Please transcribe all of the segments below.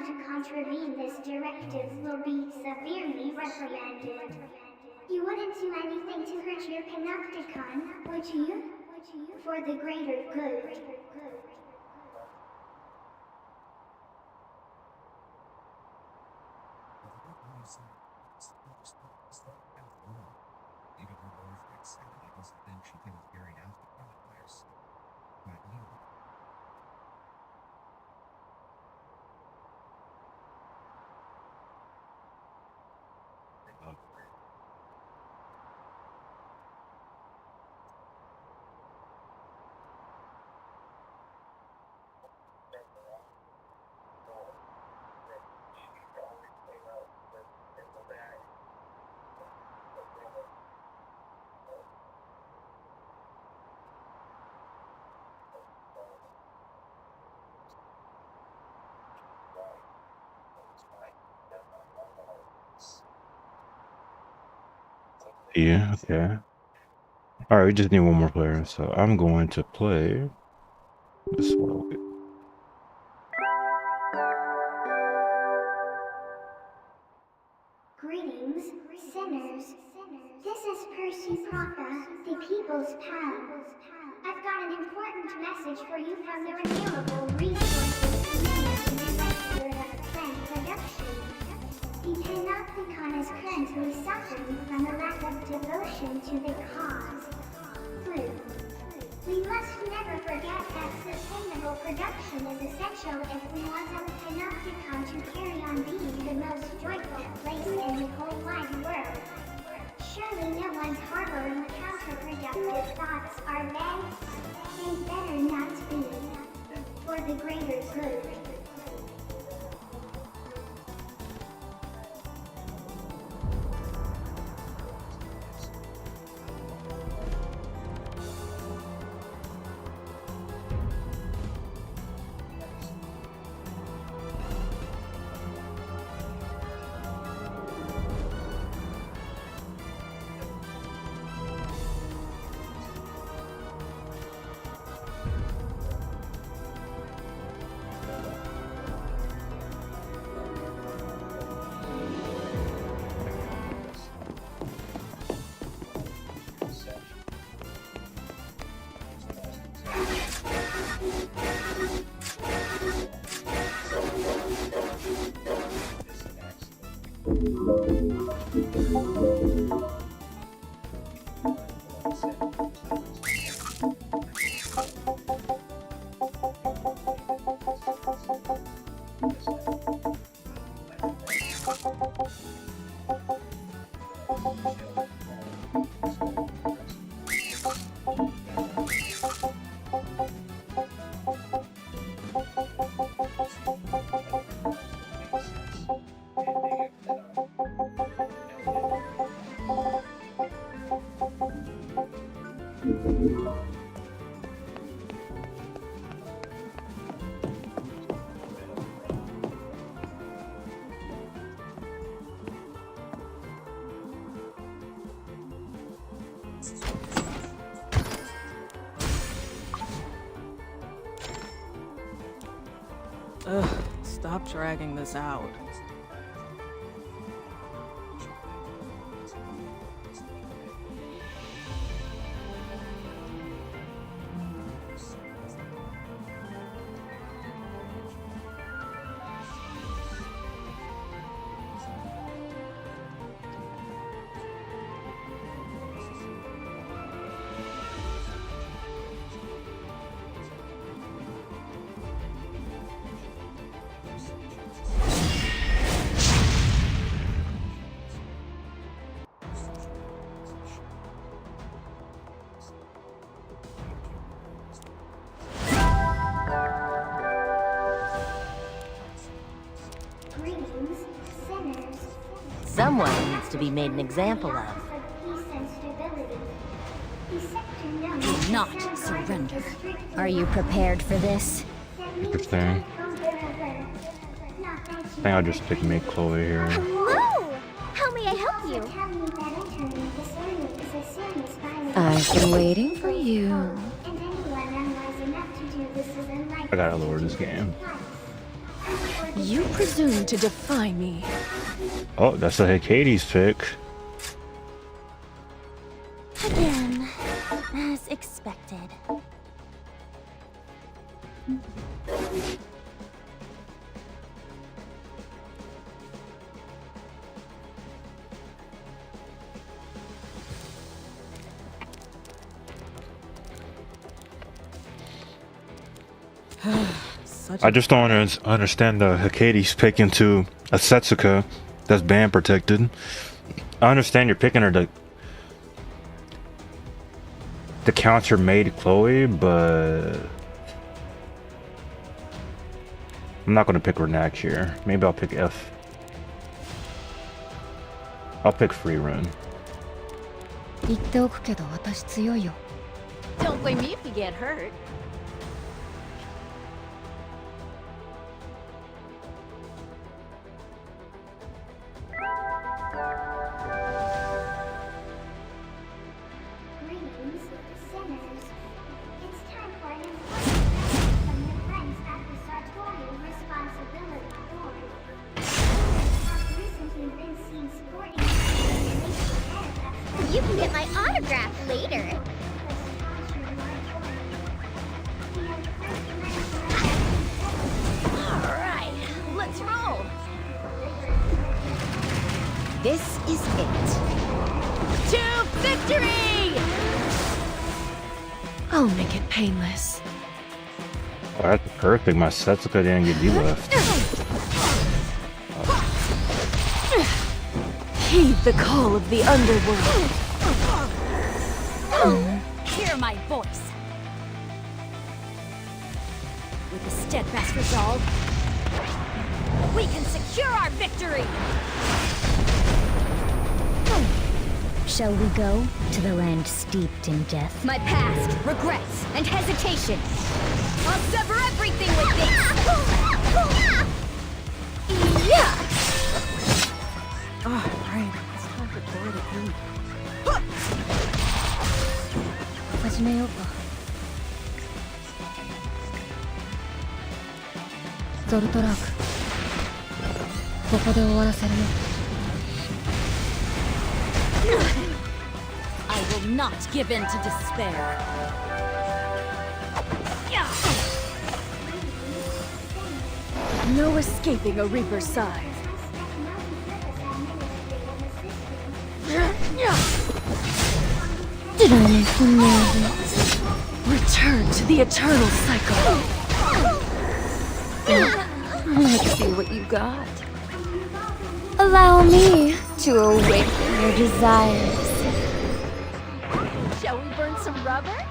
to contravene this directive will be severely reprimanded. You wouldn't do anything to hurt your Panopticon, would you? For the greater good. Yeah, okay. Alright, we just need one more player, so I'm going to play this one. Greetings, sinners. This is Percy Prata, the People's Pal. I've got an important message for you from the Renewable Resources Director of Plant Production. The Panopticon is currently suffering from a lack of devotion to the cause. We must never forget that sustainable production is essential if we want our Panopticon to carry on being the most joyful place in the whole wide world. Surely no one's harboring counterproductive thoughts, are they? They better not be. For the greater good. Ugh, stop dragging this out. Someone needs to be made an example of. Do not surrender. Are you prepared for this? Good thing. I think I'll just pick Make Chloe here. Hello! How may I help you? I've been waiting for you. I gotta lower this game. You presume to defy me. Oh, that's a Hades pick. Again, as expected. Such I a just don't understand the Hades pick into a Setsuka that's band protected. I understand you're picking her to counter Maid Chloe, but I'm not gonna pick Renac here. Maybe I'll pick F. I'll pick Free Run. 言っておくけど私強いよ。 Don't blame me if you get hurt. Greetings, sinners. It's time for an important message from your friends at the Sartorial Responsibility Board. I've recently been seen sporting a You can get my autograph later. Alright, let's roll. This is it. To victory! I'll make it painless. Oh, that's perfect. My Setsuka didn't get debuffed. Heed the call of the underworld. Hear my voice. With a steadfast resolve, we can secure our victory. Shall we go to the land steeped in death? My past, regrets, and hesitation. I'll sever everything with this. Yeah. Ah, right. It's time for Tori to eat. 始めようか。ゾルトラーク、ここで終わらせるよ。I will not give in to despair. No escaping a Reaper's side. Did I make you nervous? Return to the eternal cycle. Let's see what you got. Allow me to awaken your desires. Shall we burn some rubber?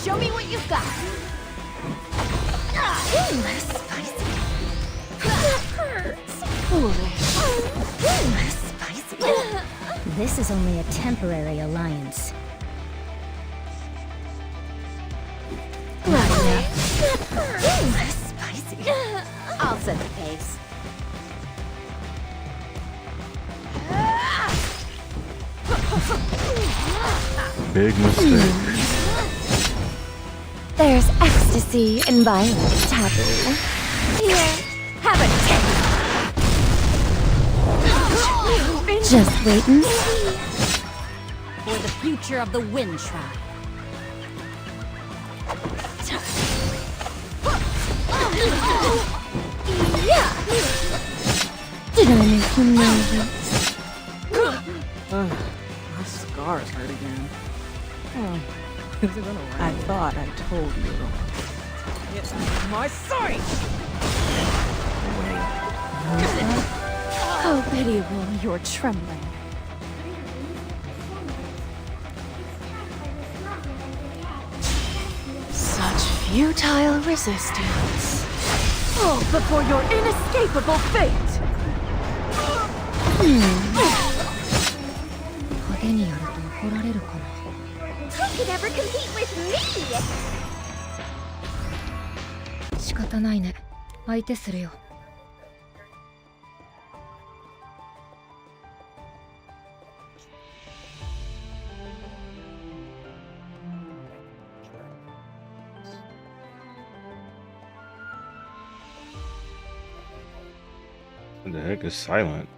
Show me what you've got. Less spicy. That hurts. Foolish. Less spicy. This is only a temporary alliance. Right. Less spicy. I'll set the pace. Big mistake. There's ecstasy in violent taboo. Here, have a taste. Just wait and see. For the future of the Wind Tribe. Did I make you nervous? My scars hurt again. I thought I told you. Get out of my sight! How pitiable you're trembling. Such futile resistance. Fall before your inescapable fate! 派手にやると怒られるかな。Who could ever compete with me? 仕方ないね。相手するよ。What the heck is silent?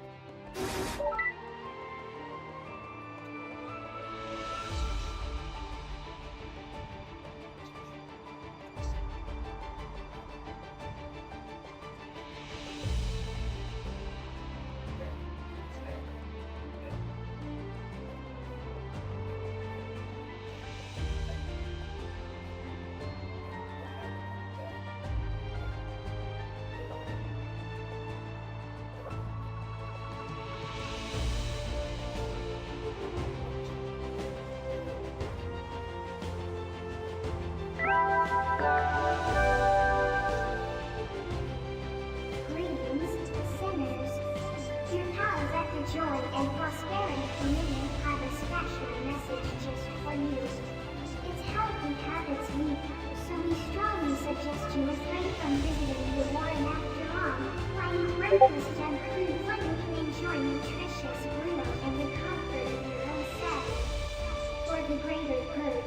Greetings, sinners. Your pals at the Joy and Prosperity Communion have a special message just for you. It's Healthy Habits Week, so we strongly suggest you refrain from visiting the Warren after all. While you breakfast junk food, why don't you enjoy nutritious Bruno and the comfort of your own set? For the greater good.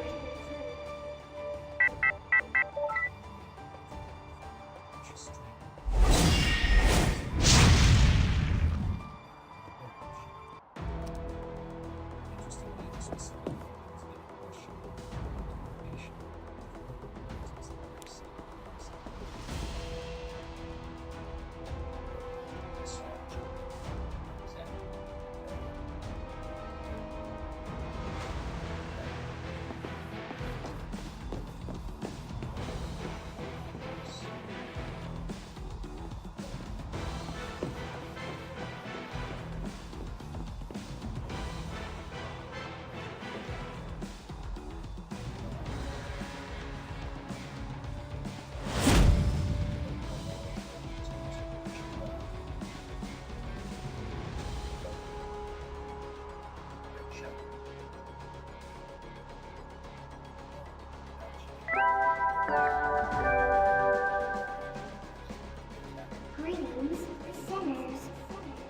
Greetings, sinners.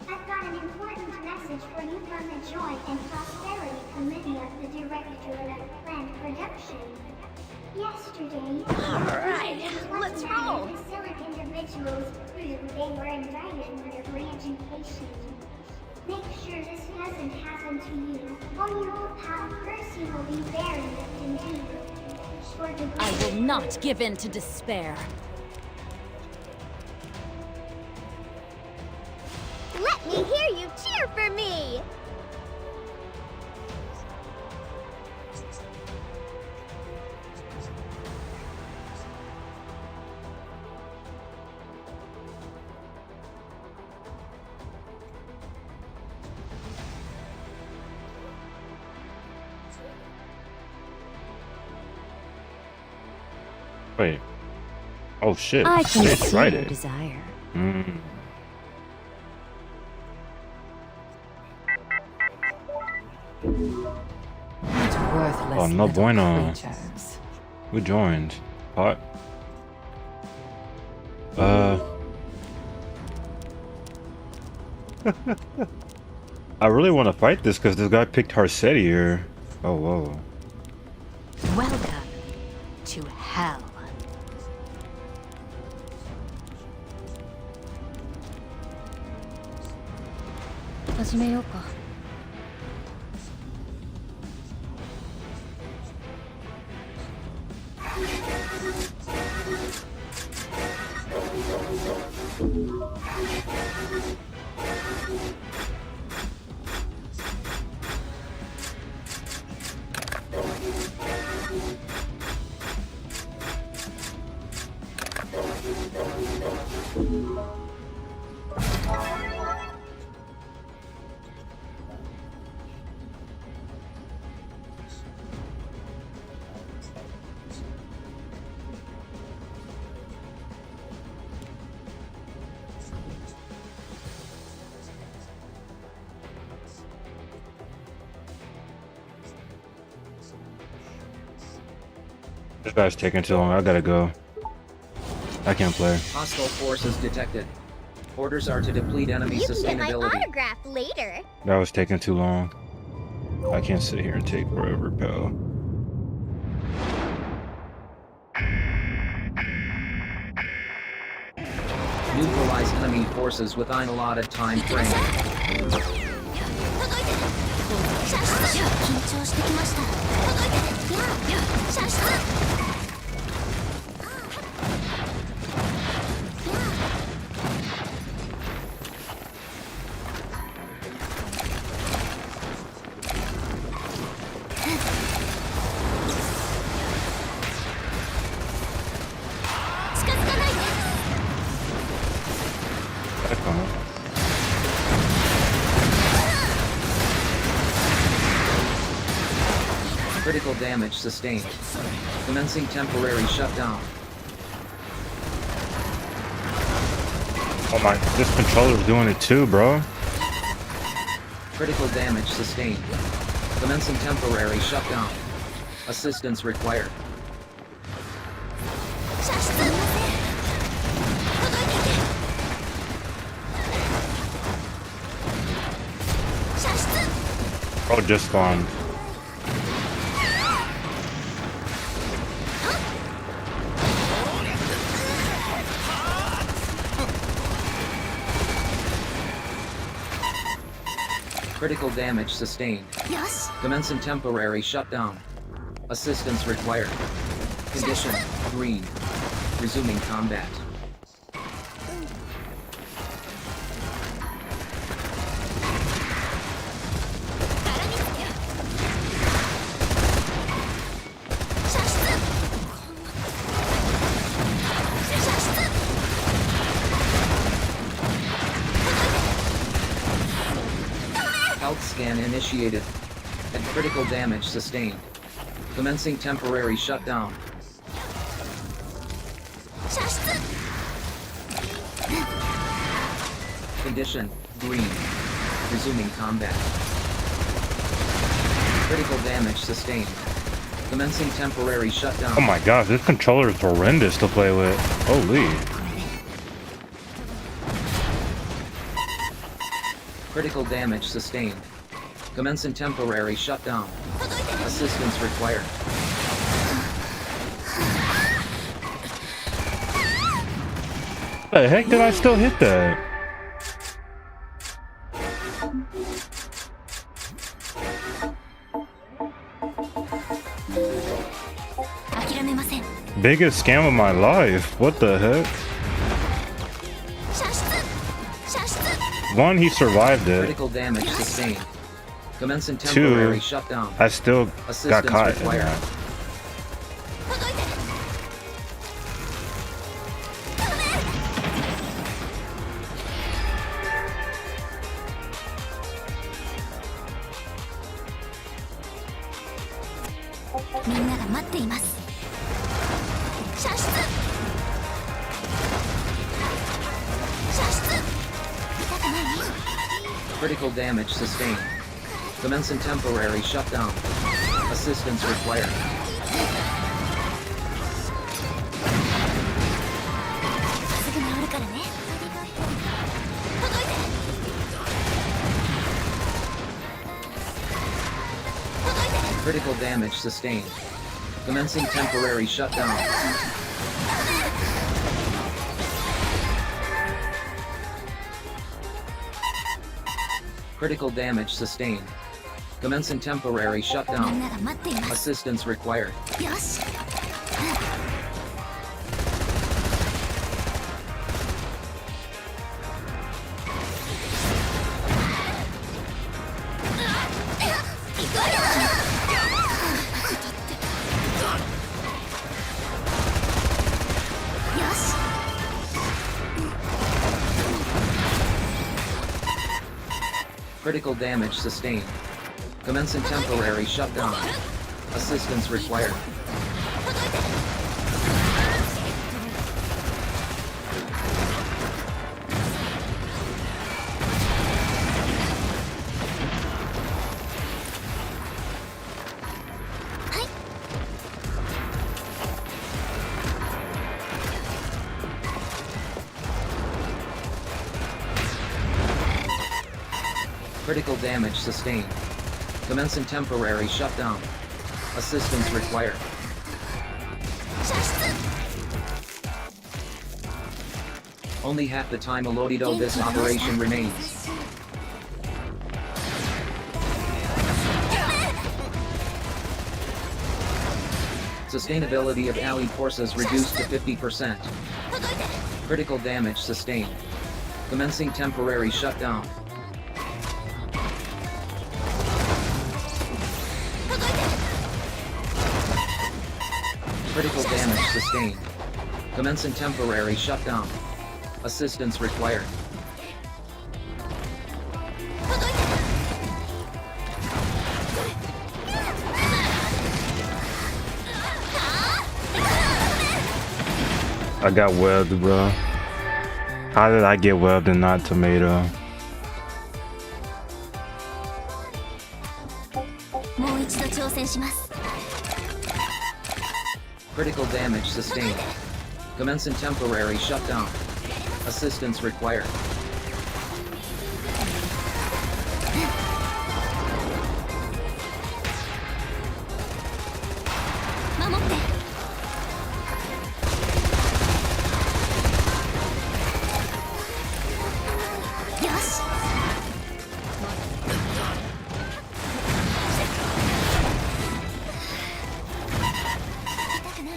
I've got an important message for you from the Joy and Prosperity Committee of the Directorate of Planned Production. Yesterday, Alright, let's roll. Imbecilic individuals proved they were indicted for their branchification. Make sure this doesn't happen to you, or your old pal Percy will be very left in deep. For the I will not give in to despair. Let me hear you cheer for me! Wait. Oh shit. I can It's see your Friday. desire. Mm. Worthless Oh, no little bueno. creatures. Who joined? Hot. I really want to fight this because this guy picked Harsetti here. Oh, whoa. Welcome to hell. 始めようか。This guy's taking too long. I gotta go. I can't play. Hostile forces detected. Orders are to deplete enemy You can get my sustainability. autograph later. That was taking too long. I can't sit here and take forever, pal. Neutralize enemy forces within allotted time frame. 届いてる。射出。緊張してきました。届いてる。射出。近づかないで。 Back on it. Critical damage sustained. Commencing temporary shutdown. Oh my, this controller's doing it too, bro. Critical damage sustained. Commencing temporary shutdown. Assistance required. 射出。届いていて。射出。 Bro just spawned. Critical damage sustained. よし。 Commencing temporary shutdown. Assistance required. Condition green. Resuming combat. Health scan initiated. And critical damage sustained. Commencing temporary shutdown. 射出。 Condition green. Resuming combat. Critical damage sustained. Commencing temporary shutdown. Oh my gosh, this controller is horrendous to play with. Holy. Critical damage sustained. Commencing temporary shutdown. Assistance required. The heck did I still hit that? Biggest scam of my life. What the heck? One, he survived it. Critical damage sustained. Commencing temporary shutdown. I still got Assistance caught in required. that. Critical damage sustained. Commencing temporary shutdown. Assistance required. Critical damage sustained. Commencing temporary shutdown. Critical damage sustained. Commencing temporary shutdown. Assistance required. Critical damage sustained. Commencing temporary shutdown. Assistance required. Critical damage sustained. Commencing temporary shutdown. Assistance required. Only half the time allotted this operation remains. Sustainability of allied forces reduced to 50%. Critical damage sustained. Commencing temporary shutdown. Critical damage sustained. Commencing temporary shutdown. Assistance required. I got webbed, bro. How did I get webbed and not tomato? Critical damage sustained. Commencing temporary shutdown. Assistance required.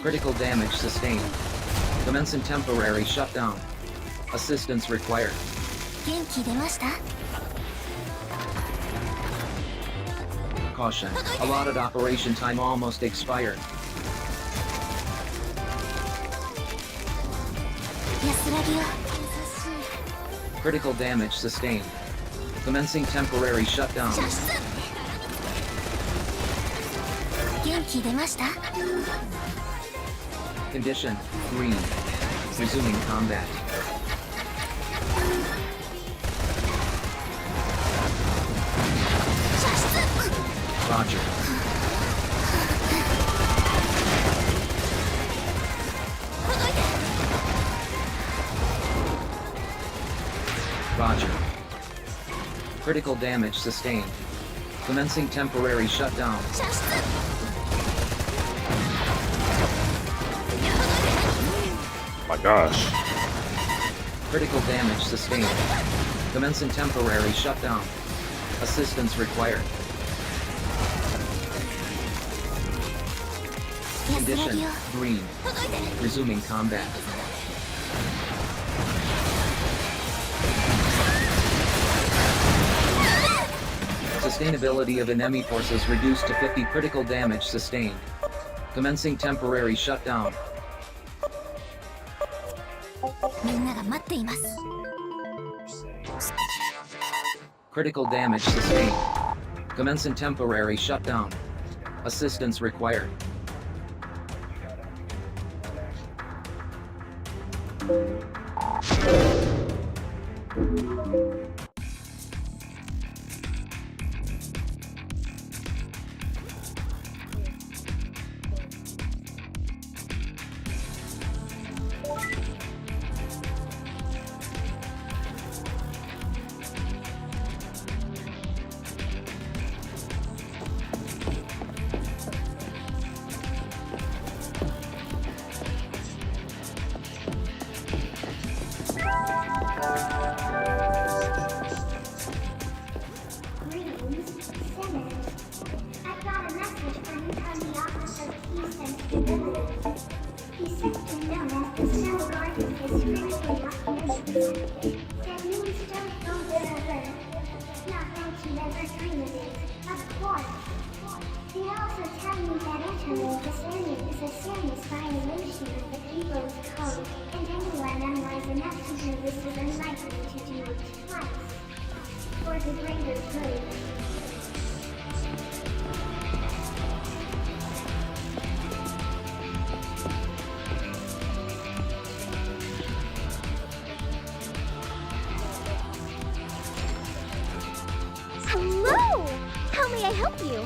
Critical damage sustained. Commencing temporary shutdown. Assistance required. Caution. Allotted operation time almost expired. Critical damage sustained. Commencing temporary shutdown. Condition green. Resuming combat. Roger. Roger. Critical damage sustained. Commencing temporary shutdown. My gosh. Critical damage sustained. Commencing temporary shutdown. Assistance required. Condition green. Resuming combat. Sustainability of enemy forces reduced to 50. Critical damage sustained. Commencing temporary shutdown. Critical damage sustained. Commencing temporary shutdown. Assistance required. Greetings, sinners. I've got a message for you from the Office of Peace and Stability. The system known as the Cell Guardian is critically operational. That means don't ever, not that you ever dream of it, of course. They also tell me that entering this area is a serious violation of the People's Code, and anyone unwise enough to do this is unlikely to do it twice. For the greater good. Hello! How may I help you?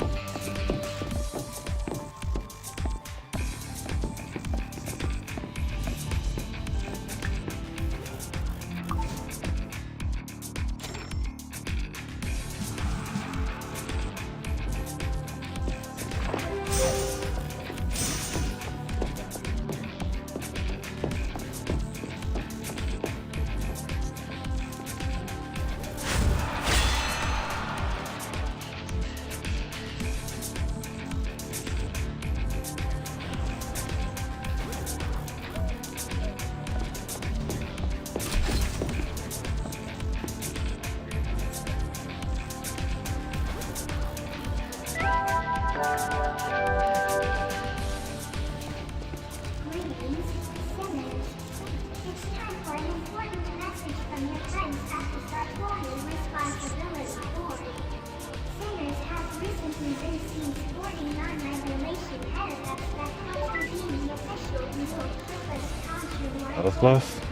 NC's 49 regulation edits that constitute the official dual purpose contra That was left.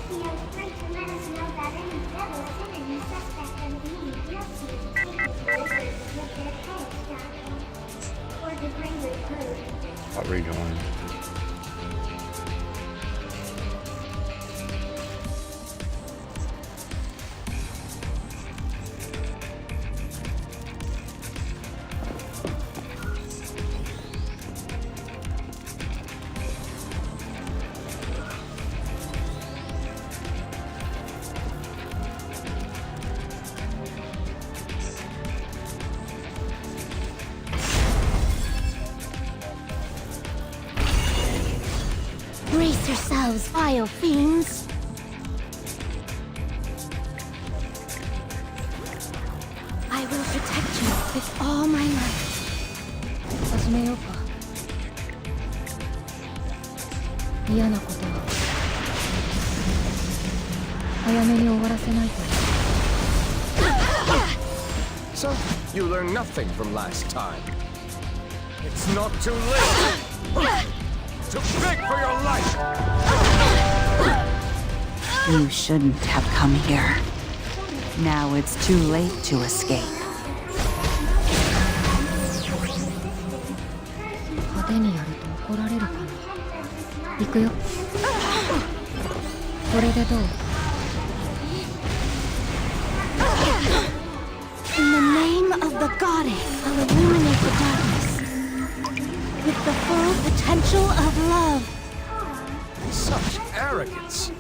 Feel free to let us know that any fellow sinner you suspect of being guilty of taking with their heads down for the greater good. I'll rejoin. Brace yourselves, vile fiends! I will protect you with all my might. 始めようか。嫌なことは早めに終わらせないと。 So, you learned nothing from last time. It's not too late to beg for your life! You shouldn't have come here. Now it's too late to escape. 派手にやると怒られるかな。行くよ。これでどう？ In the name of the goddess, I'll illuminate the darkness with the full potential of love. Such arrogance!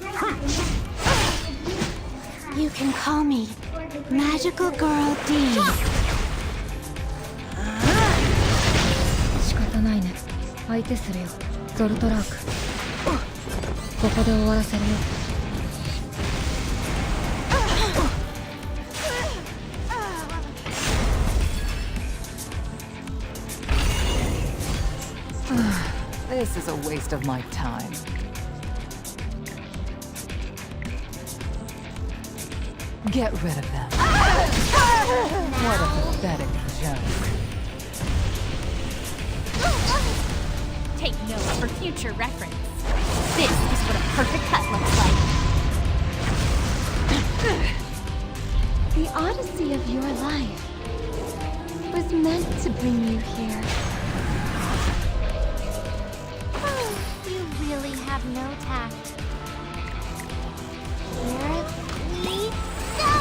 You can call me Magical Girl D. 仕方ないね。相手するよ。ゾルトラーク。ここで終わらせるよ。 This is a waste of my time. Get rid of them. What a pathetic joke. Take note for future reference. This is what a perfect cut looks like. The odyssey of your life was meant to bring you here. You really have no tact. Here we go!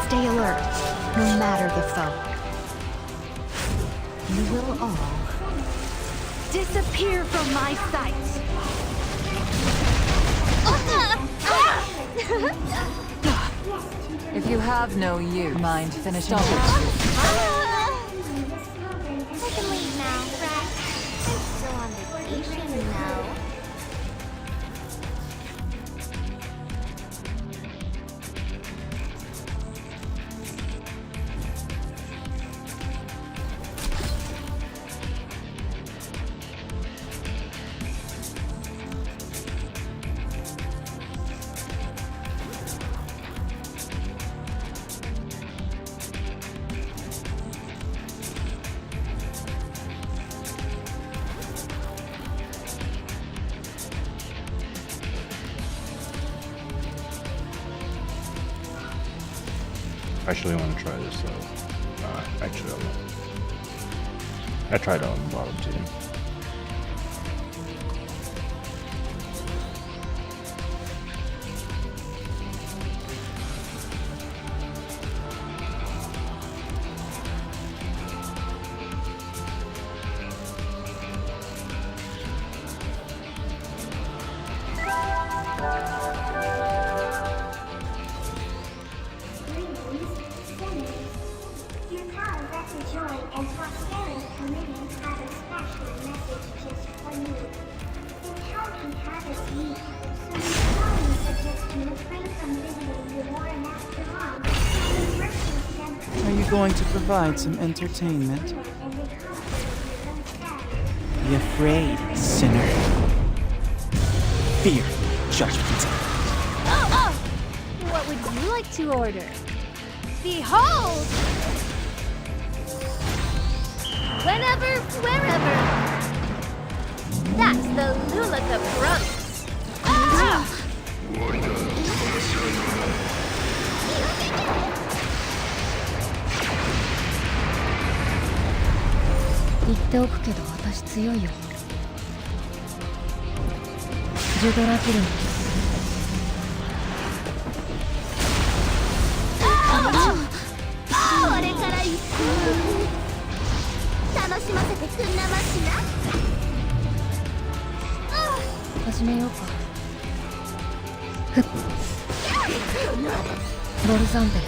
Stay alert, no matter the foe. You will all Disappear from my sight! If you have no use, mind finishing. I can leave now, correct? I'm still on vacation now. Actually, I want to try this though. Actually, I won't. I tried on the bottom team. Your power, joy, and prosperity committees have a special message just for you. Encounter habits meet, so you strongly suggest you refrain from visiting the war and after all. The merchants them Are you going to provide some entertainment? and they conquer your own Be afraid, sinner. Fear judgment. What would you like to order? Behold! Whenever, wherever. That's the Lulaka Promise. Ah! 言っておくけど私強いよ。ジュドラピルム。これから一緒に楽しませてくんなましな。始めようか。ふっ。ボルザンベル。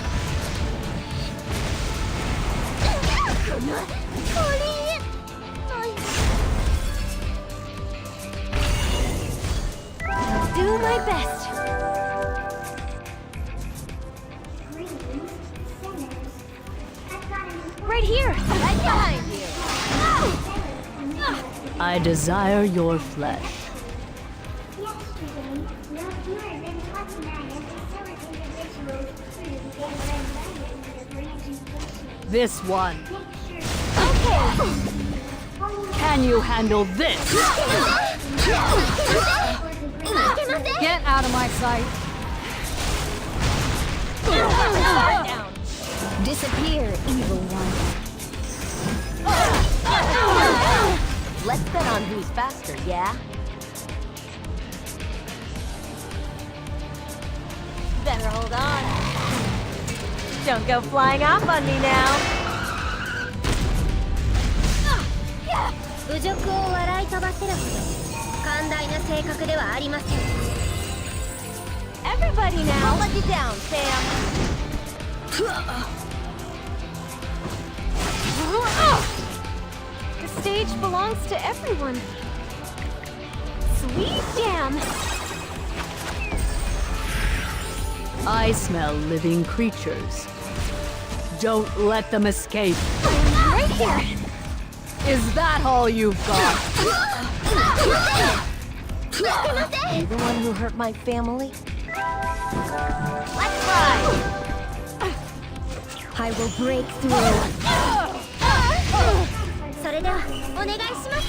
I'll do my best. Greetings, sinners. I've got an important Right here, right behind you. I desire your flesh. Yesterday, no fewer than 29 facilitated rituals proved they were invited to the branching station. This one. Make sure Okay. Can you handle this? Get out of my sight. Disappear, evil one. Let's bet on who's faster, yeah? Better hold on. Don't go flying off on me now. 侮辱を笑い飛ばせるほど寛大な性格ではありません。Everybody now. Hold it down, Sam. The stage belongs to everyone. Sweet jam. I smell living creatures. Don't let them escape. Right here. Is that all you've got? You the one who hurt my family? Let's ride. I will break through. それではお願いします。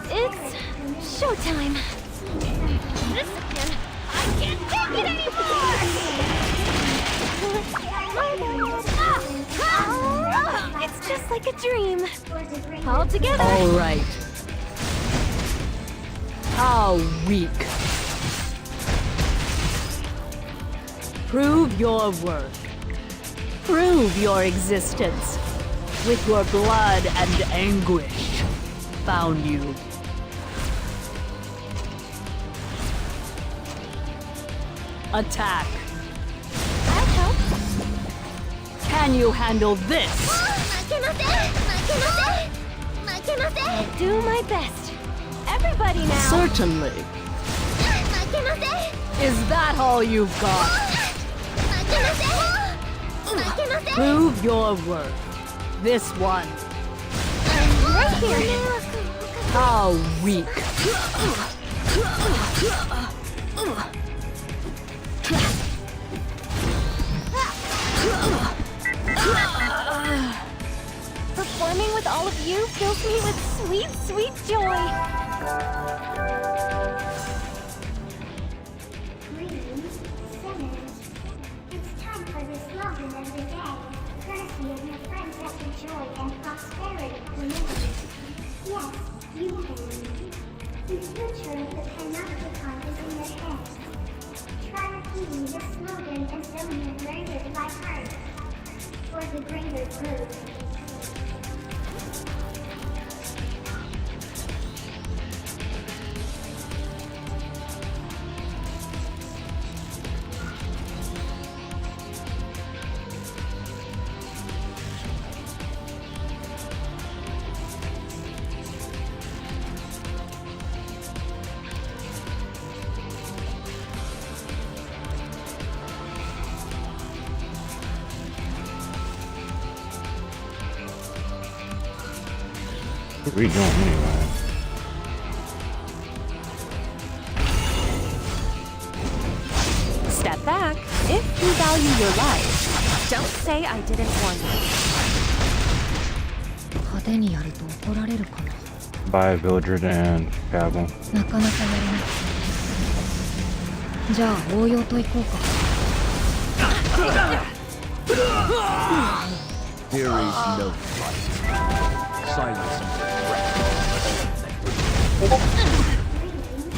It's showtime. This again. I can't take it anymore. It's just like a dream. All together. All right. How weak. Prove your worth. Prove your existence. With your blood and anguish. Found you. Attack. I'll help. Can you handle this? I'll do my best. Everybody now. Certainly. Is that all you've got? Prove your worth. This one. Right here. How weak. Performing with all of you fills me with sweet, sweet joy. Greetings, sinners. It's time for the slogan of the day, courtesy of your friends after joy and prosperity community. Yes, you can. The future of the Panopticon is in your head. Try repeating the slogan as though you learned it by heart. For the greater good. What are we doing anyway? Step back if you value your life. Don't say I didn't warn you. 派手にやると怒られるかな。 By Vildred and Cabell. なかなかやれない。じゃあ応用といこうか。 Here is no fight. Silence and regret.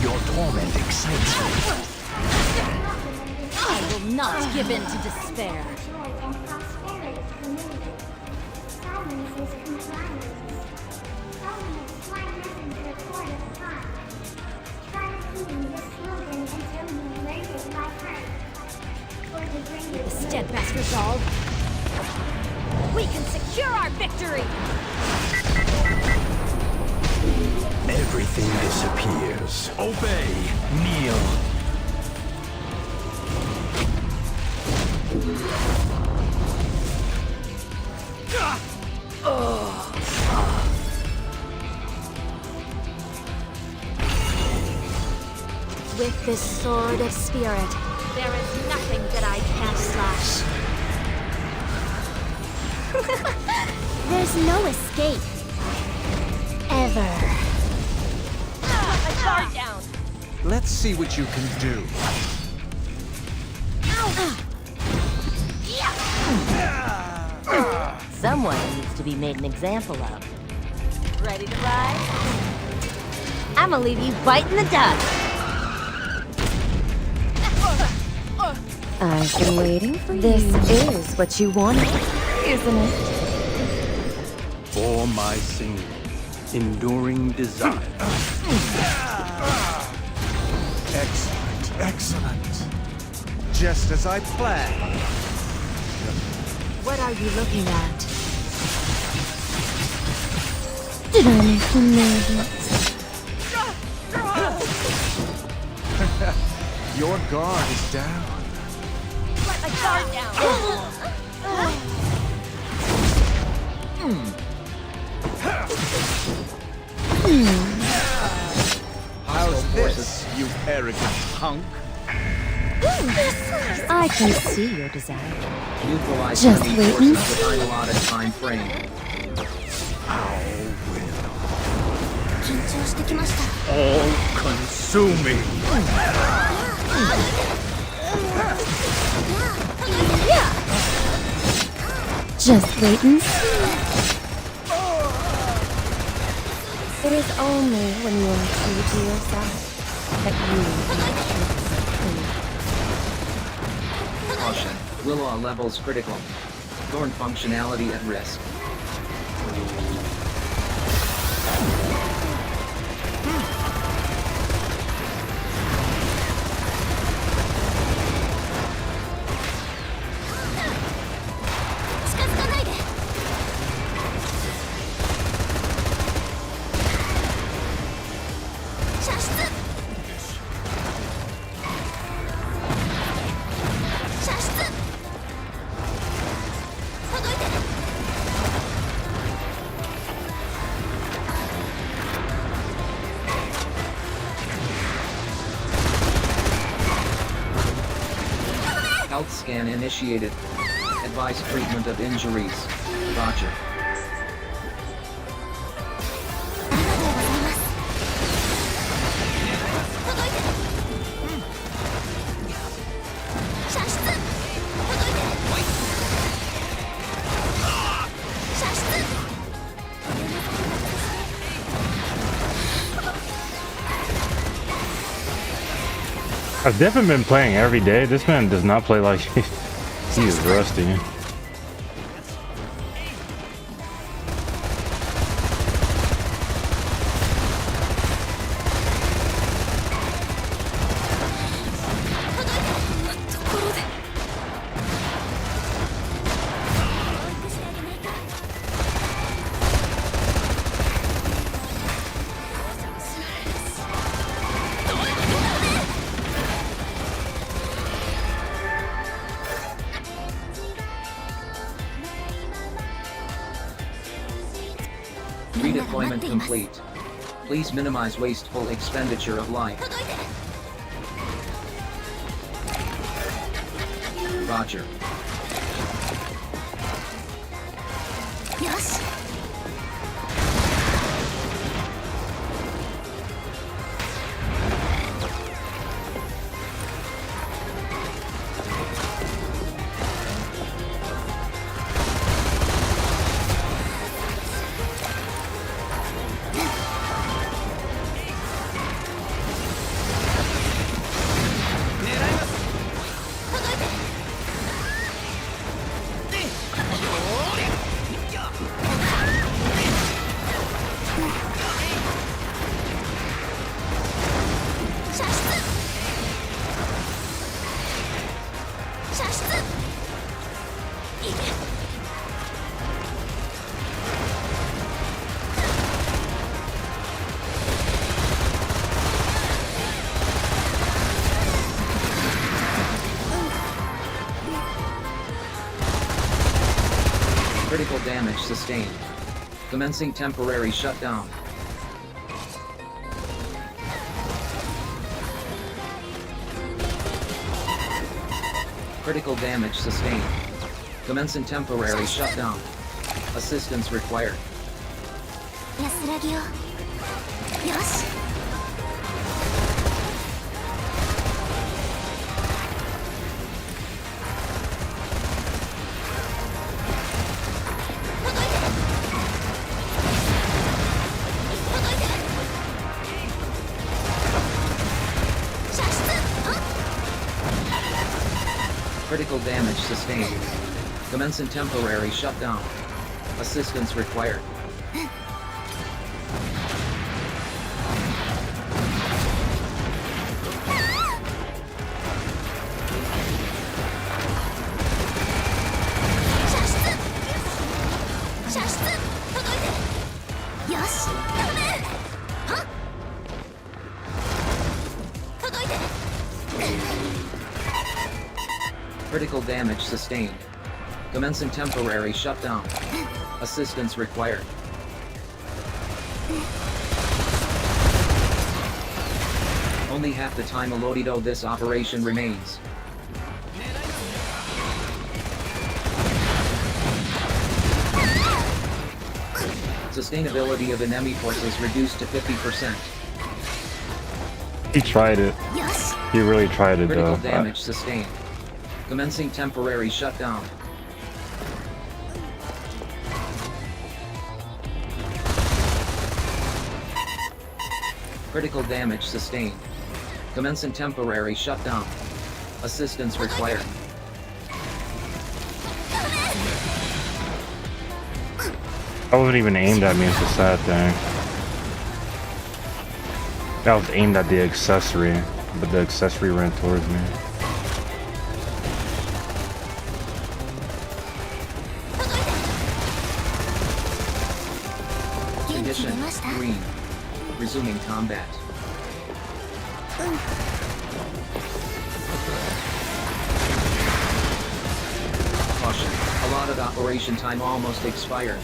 Your torment excites me. I will not give in to despair. Joy and prosperity community. Silence is compliance. Government flying messenger court of time. Try repeating this slogan until you learn it by heart. For the greater good. Steadfast resolve. We can secure our victory! Everything disappears. Obey. Kneel. With this sword of spirit, there is nothing that I can't slash. There's no escape. Ever. Put my guard down. Let's see what you can do. Someone needs to be made an example of. Ready to ride? I'ma leave you biting the dust. I've been waiting for this you. This is what you wanted, isn't it? For my single, enduring desire. Excellent, excellent. Just as I planned. What are you looking at? Did I make you nervous? Your guard is down. Let my guard down. How's this, you arrogant punk? I can see your desire. Neutralize Just enemy wait forces and within allotted time frame. All-consuming. Just wait and see. It is only when you are true to yourself that you Caution. Willow levels critical. Thorn functionality at risk. Health scan initiated. Advice treatment of injuries. Roger. I've definitely been playing every day. This man does not play like he is rusty. Redeployment complete. Please minimize wasteful expenditure of life. Roger. よし Critical damage sustained. Commencing temporary shutdown. Critical damage sustained. Commencing temporary shutdown. Assistance required. 安らぎをよし Critical damage sustained. Commencing temporary shutdown. Assistance required. Critical damage sustained. Commencing temporary shutdown. Assistance required. Only half the time allotted this operation remains. Sustainability of enemy forces reduced to 50%. He tried it. He really tried it Critical though. damage sustained. Commencing temporary shutdown. Critical damage sustained. Commencing temporary shutdown. Assistance required. That wasn't even aimed at me, it's a sad thing. That was aimed at the accessory, but the accessory ran towards me. Condition green. Resuming combat. Caution. Allotted operation time almost expired.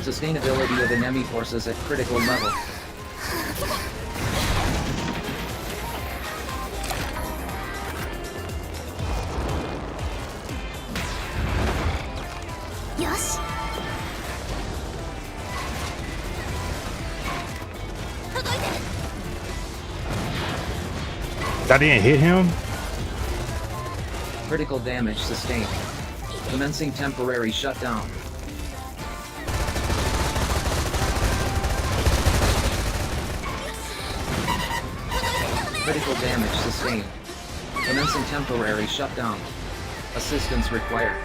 Sustainability of enemy forces at critical level. Yosh. That didn't hit him? Critical damage sustained. Commencing temporary shutdown. Critical damage sustained. Commencing temporary shutdown. Assistance required.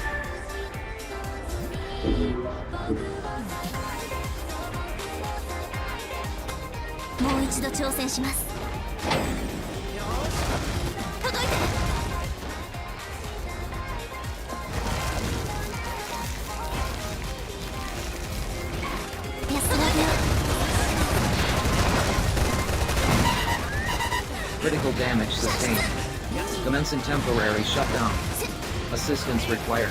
Critical damage sustained. Commencing temporary shutdown. Assistance required.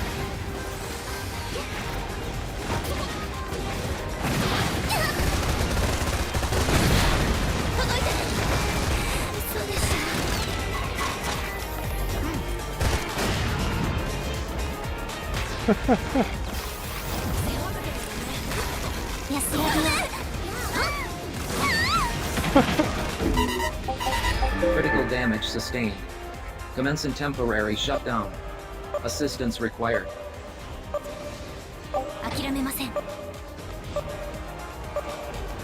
Critical damage sustained. Commencing temporary shutdown. Assistance required. 諦めません。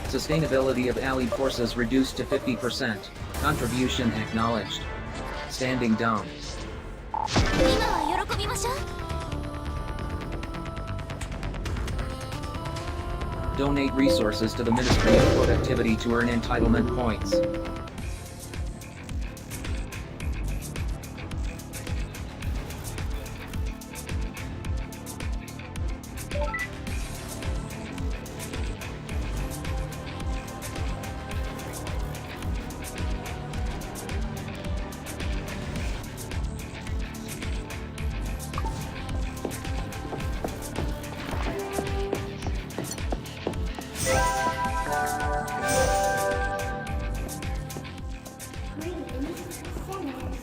Sustainability of Allied forces reduced to 50%. Contribution acknowledged. Standing down. 今は喜びましょう。 Donate resources to the Ministry of Productivity to earn entitlement points. Greetings, sinners.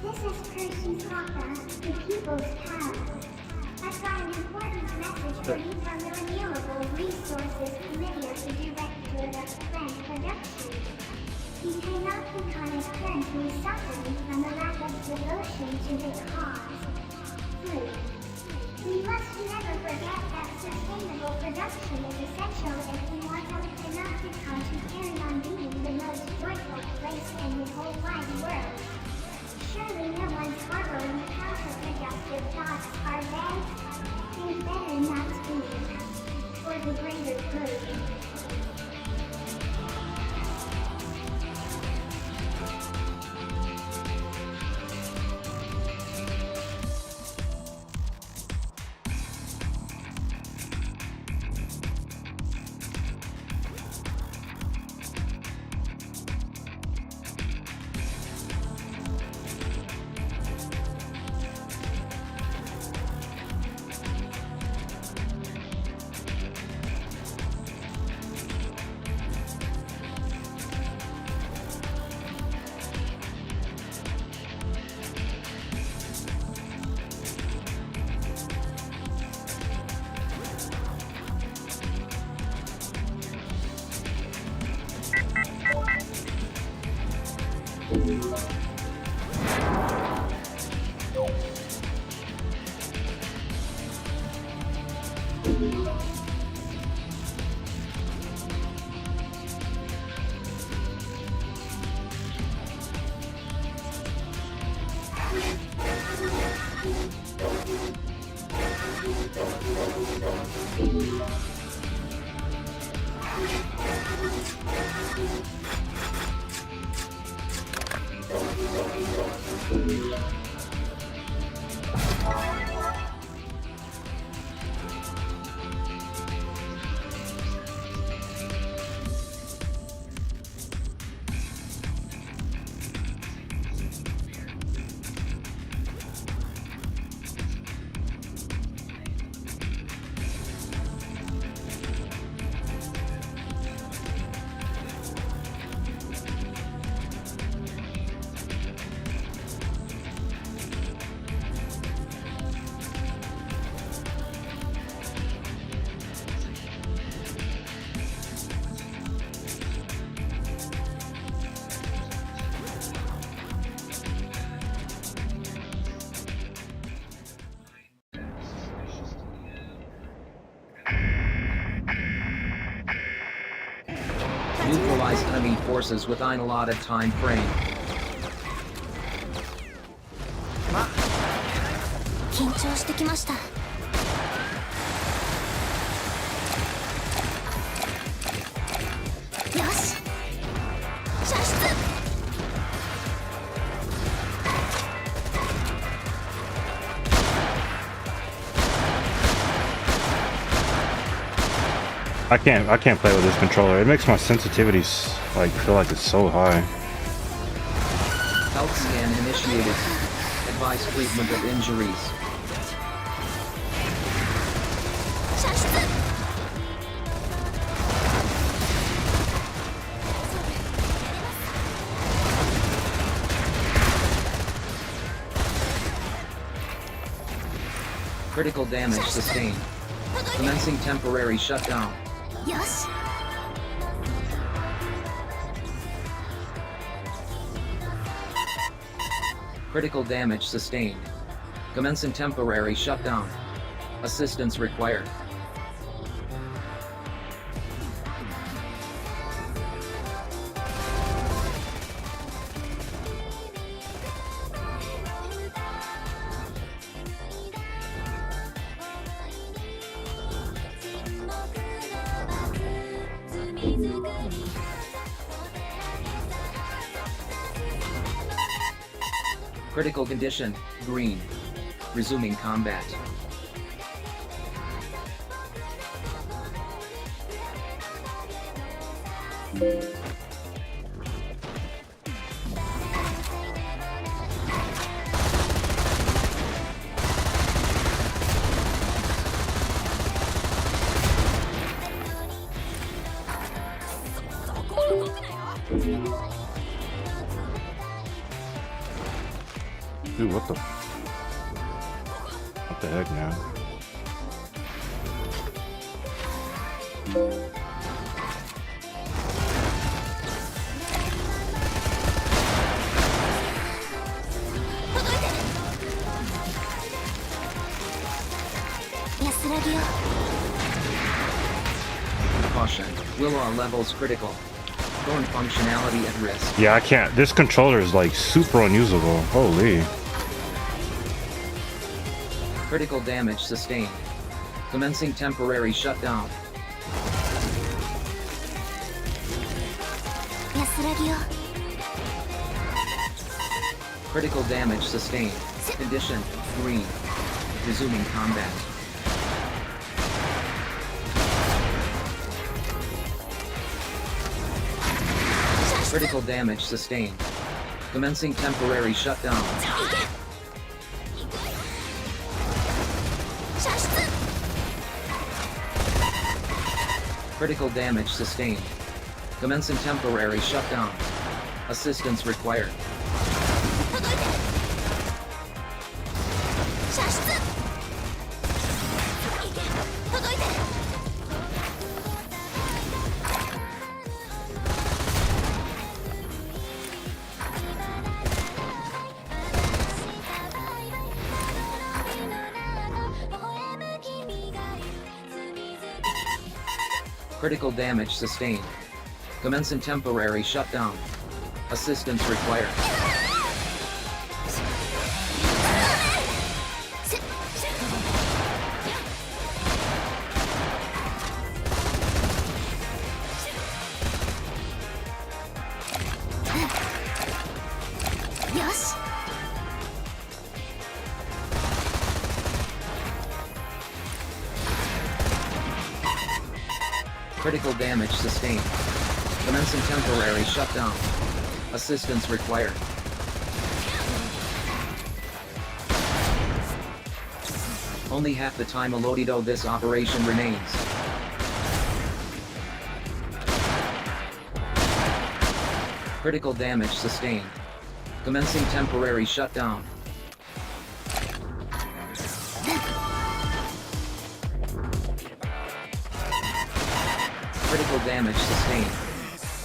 This is Percy Papa, the People's Pal. I've got an important message for you from the Renewable Resources Committee of the Directorate of Plant Production. You cannot become currently suffering from a lack of devotion to the cause. Food. We must never forget that sustainable production is essential if we want our Panopticon to carry on being the most joyful place in the whole wide world. Surely no one's harboring counterproductive thoughts, are they? They better not be. For the greater good. Neutralize enemy forces within allotted time frame. 緊張してきました。よし。射出。 I can't play with this controller. It makes my sensitivities like feel like it's so high. Health scan initiated. Advise treatment of injuries. 射出。 Critical Critical damage sustained. Commencing temporary shutdown. よし Critical damage sustained. Commencing temporary shutdown. Assistance required. Critical condition, green. Resuming combat. Dude, what the heck, man? Caution. Will-All levels critical. Phone functionality at risk. Yeah, I can't. This controller is like super unusable. Holy. Critical damage sustained. Commencing temporary shutdown. 安らぎを Critical damage sustained. Condition, green. Resuming combat. Critical damage sustained. Commencing temporary shutdown. 射出 Critical damage sustained. Commencing temporary shutdown. Assistance required. 届いて射出届いて Critical damage sustained. Commencing temporary shutdown. Assistance required. Yes. Critical damage sustained. Commencing temporary shutdown. Assistance required. Only half the time allotted of this operation remains. Critical damage sustained. Commencing temporary shutdown. Critical damage sustained.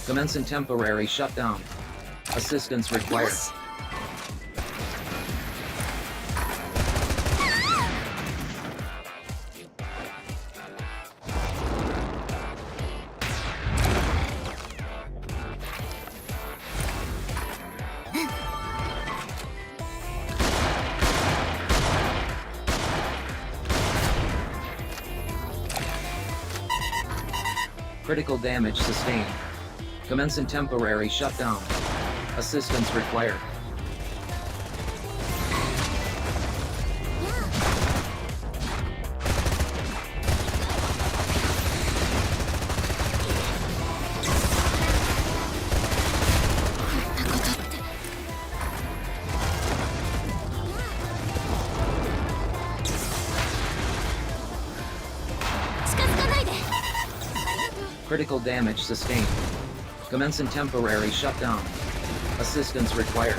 Commencing temporary shutdown. Assistance required. Yes. Critical damage sustained. Commencing temporary shutdown. Assistance required. Critical damage sustained. Commencing temporary shutdown. Assistance required.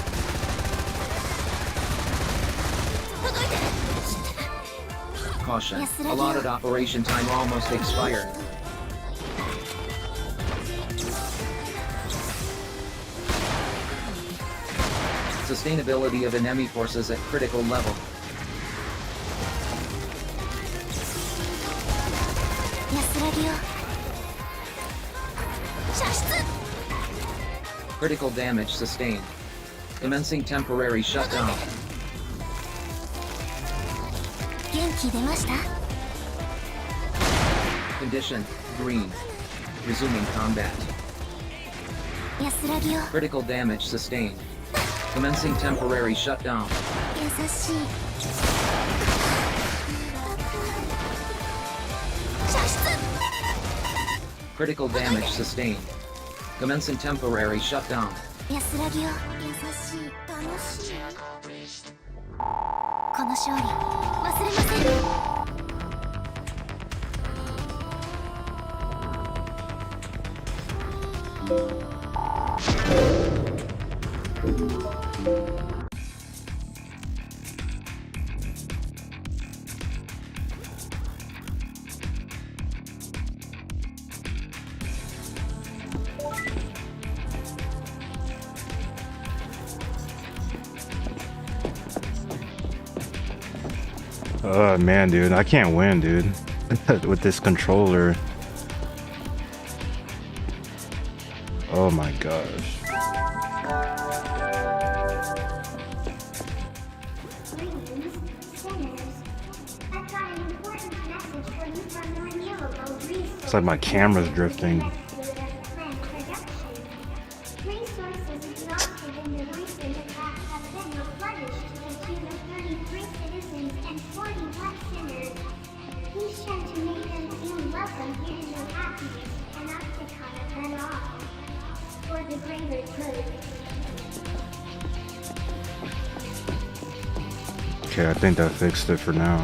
Caution. Allotted operation time almost expired. Sustainability of enemy forces at critical level. Critical damage sustained. Commencing temporary shutdown. Condition green. Resuming combat. Critical damage sustained. Commencing temporary shutdown. Critical damage sustained. Commencing temporary shutdown. 安らぎを優しい楽しいこの勝利忘れません Man, dude, I can't win, dude, with this controller. Oh my gosh. Greetings, sinners. I've got an important message for you from the renewable resources. It's like my camera's drifting. Resources exhausted in the recent attack have been replenished to the tune of 33 citizens and 41 sinners. Be sure to make them feel welcome here in your happiness and Opticon them all. For the greater good. Okay, I think that fixed it for now.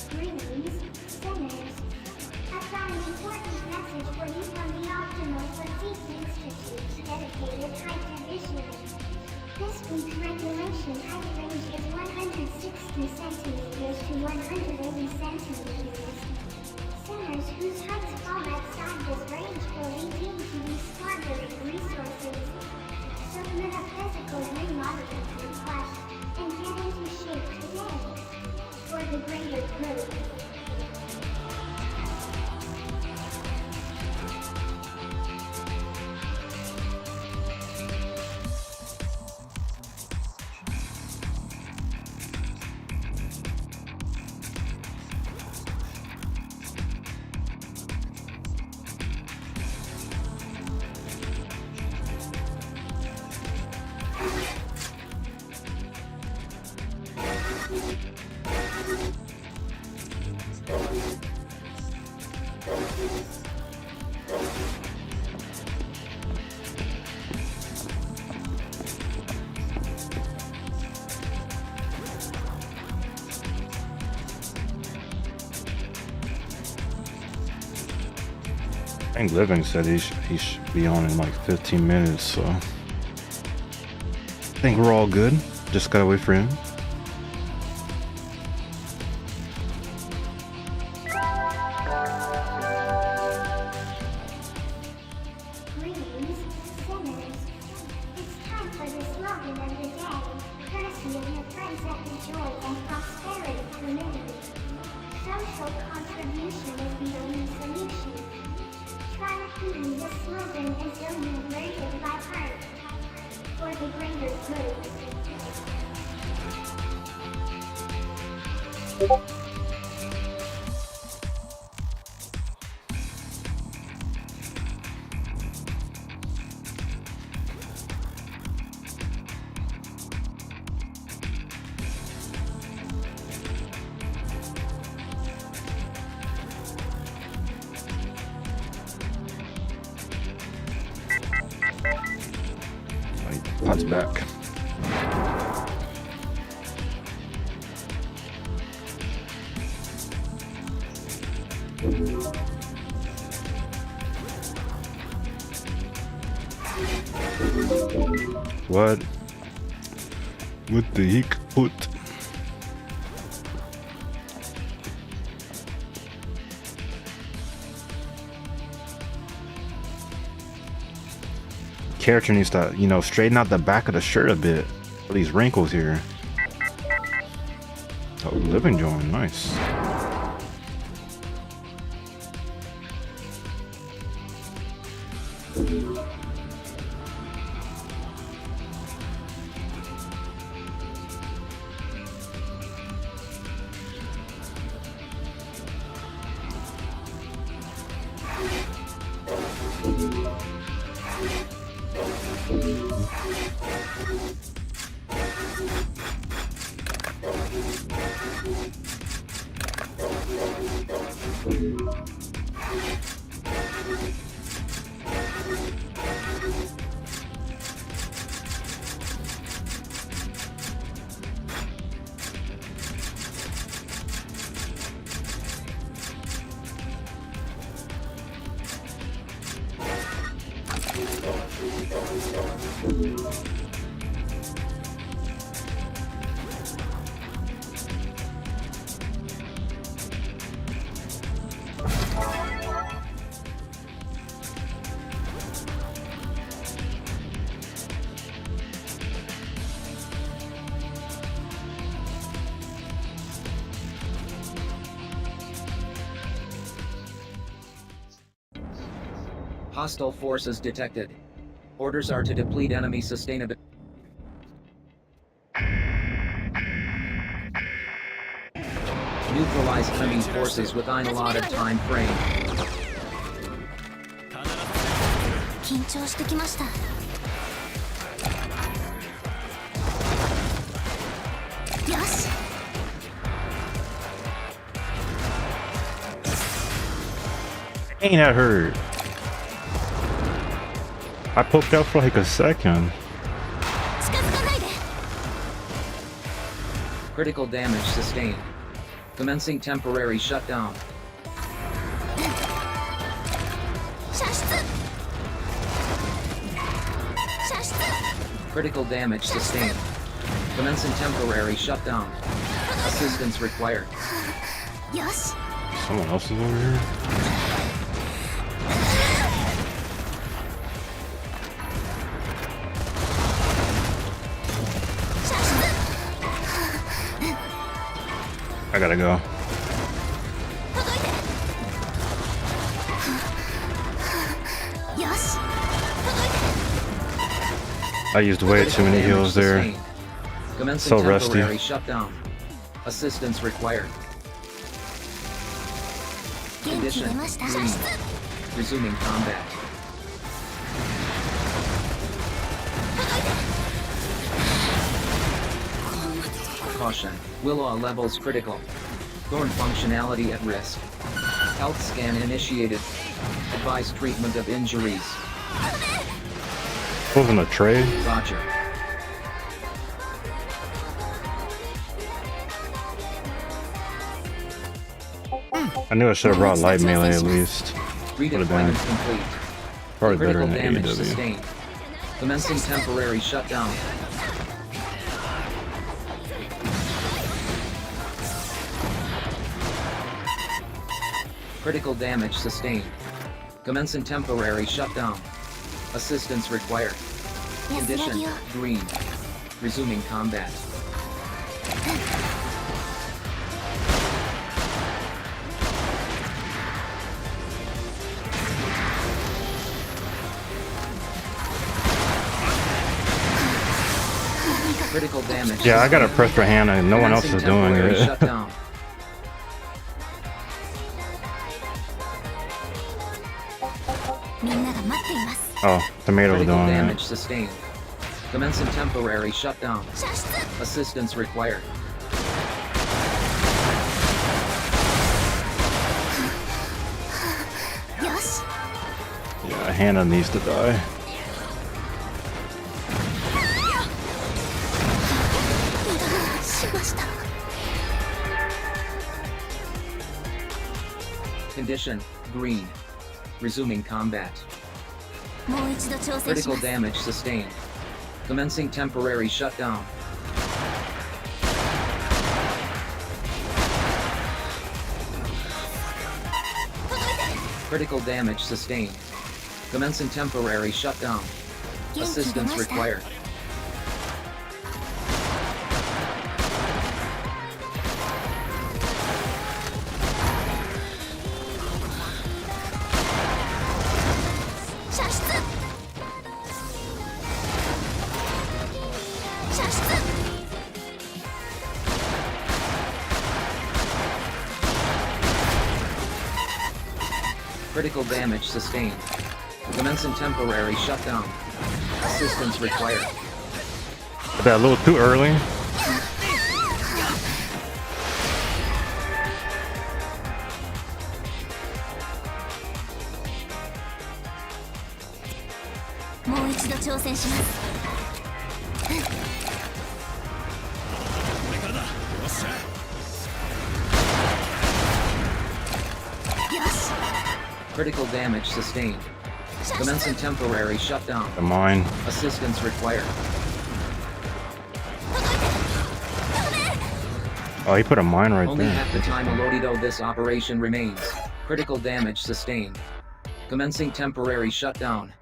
Greetings, sinners. I've got an important message for you from the Optimal Physique Institute, dedicated height division. This week's regulation height range is 160 centimeters to 180 centimeters. Sinners whose heights fall outside this range will be deemed to be squandering resources. Submit a physical remodeling request and get into shape today. For the greater good. I think Living said he should be on in like 15 minutes, so I think we're all good. Just gotta wait for him. Greetings, sinners. It's time for the slogan of the day, courtesy of your friends at the Joy and Prosperity Committee. Social Pot's back. What? What the heck? Put. Character needs to, you know, straighten out the back of the shirt a bit. All these wrinkles here. Oh, living joint, nice. Hostile forces detected. Orders are to deplete enemy sustainability. Neutralize enemy forces within allotted time frame. 緊張してきました。よし。 Ain't that hurt? I poked out for like a second. 近づかないで。 Critical damage sustained. Commencing temporary shutdown. 射出。射出。 Critical damage sustained. Commencing temporary shutdown. Assistance required. よし。 Someone else is over here? I gotta go. 届いて。よし。届いて。 I used way too many Damage heals there. sustained. Commencing So rusty. temporary shutdown. Assistance required. 元気出 Condition ました。射 green. 出。 Resuming combat. 届いて。 Caution. Willow levels critical. Thorn functionality at risk. Health scan initiated. Advise treatment of injuries. Wasn't a trade? Roger. I knew I should have brought light melee at least. Would've been Redeployment complete. probably better Critical than damage AEW. sustained. Commencing temporary shutdown. Critical damage sustained. Commencing temporary shutdown. Assistance required. 安ら Condition ぎを。 green. Resuming combat. Critical damage. Yeah, I gotta sustained. press for Hannah and no one else Commencing is doing temporary it. shutdown. Oh, Tomato's Critical doing damage it. sustained. Commencing temporary shutdown. Assistance required. Yeah, Hannah needs to die. Condition, green. Resuming combat. Critical damage sustained. Commencing temporary shutdown. Critical damage sustained. Commencing temporary shutdown. Assistance required. Critical damage sustained. Commencing temporary shutdown. Assistance required. Is that a little too early? Critical damage sustained. Commencing temporary shutdown. The mine. Assistance required. Oh, he put a mine right Only there. half the time Elodido this operation remains. Critical damage sustained. Commencing temporary shutdown.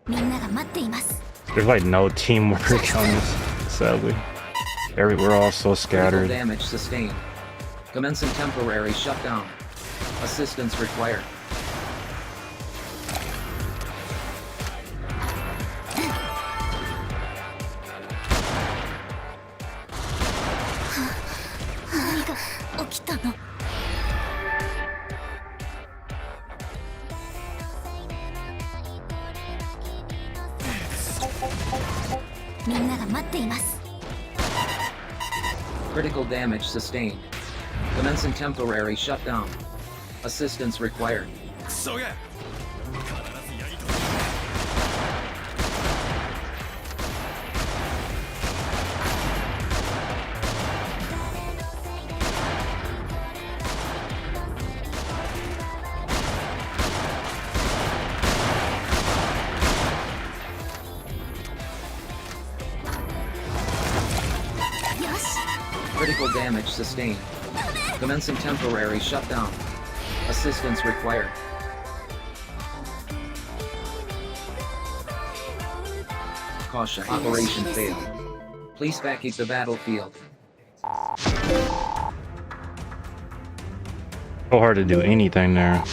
There's like no teamwork on this, sadly. We're all so Critical scattered. damage sustained. Commencing temporary shutdown. Assistance required. Critical damage sustained. Commencing temporary shutdown. Assistance required. Critical damage sustained. Commencing temporary shutdown. Assistance required. Caution. Operation failed. Please vacate the battlefield. So hard to do anything there.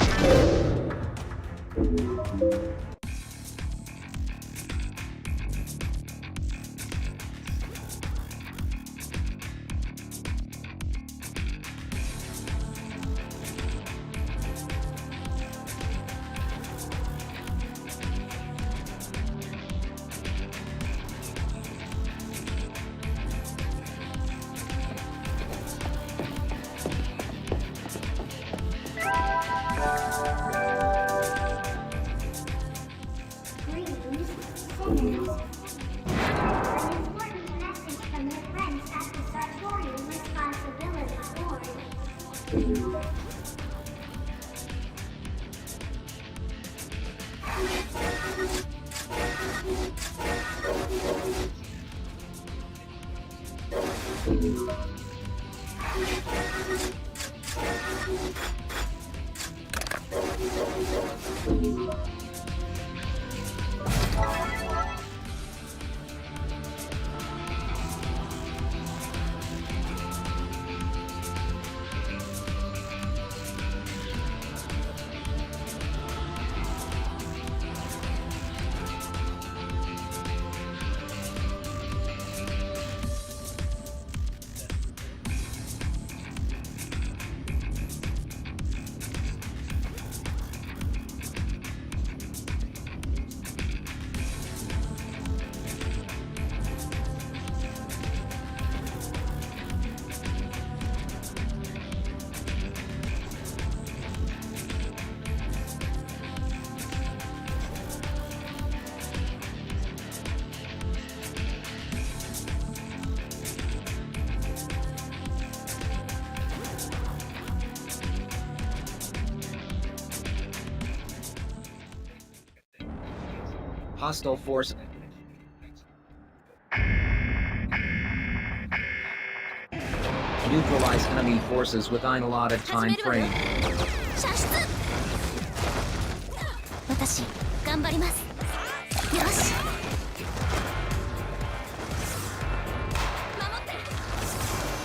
Hostile force. Neutralize enemy forces within allotted time frame. 射出私頑張りますよし守って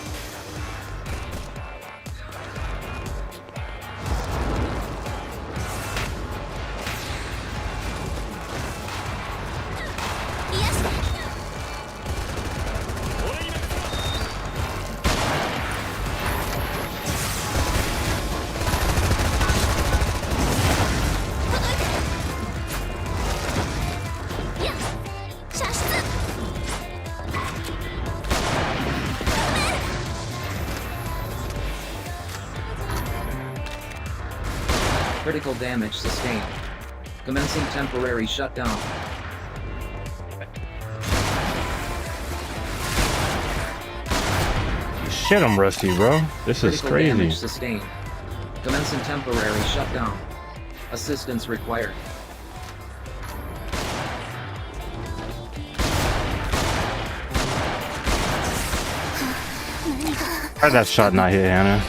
Critical damage sustained. Commencing temporary shutdown. Shit, I'm rusty, bro. This is Critical crazy. damage sustained. Commencing temporary shutdown. Assistance required. How'd that shot not hit Hannah?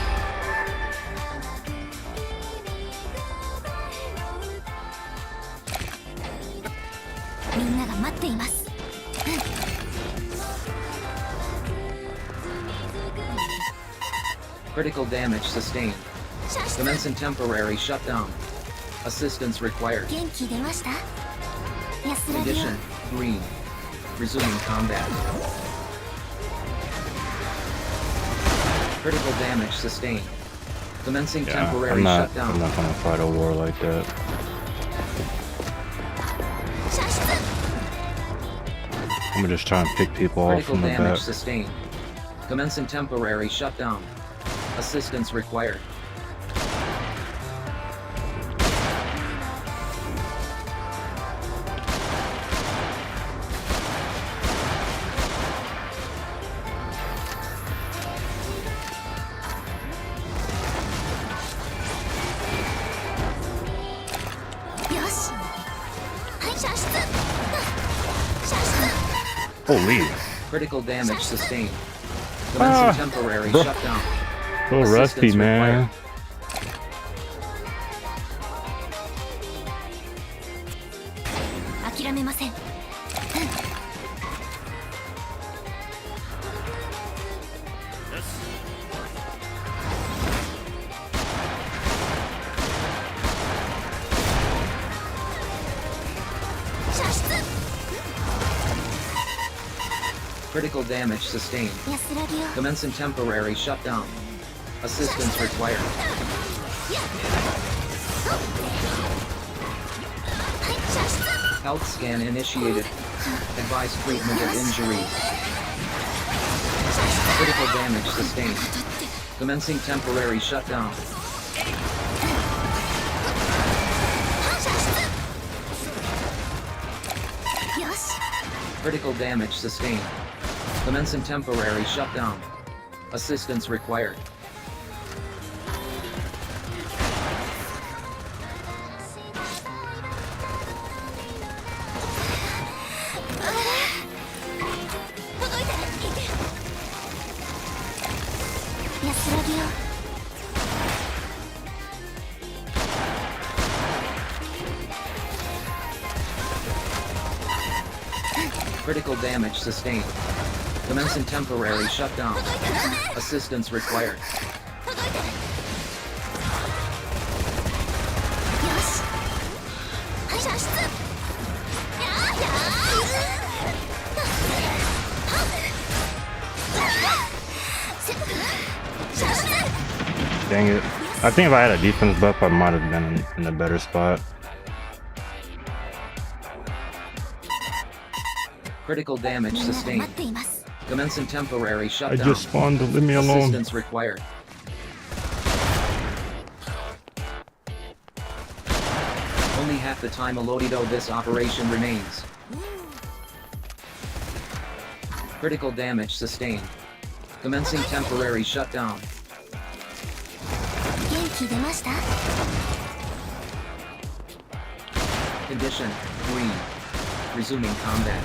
Critical damage sustained. Commencing temporary shutdown. Assistance required. 元気出ました安らぎを Condition green. Resuming combat. Critical damage sustained. Commencing Yeah, temporary I'm not shutdown. gonna fight a war like that. 射出 I'm gonna just try and pick people off Critical from the damage back. sustained. Commencing temporary shutdown. Assistance required. Holy. Critical damage sustained. Commencing temporary bro. shutdown. So rusty, Assistance man. required. 諦めません 射出 Critical damage sustained. 安らぎを Commencing temporary shutdown. Assistance required. 射出 Health scan initiated. Advise treatment of injuries. Critical damage sustained. Commencing temporary shutdown. よし Critical damage sustained. Commencing temporary shutdown. Assistance required. Critical damage sustained. Commencing temporary shutdown. Assistance required. よし射出や射出 Dang it. I think if I had a defense buff, I might have been in a better spot. Critical damage みんなが sustained. 待っています Commencing temporary I shutdown. just spawned. Leave me alone. Assistance required. Only half the time allotted this operation remains. Critical damage sustained. Commencing temporary shutdown. 元気出ました Condition green. Resuming combat.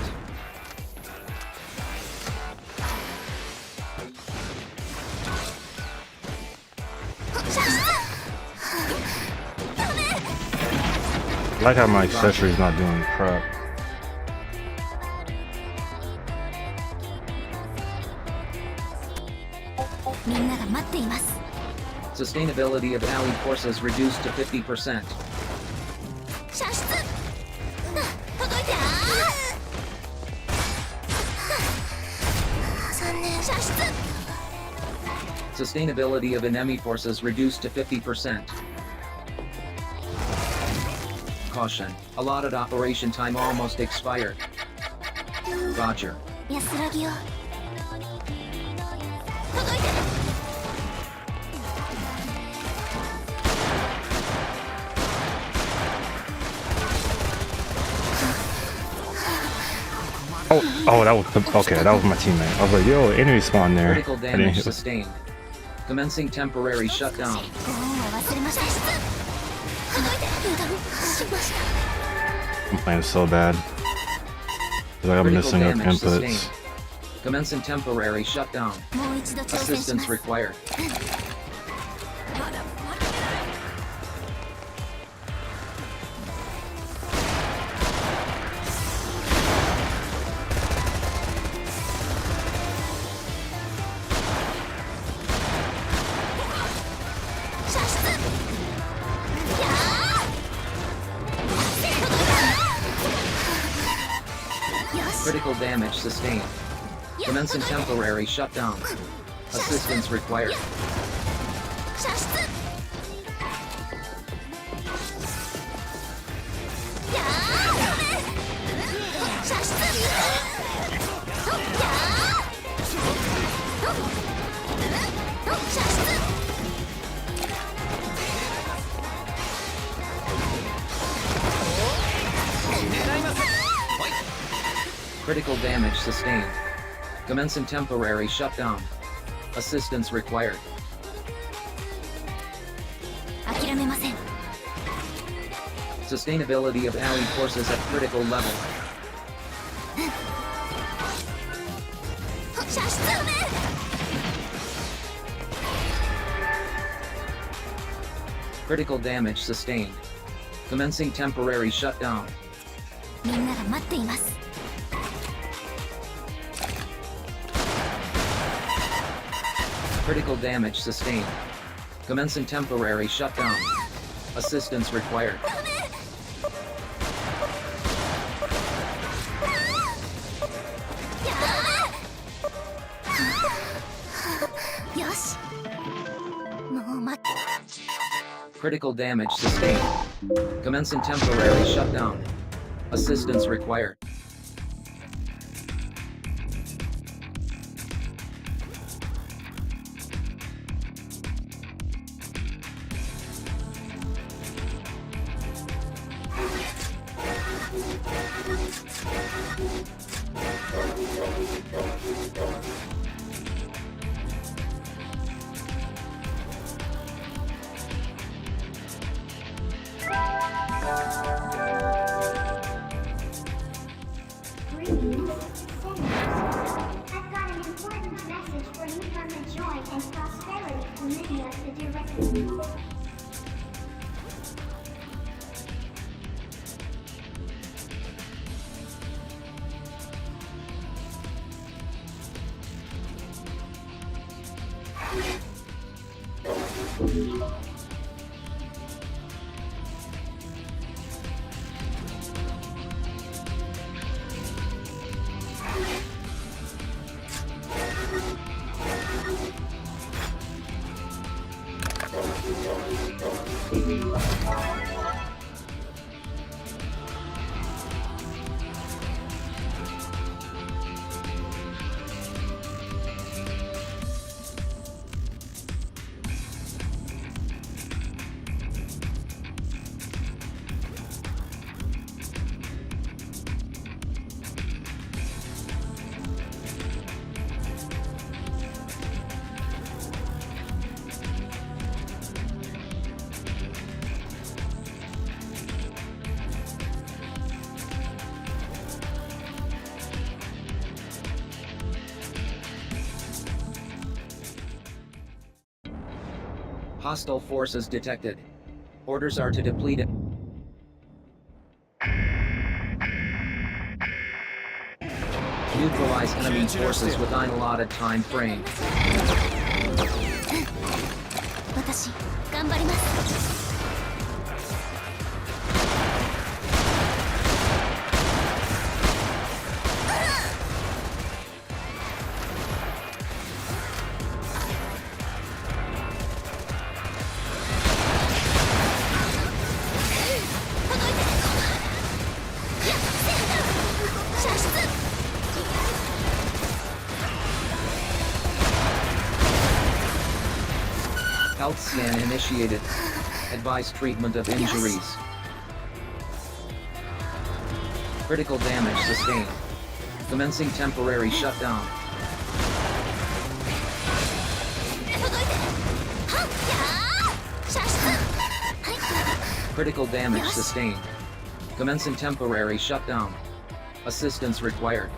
I like how my accessory's not doing crap. Sustainability of allied forces reduced to 50%. Sustainability of enemy forces reduced to 50%. Caution. Allotted operation time almost expired. Roger. Oh, that was okay. That was my teammate. I was like, yo, enemy spawn there. Critical I didn't damage hit. sustained. Commencing temporary shutdown. I'm playing so bad. Feel like I'm Critical missing up damage inputs. sustained. Commencing temporary shutdown. Assistance required. Critical damage sustained. Commencing temporary shutdown. Assistance required. Critical damage sustained. Commencing temporary shutdown. Assistance required. Sustainability of allied forces at critical level. Critical damage sustained. Commencing temporary shutdown. Critical damage sustained. Commencing temporary shutdown. Assistance required. Critical damage sustained. Commencing temporary shutdown. Assistance required. Greetings, sinners. I've got an important message for you from the joy and prosperity committee of the directory. Hostile forces detected. Orders are to deplete it. Neutralize enemy forces within allotted time frame. 私頑張ります Health scan initiated. Advise treatment of injuries. Critical damage sustained. Commencing temporary shutdown. Critical damage sustained. Commencing temporary shutdown. Assistance required.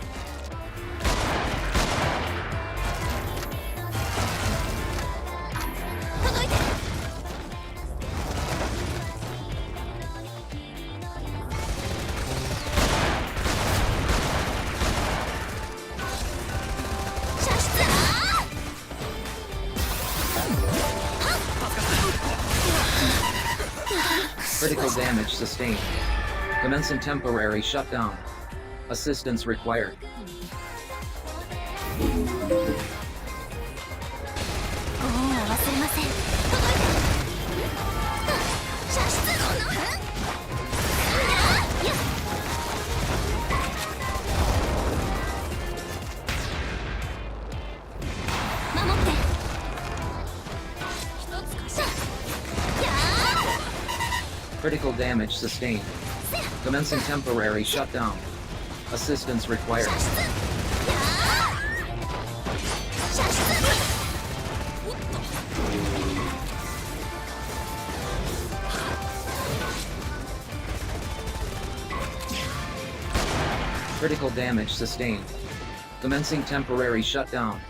Critical damage sustained. Commencing temporary shutdown. Assistance required. ご恩は忘れません射出守って一つかし Critical damage sustained. Commencing temporary shutdown. Assistance required. Critical damage sustained. Commencing temporary shutdown.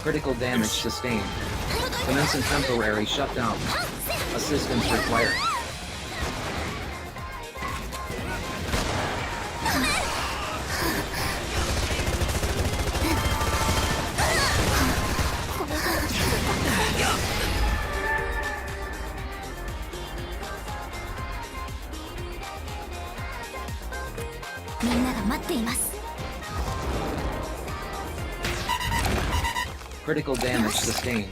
Critical damage sustained. Commencing temporary shutdown. Assistance required. Critical damage sustained.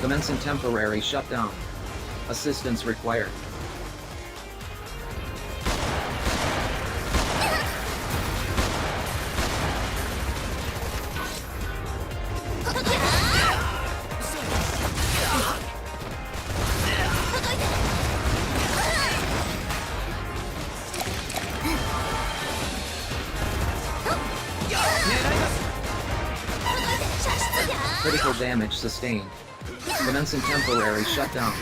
Commencing temporary shutdown. Assistance required. Critical damage sustained. Commencing temporary shutdown.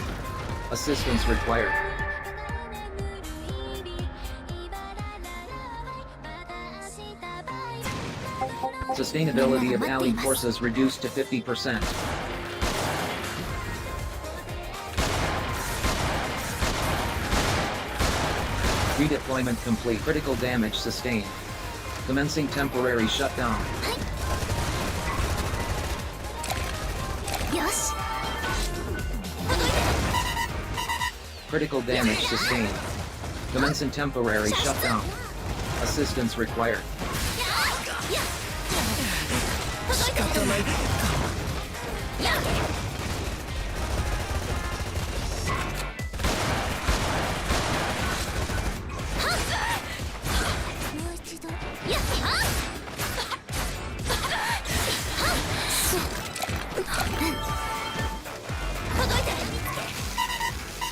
Assistance required. Sustainability of allied forces reduced to 50%. Redeployment complete. Critical damage sustained. Commencing temporary shutdown. Critical damage sustained. Commencing temporary shutdown. Assistance required.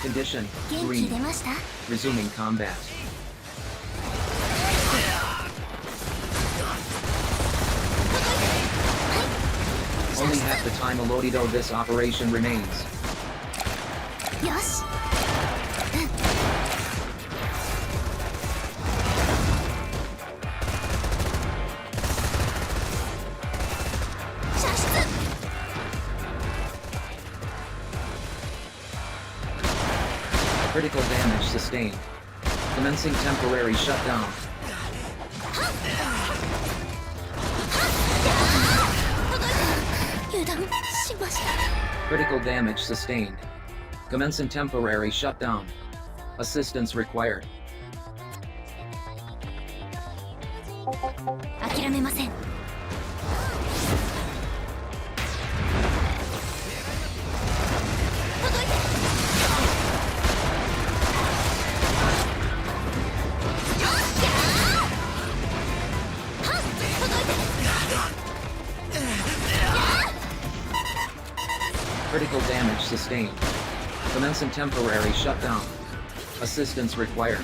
Condition 3. Resuming combat. Only half the time allotted of this operation remains. Critical damage sustained. Commencing temporary shutdown. Critical damage sustained. Commencing temporary shutdown. Assistance required. 諦めません。 Critical damage sustained. Commencing temporary shutdown. Assistance required.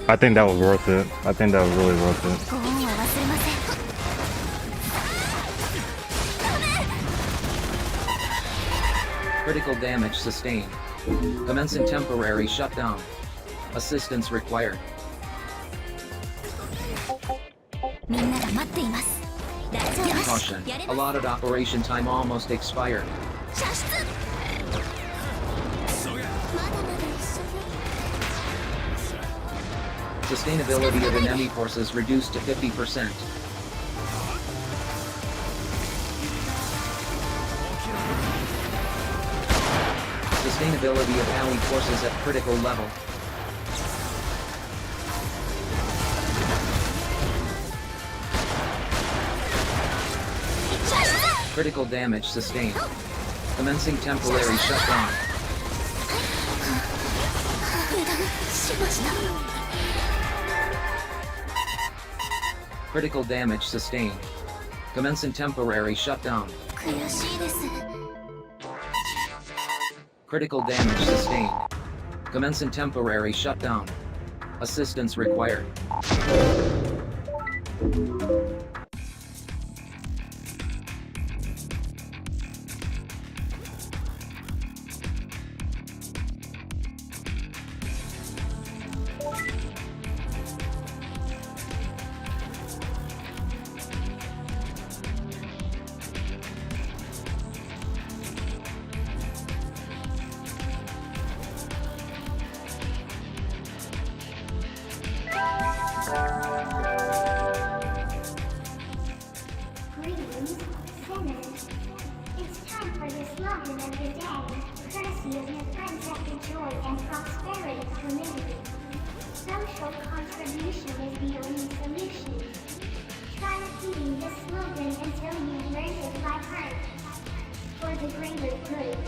I think that was worth it. I think that was really worth it. ご恩は忘れません。 Critical damage sustained. Commencing temporary shutdown. Assistance required. みんなが待っています。大丈夫です。 Caution. やれます。 Allotted operation time almost expired. 射出。まだまだ一緒よ。 Sustainability of enemy forces reduced to 50%. Sustainability of ally forces at critical level. Critical damage sustained. Commencing temporary shutdown. 油断しました。 Critical damage sustained. Commencing temporary shutdown. 悔しいです。 Critical damage sustained. Commencing temporary shutdown. Assistance required. Greetings, sinners. It's time for the slogan of the day, courtesy of your friends at the Joy and Prosperity Community. Social contribution is the only solution. Try repeating this slogan until you learn it by heart. For the greater good.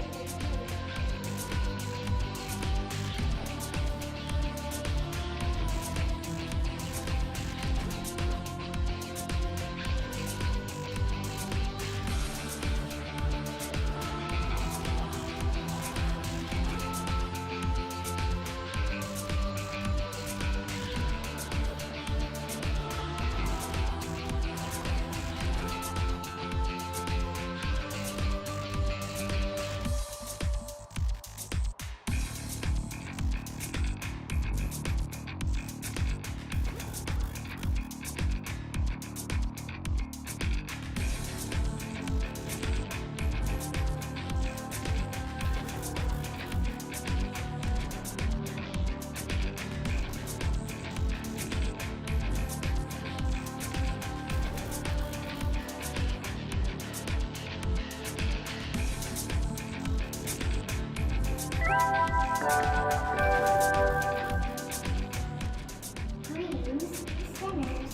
Greetings, sinners.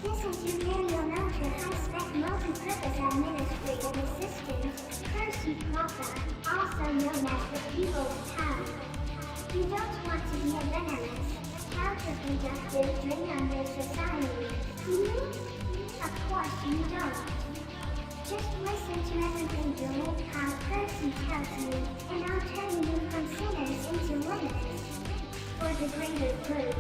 This is Imperial Ultra High-Spec Multi-Purpose Administrative Assistant, Percy Prata, also known as the People's Pound. You don't want to be a venomous, counterproductive drain on their society, do you? Of course you don't. Just listen to everything Julie how Percy tells you, and I'll turn you from sinners into winners. For the greater good.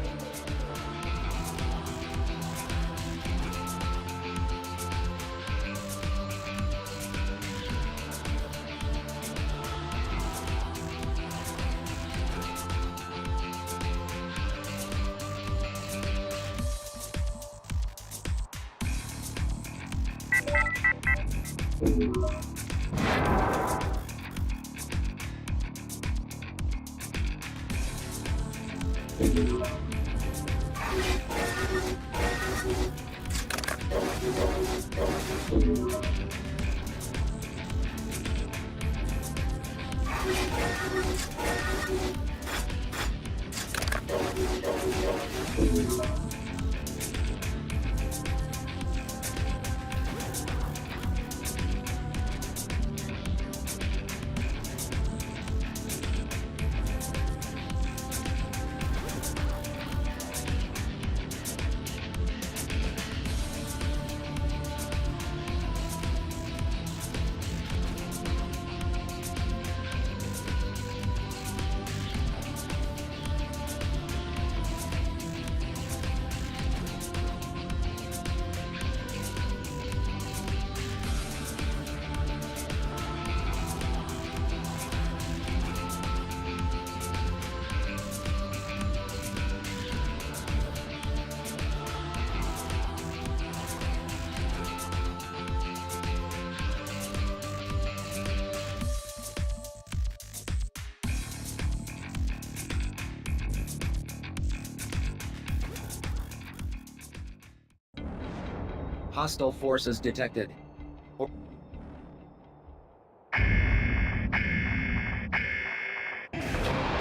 Hostile forces detected.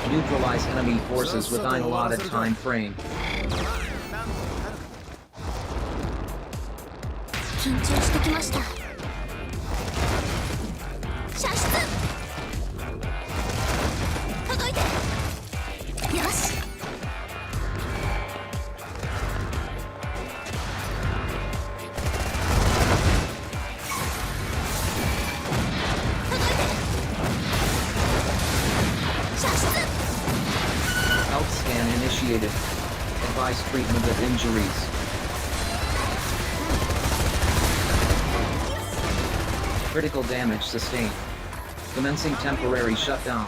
Neutralize enemy forces within allotted time frame. 緊張してきました。射出。届いて。よし。届いて。射出。Health scan initiated. Advise treatment of injuries. Critical damage sustained. Commencing temporary shutdown.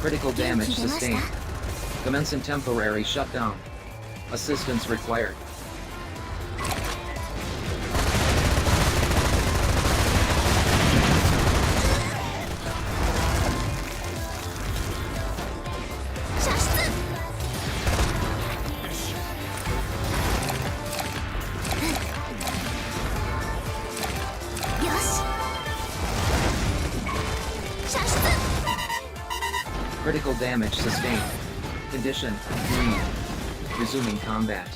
Critical damage sustained. Commencing temporary shutdown. Assistance required. Critical damage sustained. Condition, green. Resuming combat.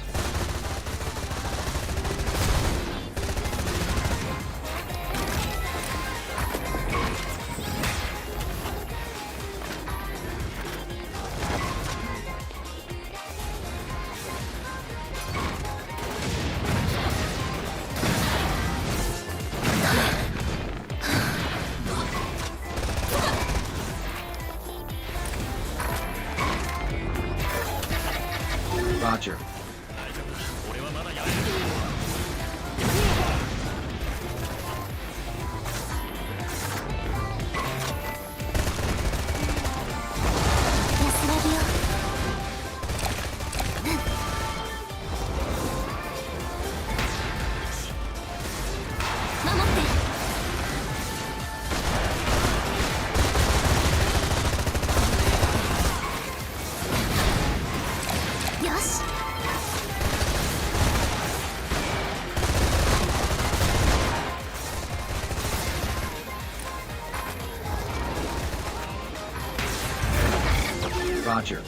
Roger. Roger.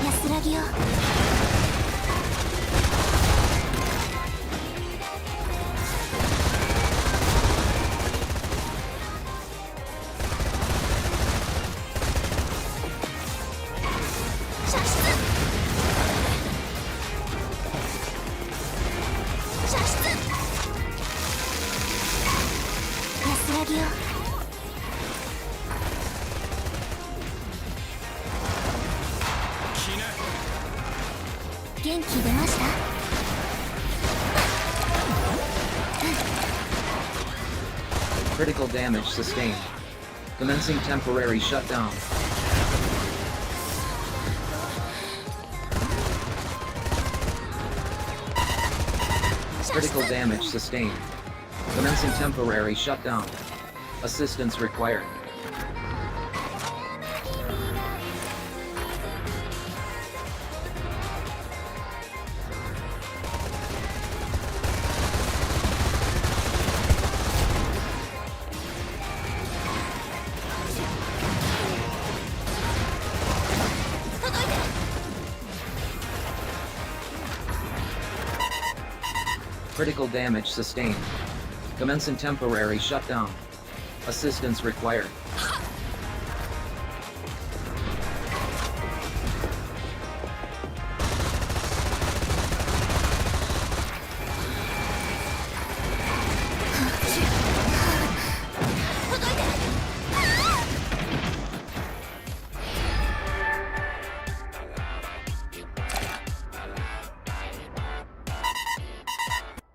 安らぎを。射出。射出。安らぎを。元気出ました？ Critical damage sustained. Commencing temporary shutdown. Critical damage sustained. Commencing temporary shutdown. Assistance required. Critical damage sustained. Commencing temporary shutdown. Assistance required.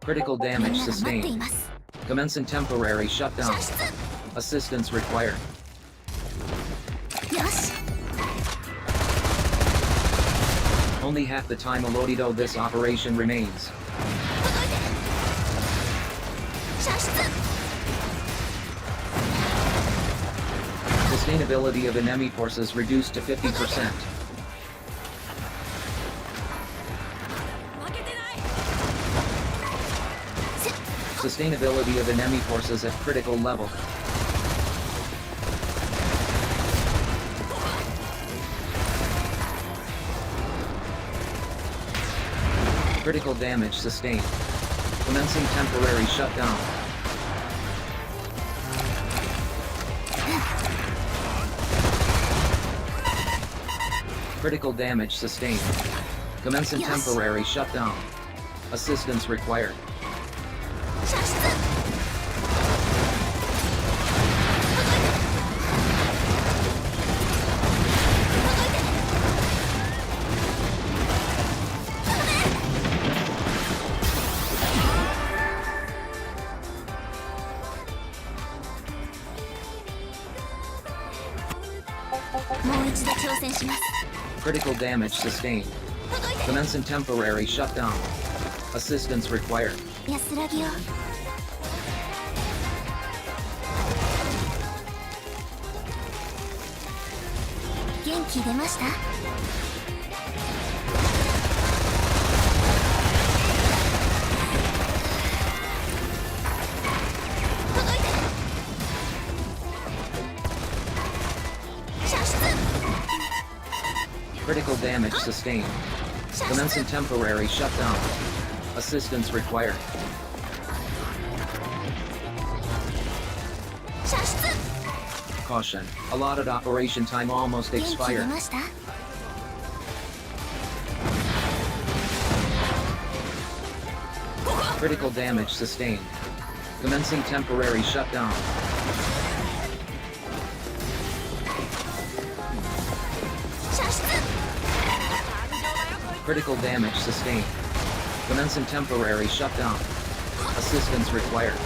Critical damage sustained. Commencing temporary shutdown. Assistance required. Only half the time allotted this operation remains. Sustainability of enemy forces reduced to 50%. Sustainability of enemy forces at critical level. Critical damage sustained. Commencing temporary shutdown. Critical damage sustained. Commencing temporary shutdown. Assistance required. Critical damage sustained. Commencing temporary shutdown. Assistance required. Critical damage sustained. Commencing temporary shutdown. Assistance required. Caution. Allotted operation time almost expired. Critical damage sustained. Commencing temporary shutdown. Critical damage sustained. Commencing temporary shutdown. Assistance required.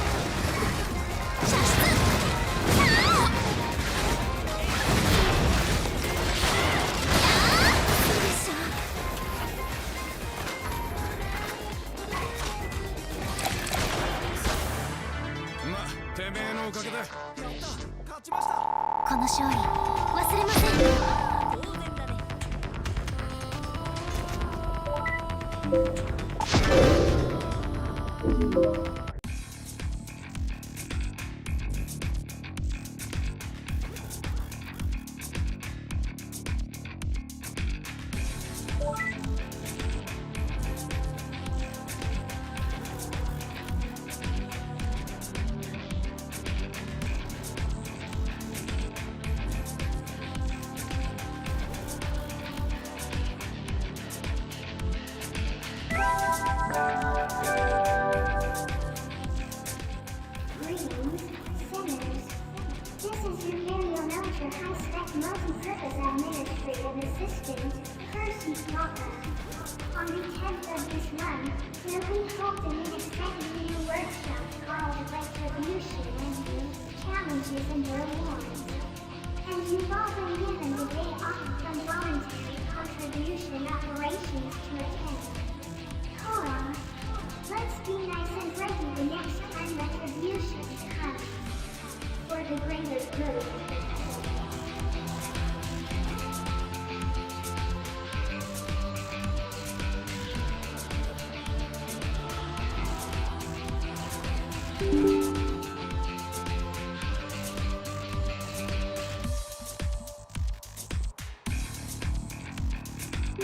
Greetings, sinners. This is your very own ultra high-spec multi-purpose administrative assistant, Percy Papa. On the 10th of this month, we'll be holding an exciting new workshop called Retribution and Challenges and Rewards. And you've all been given the day off from voluntary contribution operations to attend. Cora, let's be nice I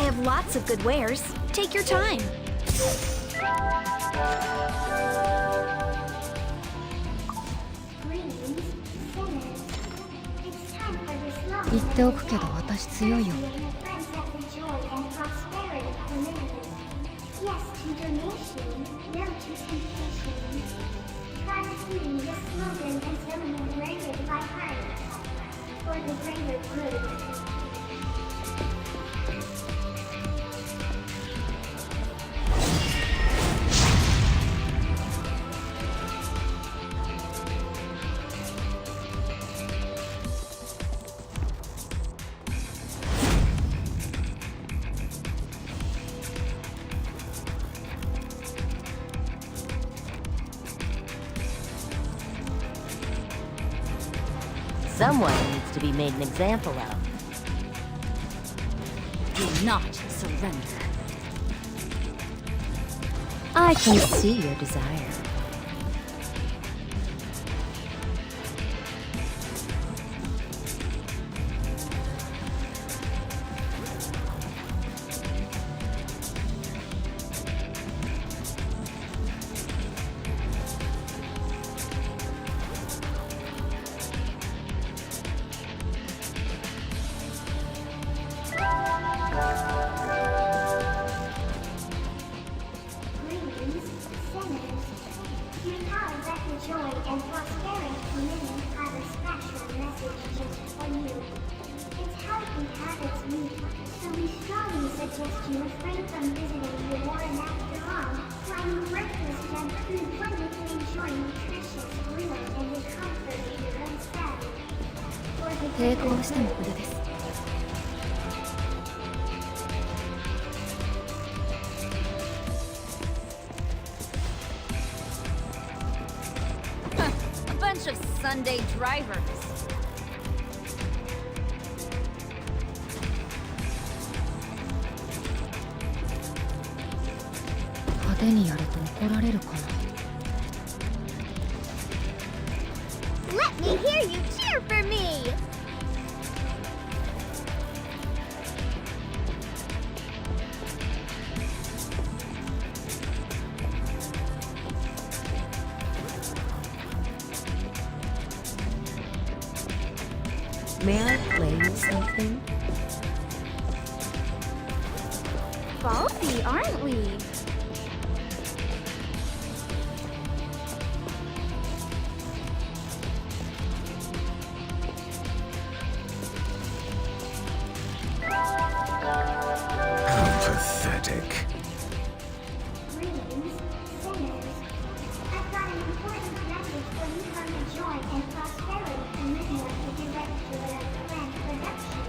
have lots of good wares. Take your time. Greetings, sinners. It's time for this long 言っておくけど私強いよ。 and the friends of the joy and prosperity commitment. Yes to donation, no to temptation. Try repeating this slogan until you learn it by heart. For the greater good. Someone needs to be made an example of. Do not surrender. I can see your desire. Greetings, sinners. You know that the joy and prosperity commitment have a special message just for you. It's healthy habits week, so we strongly suggest you refrain from visiting the Warren after all, while breakfast and food when you can enjoy nutritious meals and the comfort of your own bed. For the 抵抗しても無駄です。 A bunch of Sunday drivers. 派手にやると怒られるかな。 Let me hear you cheer for me! May I play you something? Ballsy, aren't we? How pathetic. Greetings, sinners. I've got an important message for you from the joy and prosperity commitment of the director of Plant Production.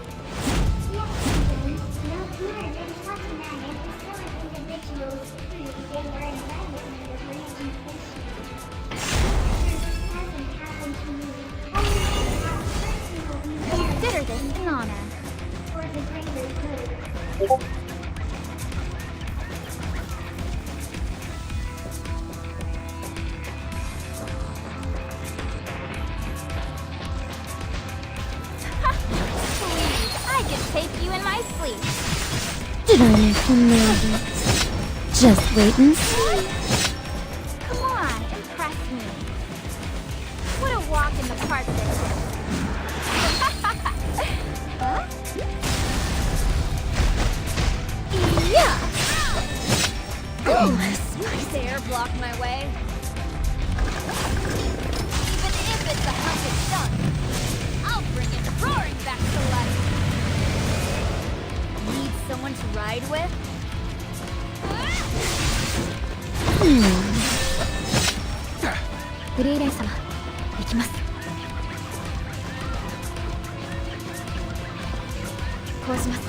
Yes, students, no fewer than 29 emphatic individuals proved they were invited to the education. This hasn't happened to me. Only how personal you Consider this an honor. for the greater good. I could take you in my sleep. Did I make you nervous? Just wait and see. Come on, impress me. What a walk in the park this is. Huh? Yeah. Oh, nice air block my way. Even if it's a hunted duck, I'll bring it roaring back to life. Need someone to ride with? フリーレン様行きます。こうします。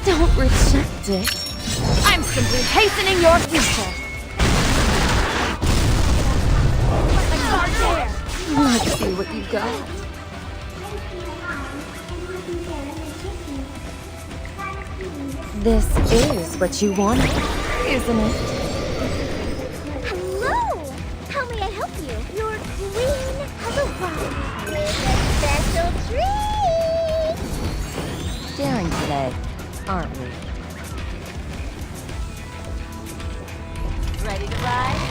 Don't reject it. I'm simply hastening your future. Let's see what you got. This is what you wanted, isn't it? Hello! How may I help you? Your queen has arrived with a special treat! Daring today, aren't we? Ready to ride?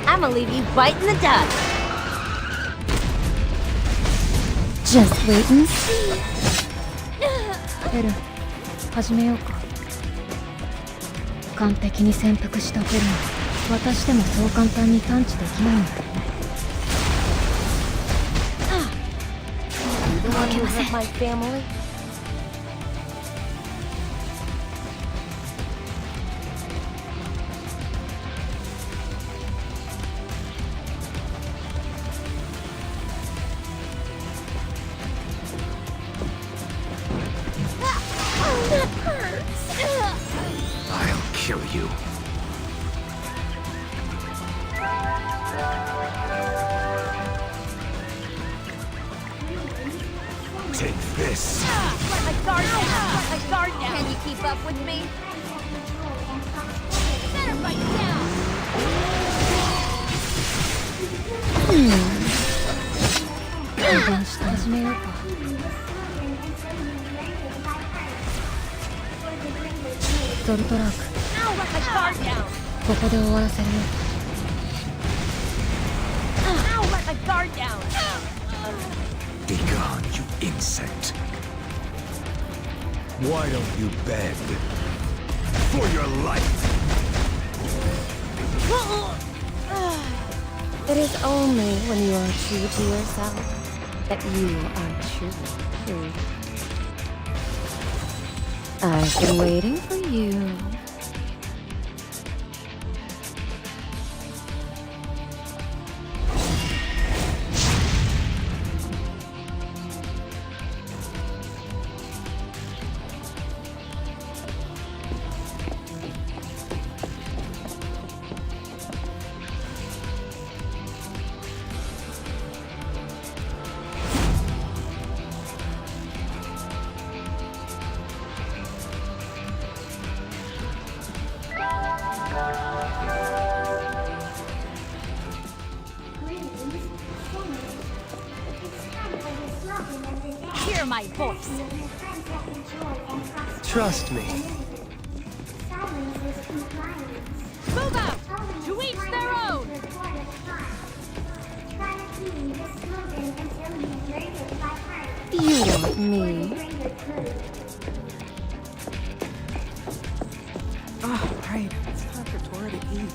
I'ma leave you biting the dust. Just wait and see. エル、始めようか。完璧に潜伏したフェルン、私でもそう簡単に探知できないんだよね。You the one who hurt my family? I'll kill you. Take this. Let my guard down. Let my guard down. Can you keep up with me? Better fight down. 油断して始めようか。ソルトラーク、 Now let my guard down. ここで終わらせるよ。 Now let my guard down. Be gone, you insect. Why don't you beg for your life? It is only when you are true to yourself that you are truly free. I've been waiting for you. Hear my voice. Trust me. Move out. To each their own. You want me? Oh, right. It's time for Tora to eat.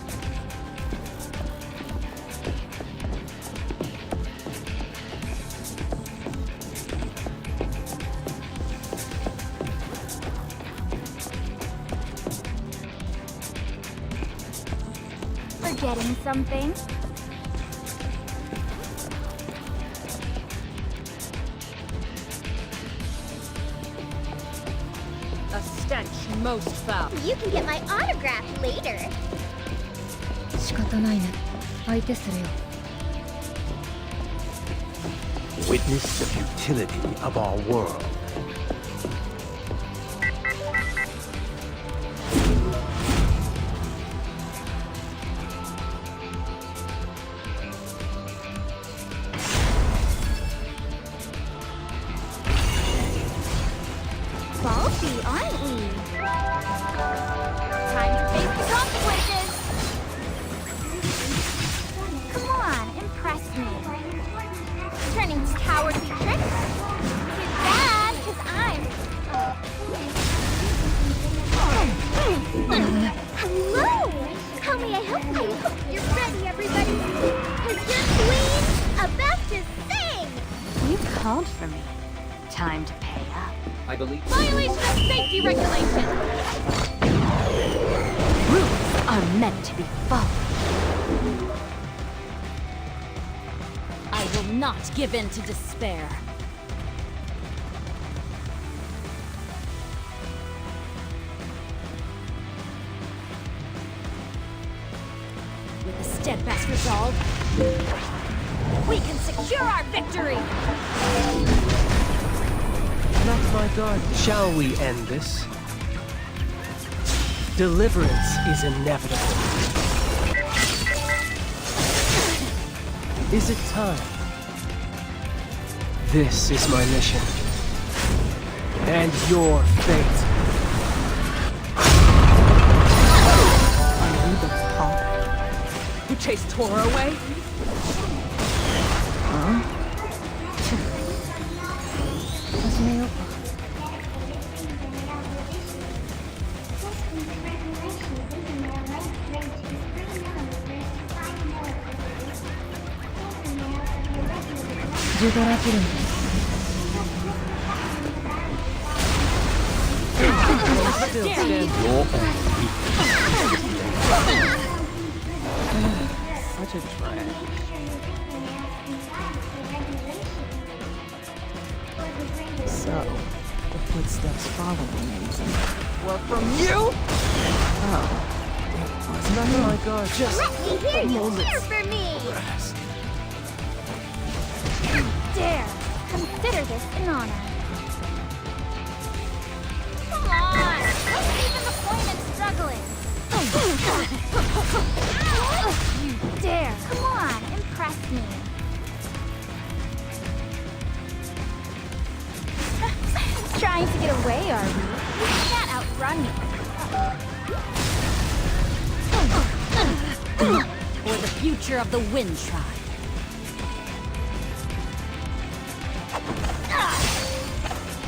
Forgetting something? A stench most foul. You can get my autograph later. 仕方ないね。相手するよ。 Witness the futility of our world. Faulty, aren't we? Time to face the consequences. Come on, impress me. Turning cowardly tricks? Too bad, because I'm... Hello! How may I help you? You're ready, everybody. Because your queen's about to sing! You called for me. Time to pay up. I believe. Violation of safety regulations! Rules are meant to be followed. I will not give in to despair. With a steadfast resolve, we can secure our victory! Not my guard. Shall we end this? Deliverance is inevitable. Is it time? This is my mission. And your fate. Are you the punk who chased Tora away? Still stand. Such a drag. So, the footsteps following me were from you? Oh. It Not wasn't my me. guard. Just Let me hear you moments. cheer for me! rest. Dare! Consider this an honor. Come on! What's even the point in struggling? You dare! Come on, impress me. Trying to get away, are we? You can't outrun me. For the future of the Wind Tribe.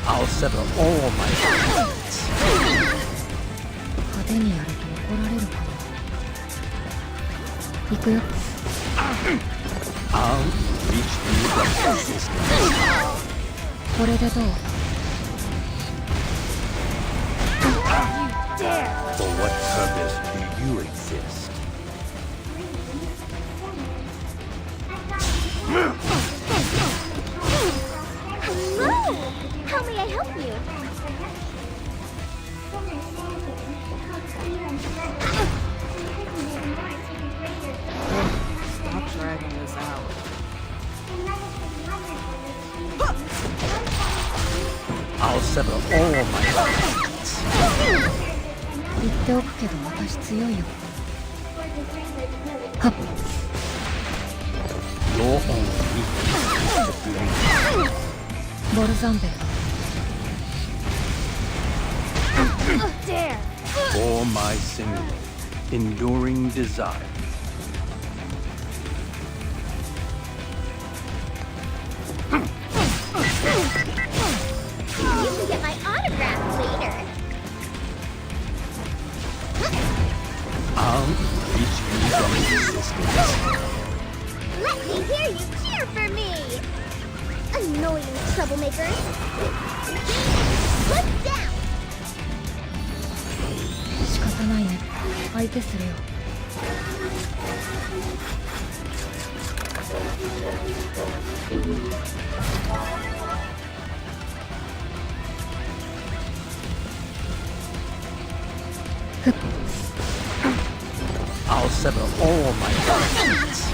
I'll sever all my hands. 派手にやると怒られるかな。行くよ。 I'll reach the resistance. これでどう？ Dare! For what purpose do you exist? Hello! How may I help you? Stop dragging this out. I'll sever all my hands. 言っておくけど私強いよ。はっ。 Your own weakness. ボルザンベル。 Dare! For my single, enduring desire. You can get my autograph later. I'll reach you from resistance. Let me hear you cheer for me! Annoying troublemakers! Put down! 仕方ないね。相手するよ。I'll sever all my hands.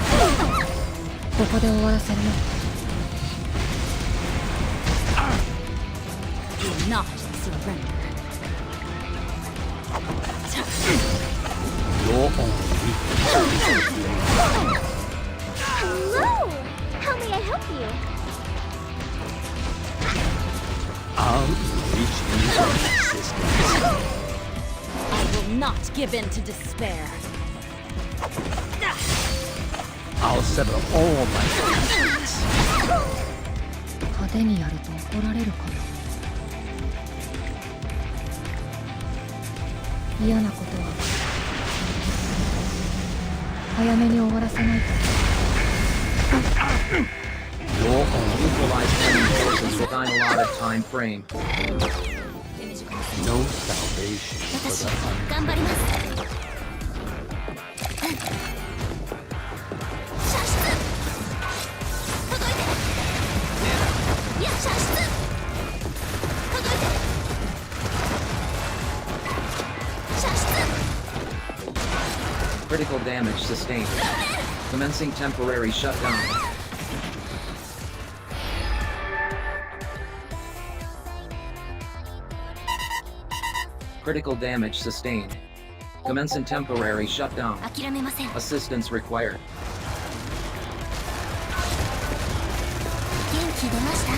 ここで終わらせるよ。 Do not surrender. Your own weakness. Hello! How may I help you? I'll reach you from resistance. I will not give in to despair. I'll sever all my hands. 派手にやると怒られるかな。嫌なことは早めに終わらせないと。Neutralize enemy forces within a allotted time frame. No salvation for the hunted. 頑張ります射出届いていや射出届いて射出 Critical damage sustained. Commencing temporary shutdown. Critical damage sustained. Commencing temporary shutdown. 諦めません Assistance required. 元気出ました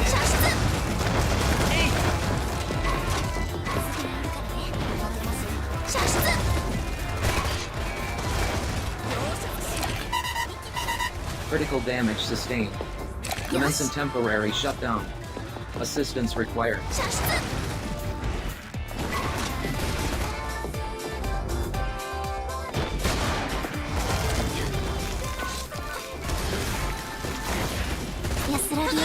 射出射出 Critical damage sustained. Commencing temporary shutdown. Assistance required. 射出安らぎを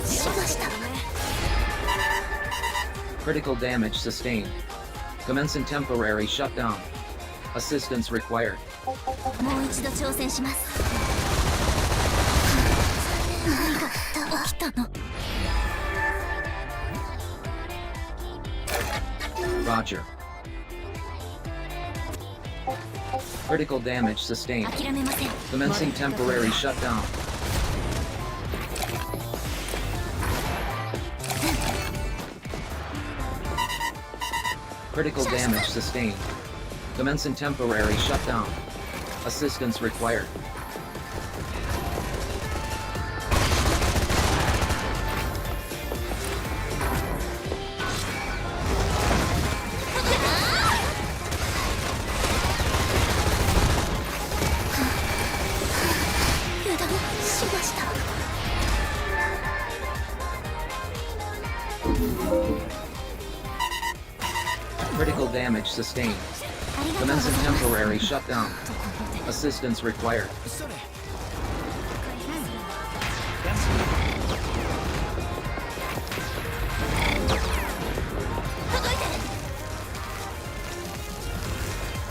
しました Critical damage sustained. Commencing temporary shutdown. Assistance required. もう一度挑戦します何が起きたの Roger. Critical damage sustained. 諦めません Commencing temporary shutdown. Critical damage sustained. Commencing temporary shutdown. Assistance required. Critical damage sustained. Commencing temporary shutdown. Assistance required.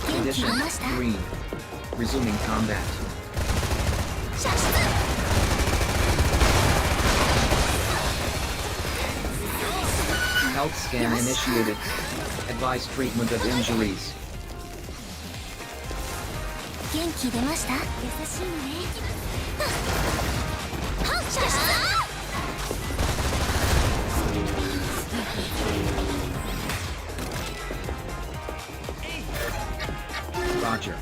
Condition green. Resuming combat. Health scan initiated. Advise treatment of injuries. 元気出ました優しいね反射した Roger.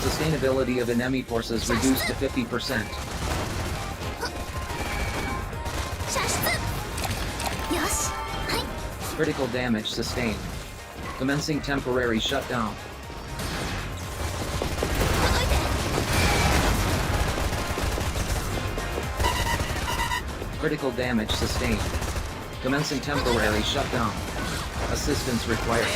Sustainability of enemy forces reduced to 50%. 射出よしはい Critical damage sustained. Commencing temporary shutdown. 届いて Critical damage sustained. Commencing temporary shutdown. Assistance required.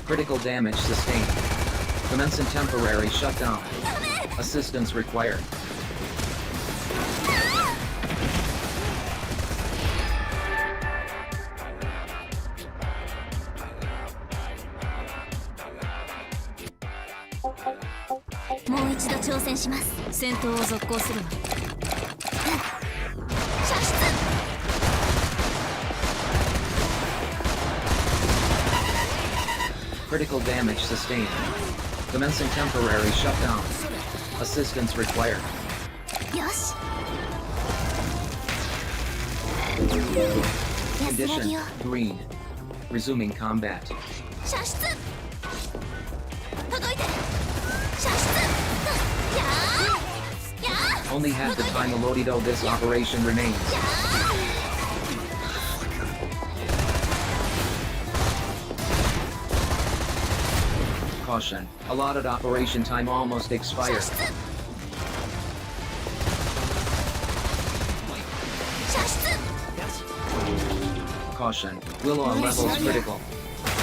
Critical damage sustained. Commencing temporary shutdown. Assistance required. もう一度挑戦します。戦闘を続行するわ。射出。 Critical damage sustained. Commencing temporary shutdown. Assistance required. よし。 Condition green. Resuming combat. 射出。届いて。射出。やー。やー。 Only half the time Elodido this operation remains. やー。 Caution. Allotted operation time almost expired. 射出。 Caution. Willow levels critical.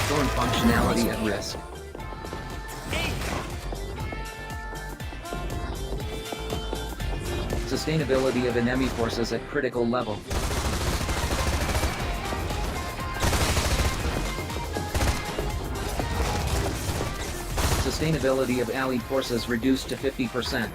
Thorn functionality at risk. Sustainability of enemy forces at critical level. Sustainability of allied forces reduced to 50%.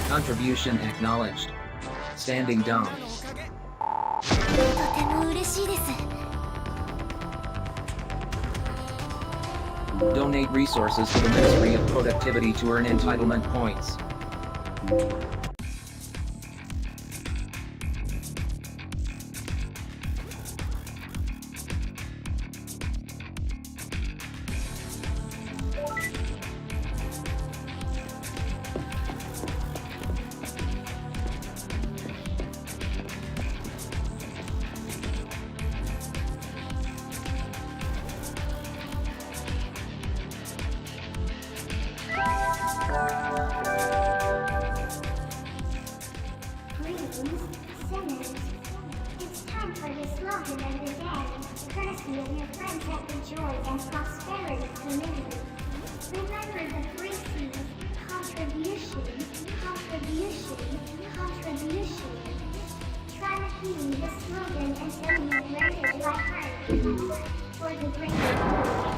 Contribution acknowledged. Standing down. とても嬉しいです。 Donate resources to the Ministry of Productivity to earn entitlement points. Greetings, sinners. It's time for the slogan of the day, courtesy of your friends at the Joy and Prosperity Committee. Remember the three C's: contribution, contribution, contribution. Try repeating the slogan and sending it rated by heart for the greater good.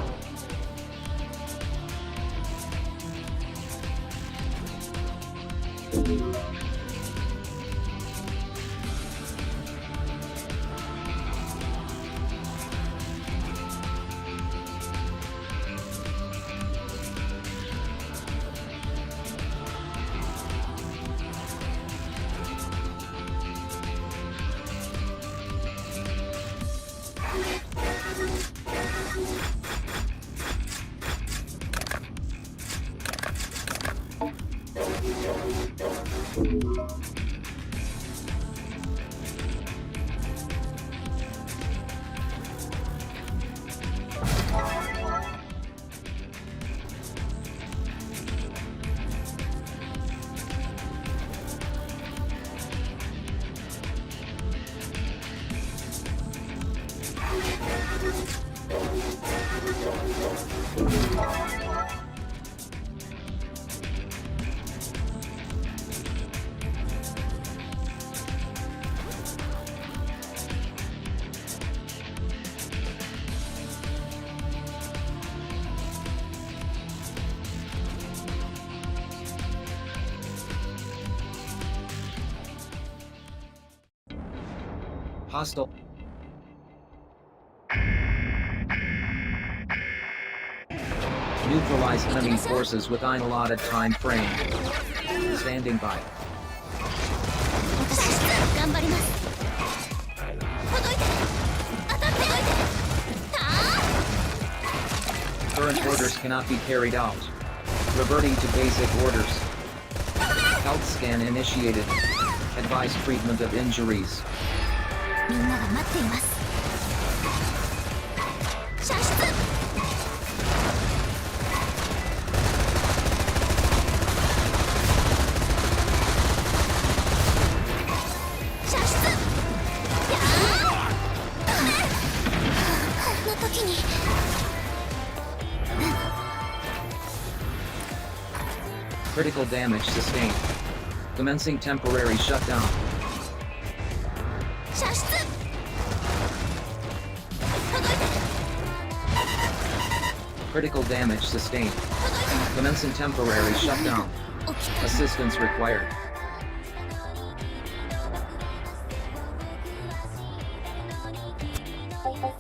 Hostile. Neutralize enemy forces within allotted time frame. Standing by. 頑張ります。届いて。当たっておいて。Current orders cannot be carried out. Reverting to basic orders. Health scan initiated. Advise treatment of injuries. みんなが待っています。射出。射出。やあ、こんな時に。Critical damage sustained. Commencing temporary shutdown. 射出。届いて。 Critical damage sustained. Commencing temporary shutdown. 起きた。 Assistance required.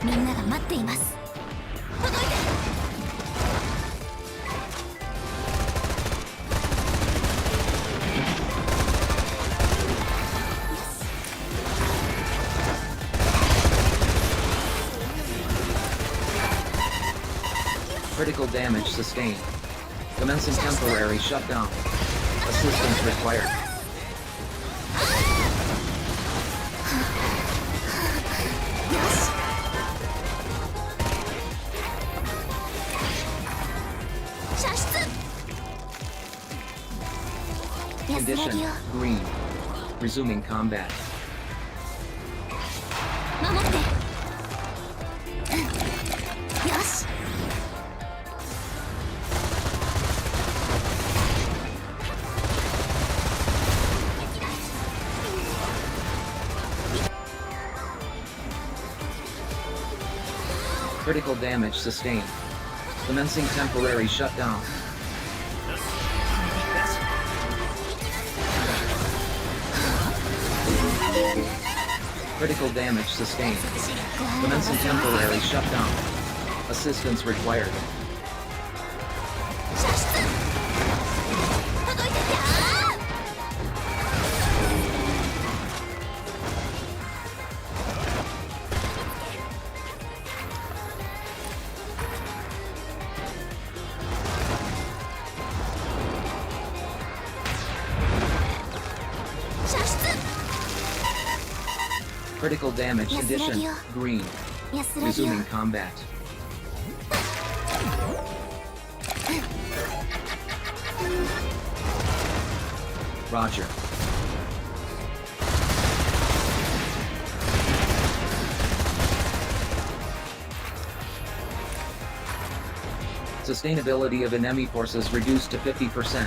みんなが待っています。届いて。 Critical damage sustained. Commencing temporary shutdown. Assistance required. 射出。安ら Condition ぎを green. Resuming combat. 守って。よし。 Critical damage sustained. Commencing temporary shutdown. Critical damage sustained. Commencing temporary shutdown. Assistance required. 射出。届いて。やあ。 射出。 Critical damage condition green. 安らぎを Resuming combat. Roger. Sustainability of enemy forces reduced to 50%.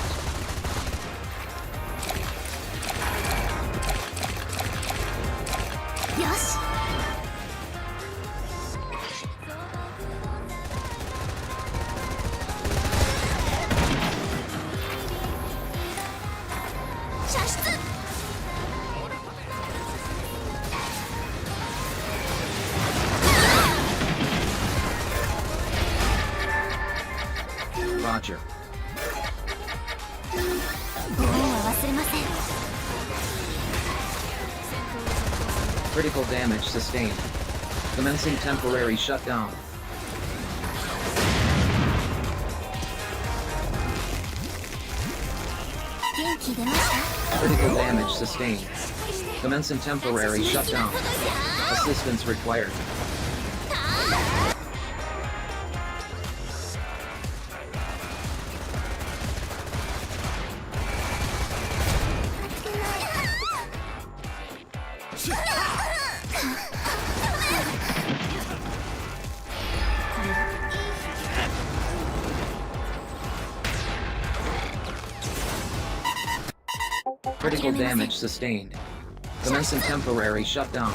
よし。 射出。 Roger. ご恩は忘れません。 Critical damage sustained. Commencing temporary shutdown. 元気出ました。 Critical damage sustained. Commencing temporary shutdown. Assistance required. Critical damage sustained. Commencing temporary shutdown.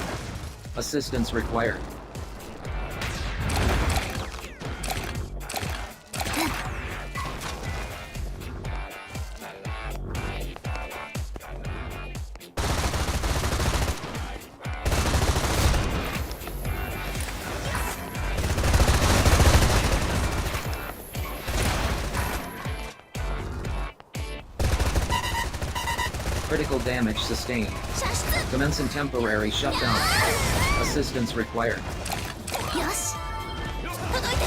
Assistance required. Critical damage sustained. Commencing temporary shutdown. Assistance required. よし。届いて。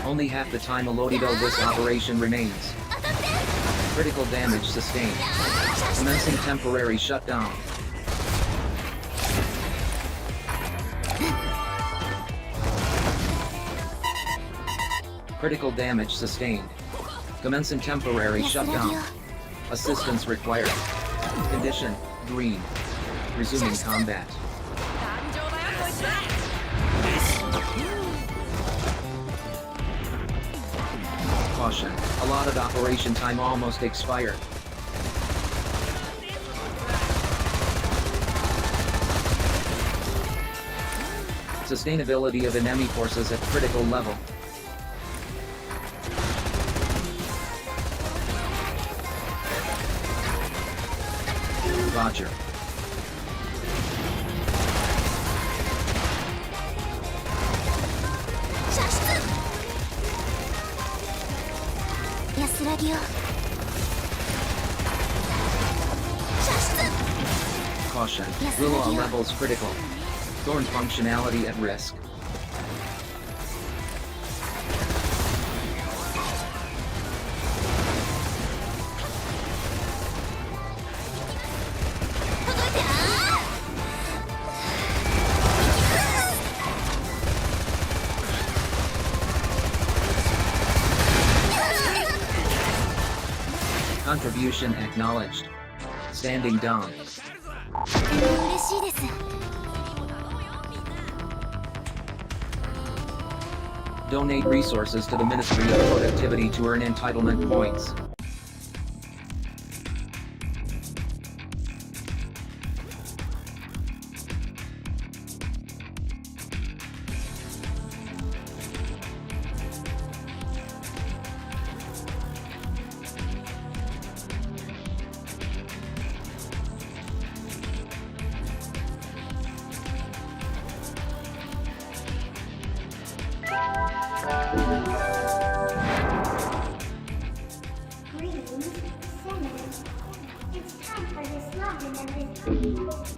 Only half the time allotted of this operation remains. Critical damage sustained. Commencing temporary shutdown. Critical damage sustained. Commencing temporary 安らぎを shutdown. Assistance required. Condition green. Resuming combat. Caution. Allotted operation time almost expired. Sustainability of enemy forces at critical level. Roger. 射出安らぎを射出 Caution. Yes, Willow thank you. levels critical. Thorn functionality at risk. Contribution acknowledged. Standing down. とても嬉しいです Donate resources to the Ministry of Productivity to earn entitlement points. Greetings, sinners. It's time for this login of this.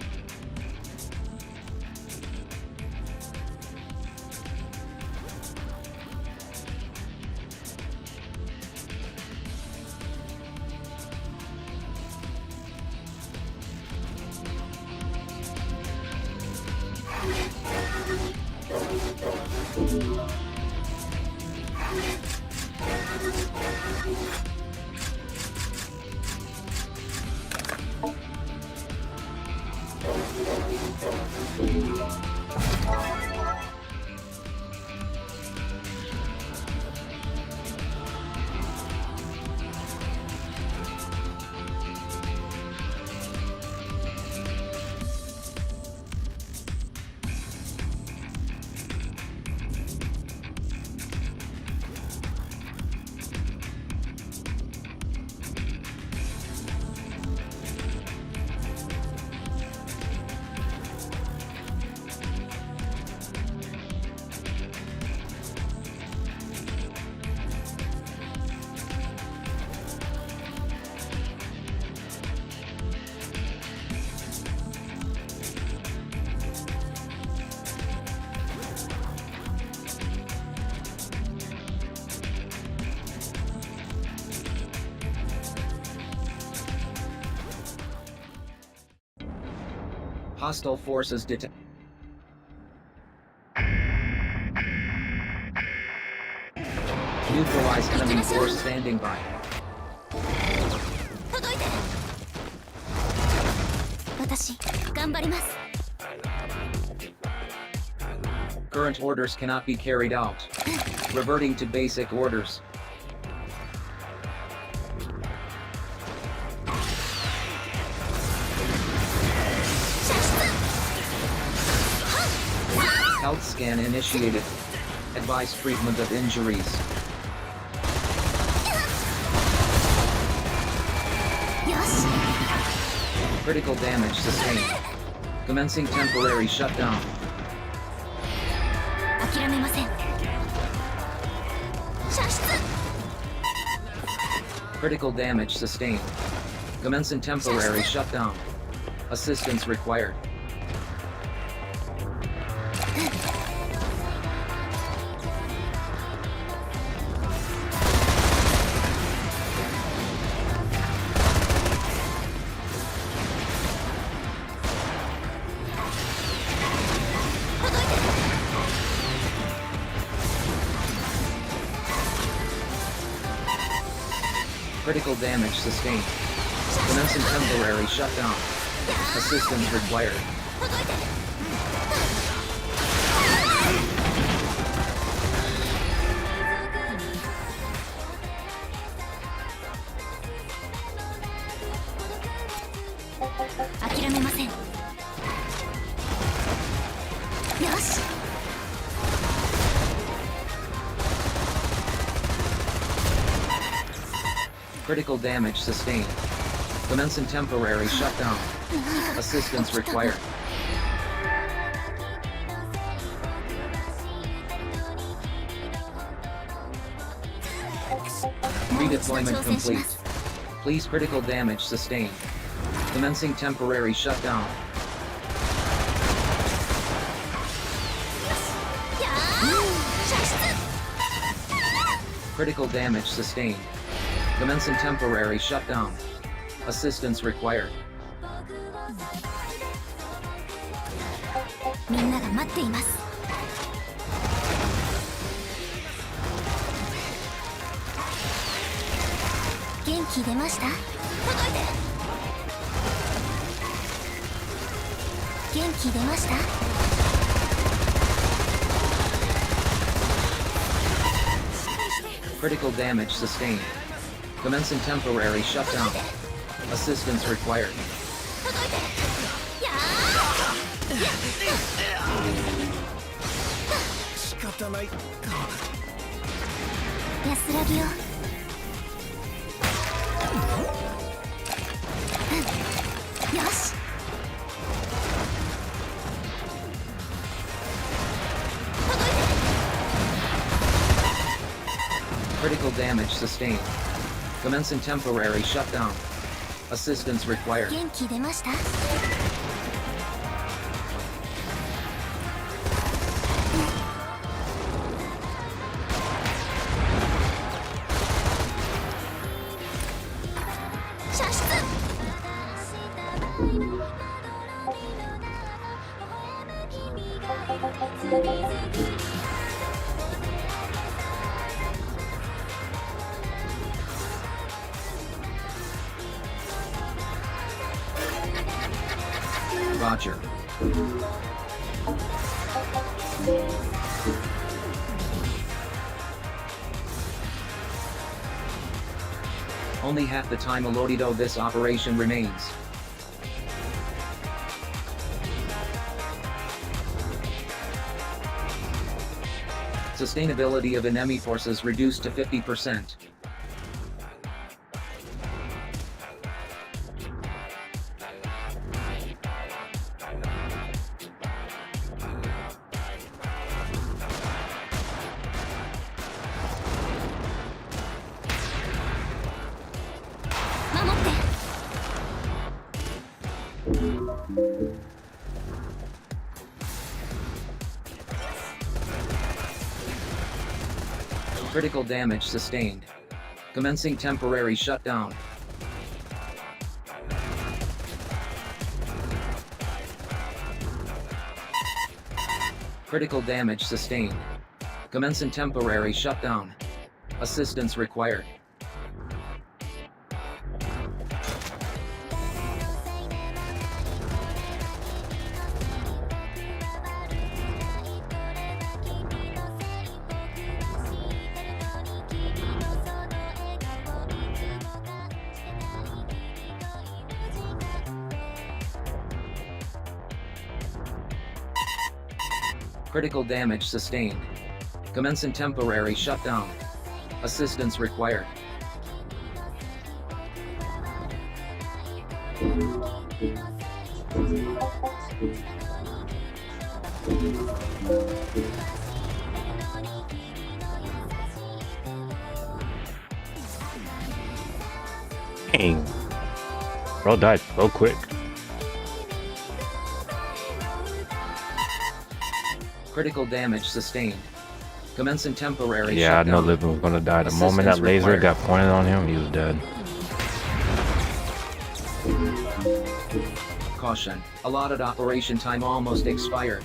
Hostile forces detect. Neutralize enemy force standing by. 届いて私頑張ります Current orders cannot be carried out. Reverting to basic orders. Health scan initiated. Advise treatment of injuries. よし Critical damage sustained. Commencing temporary shutdown. 諦めません射出 Critical damage sustained. Commencing temporary shutdown. Assistance required. Critical damage sustained. Commencing temporary shutdown. Assistance required. Critical damage sustained. Commencing temporary shutdown. Assistance required. Redeployment complete. Please critical damage sustained. Commencing temporary shutdown. Critical damage sustained. Commencing temporary shutdown. Assistance required. みんなが待っています。元気出ました？届いて。元気出ました？ Critical damage sustained. Commencing temporary shutdown. Assistance required. 仕方ないか。安らぎを。よし。 Critical damage sustained. Commencing temporary shutdown. Assistance required. 元気出ました？ 射出！ Roger. Only half the time allotted this operation remains. Sustainability of enemy forces reduced to 50%. Critical damage sustained. Commencing temporary shutdown. Critical damage sustained. Commencing temporary shutdown. Assistance required. Critical damage sustained. Commencing temporary shutdown. Assistance required. Dang. Bro died so quick. Critical damage sustained. Commencing temporary Yeah, I shutdown. know Livin was gonna die. The moment that Assistance laser required. got pointed on him, he was dead. Caution. Allotted operation time almost expired.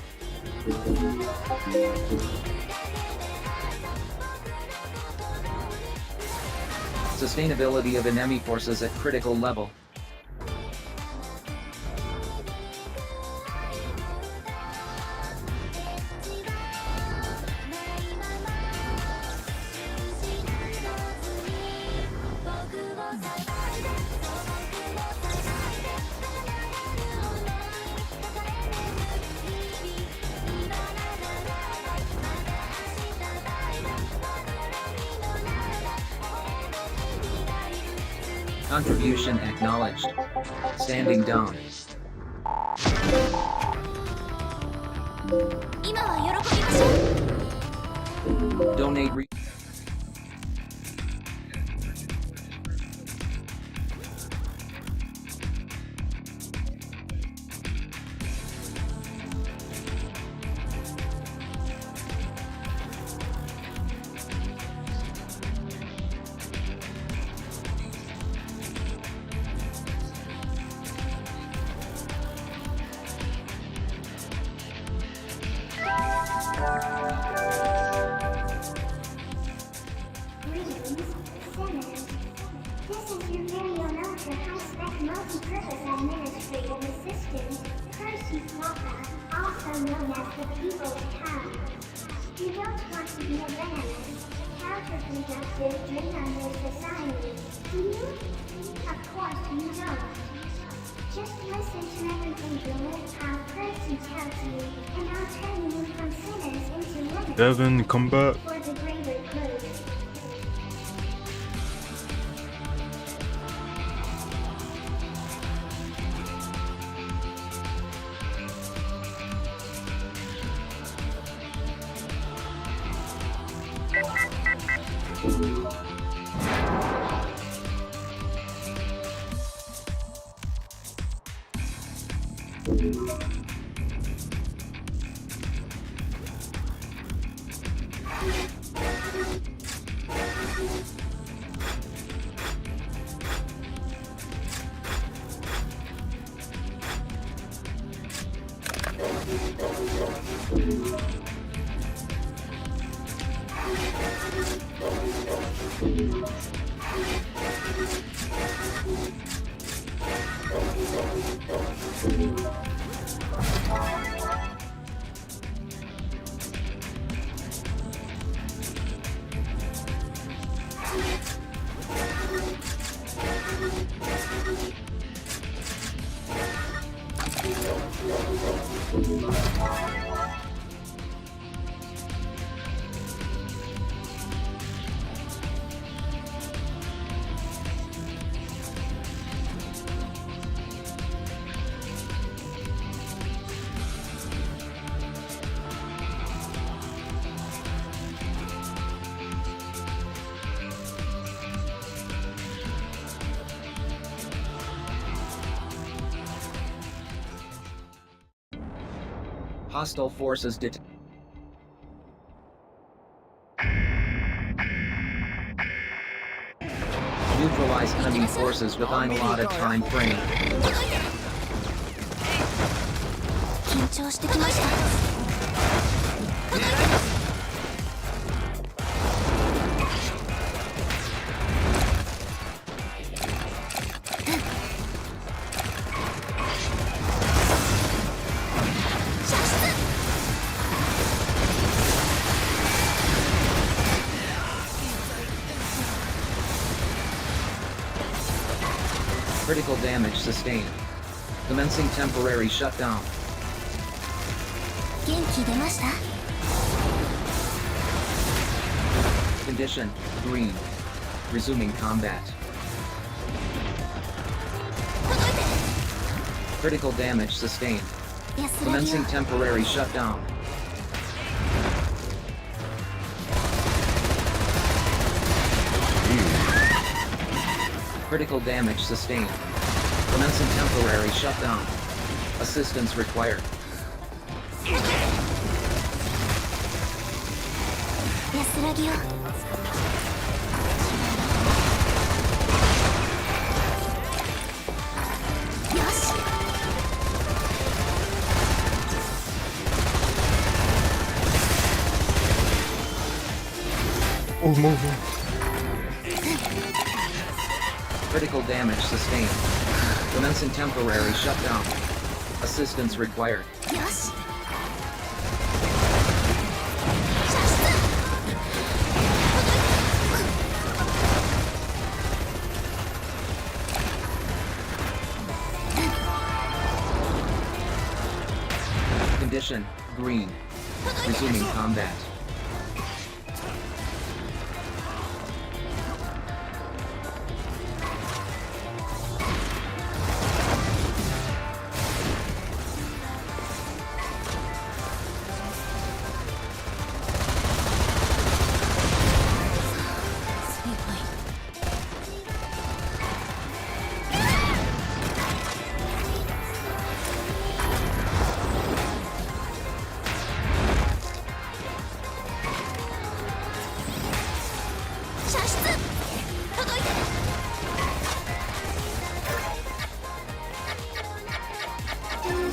Sustainability of enemy forces at critical level. Contribution acknowledged. Standing down. 今は喜びましょう。 Donate Greetings, sinners. This is your very own ultra-high-spec multi-purpose administrative assistant, Percy Papa, also known as the People's Pound. You don't want to be a venomous, counterproductive drain on your society, do you? Of course you don't. Just listen to everything the Lord Pound Percy tells you, and I'll turn you from sinners into winners. Devin, come back. For the greater good. Hostile forces Neutralize enemy forces within allotted time frame. 緊張してきました。 Critical damage sustained. Commencing temporary shutdown. 元気出ました？ Condition green. Resuming combat. Critical damage sustained. 安らぎ Commencing を temporary shutdown. Critical damage sustained. Commencing temporary shutdown. Assistance required. 安らぎを よし Oh, moving. Critical damage sustained. Commencing temporary shutdown. Assistance required. よし Condition, green. Resuming combat.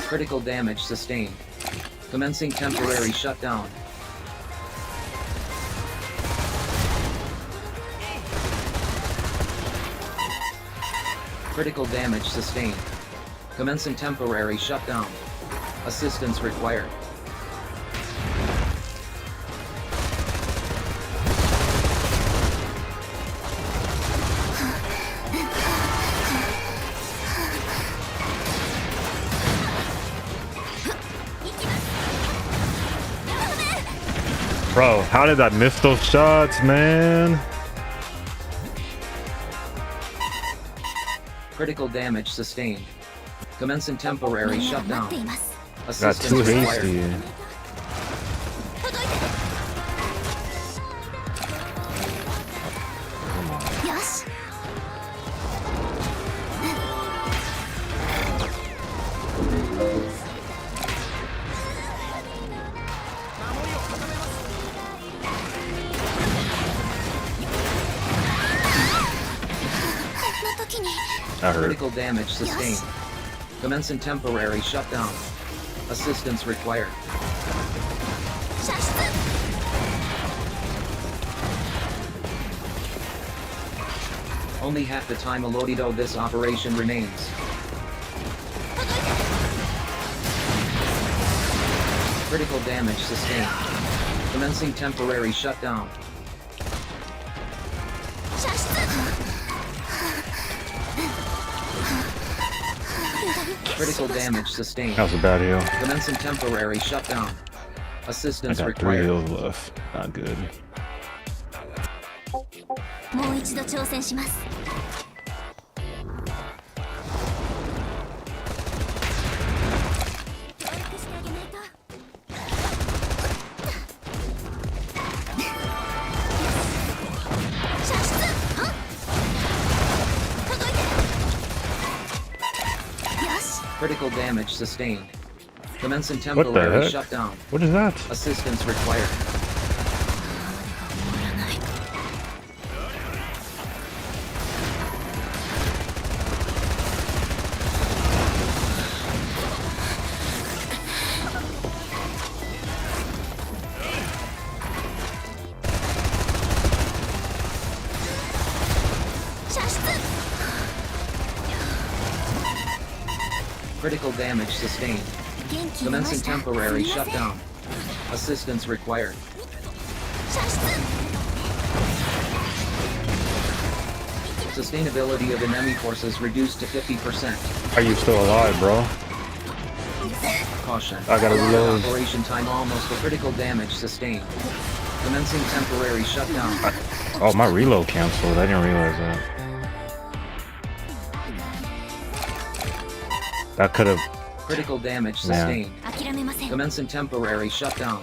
Critical damage sustained. Commencing temporary shutdown. Critical damage sustained. Commencing temporary shutdown. Assistance required. Bro, how did I miss those shots, man? Critical damage sustained. Commencing temporary shutdown. 待っています Got Assistance too required. hasty. Come on. よし I heard. Critical damage sustained. Commencing temporary shutdown. Assistance required. 射出 Only half the time allotted this operation remains. Critical damage sustained. Commencing temporary shutdown. 射出 Critical damage sustained. That was a bad heal. Commencing temporary shutdown. I Assistance got 3 required. heals left. Not good. もう一度挑戦します Critical damage sustained. Commencing What the temporary heck? shutdown. What is that? Assistance required. Critical damage sustained. 元気出ま Commencing した temporary すみません shutdown. Assistance required. 射出 Sustainability of enemy forces reduced to 50%. Are you still alive, bro? Caution. I gotta reload. Operation time almost for critical damage sustained. Commencing temporary shutdown. Oh, my reload canceled. I didn't realize that. That could have Critical damage Yeah. sustained. 諦めません Commencing temporary shutdown.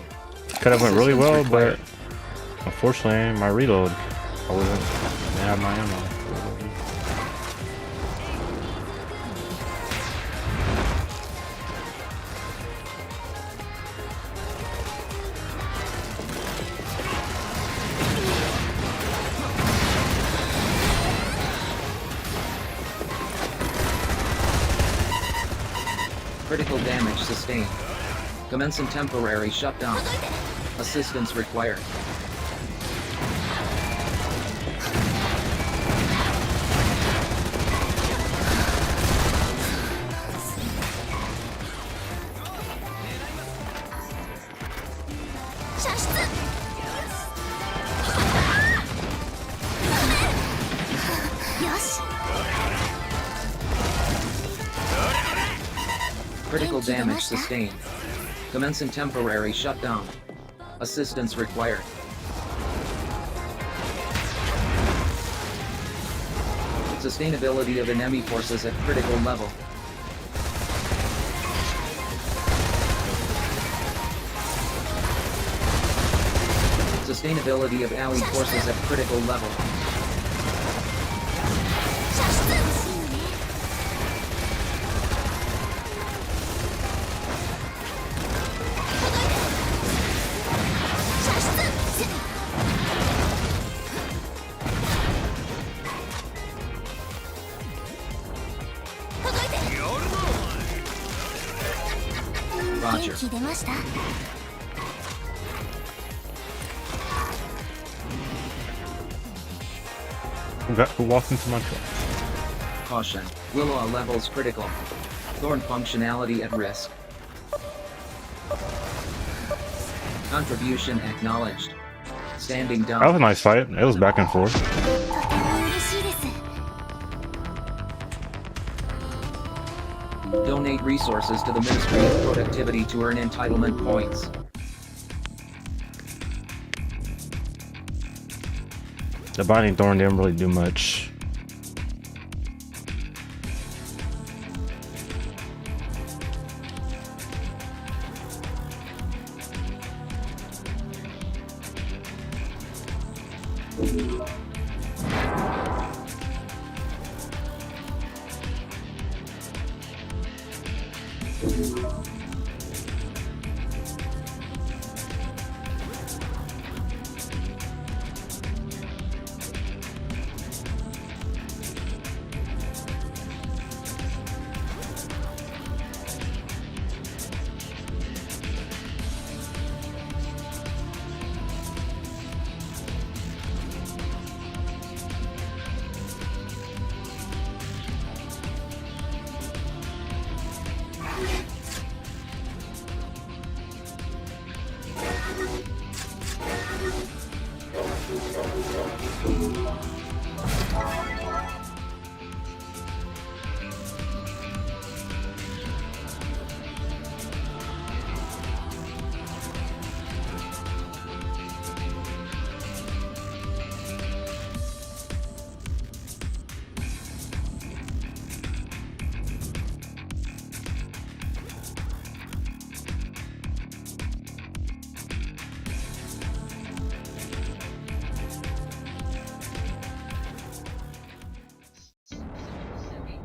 went really well, Assistance but required. unfortunately, my reload, I wasn't didn't have my ammo. Critical damage sustained. Commencing temporary shutdown. Assistance required. よし Critical damage sustained. Commencing temporary shutdown. Assistance required. Sustainability of enemy forces at critical level. Sustainability of allied forces at critical level. Roger. 元気出ました Who walked into my truck? Caution. Willow levels critical. Thorn functionality at risk. Contribution acknowledged. Standing That was a down. nice fight. It was back and forth. とても嬉しいです Donate resources to the Ministry of Productivity to earn entitlement points. The Binding Thorn didn't really do much.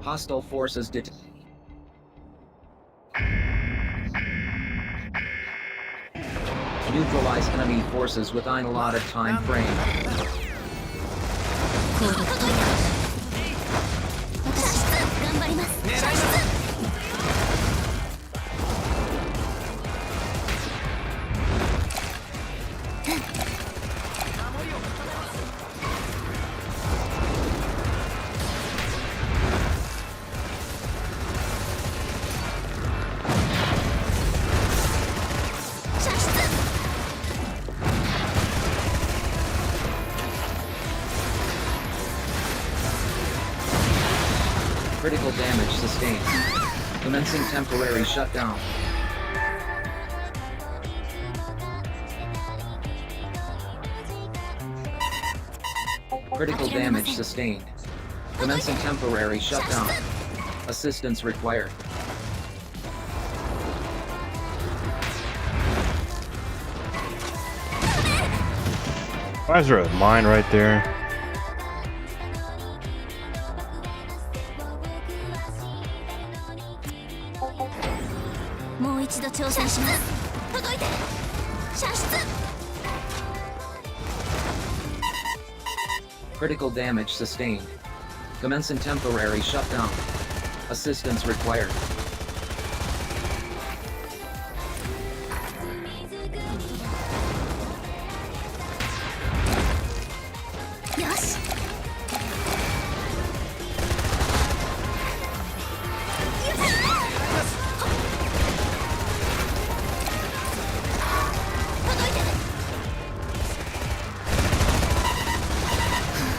Hostile forces Neutralize enemy forces within allotted time frame. 私頑張ります射出 Critical damage sustained. Commencing temporary shutdown. Critical damage sustained. Commencing temporary shutdown. Assistance required. Why is there a mine right there? もう一度挑戦します届いて射出 Critical damage sustained. Commencing temporary shutdown. Assistance required. Yes.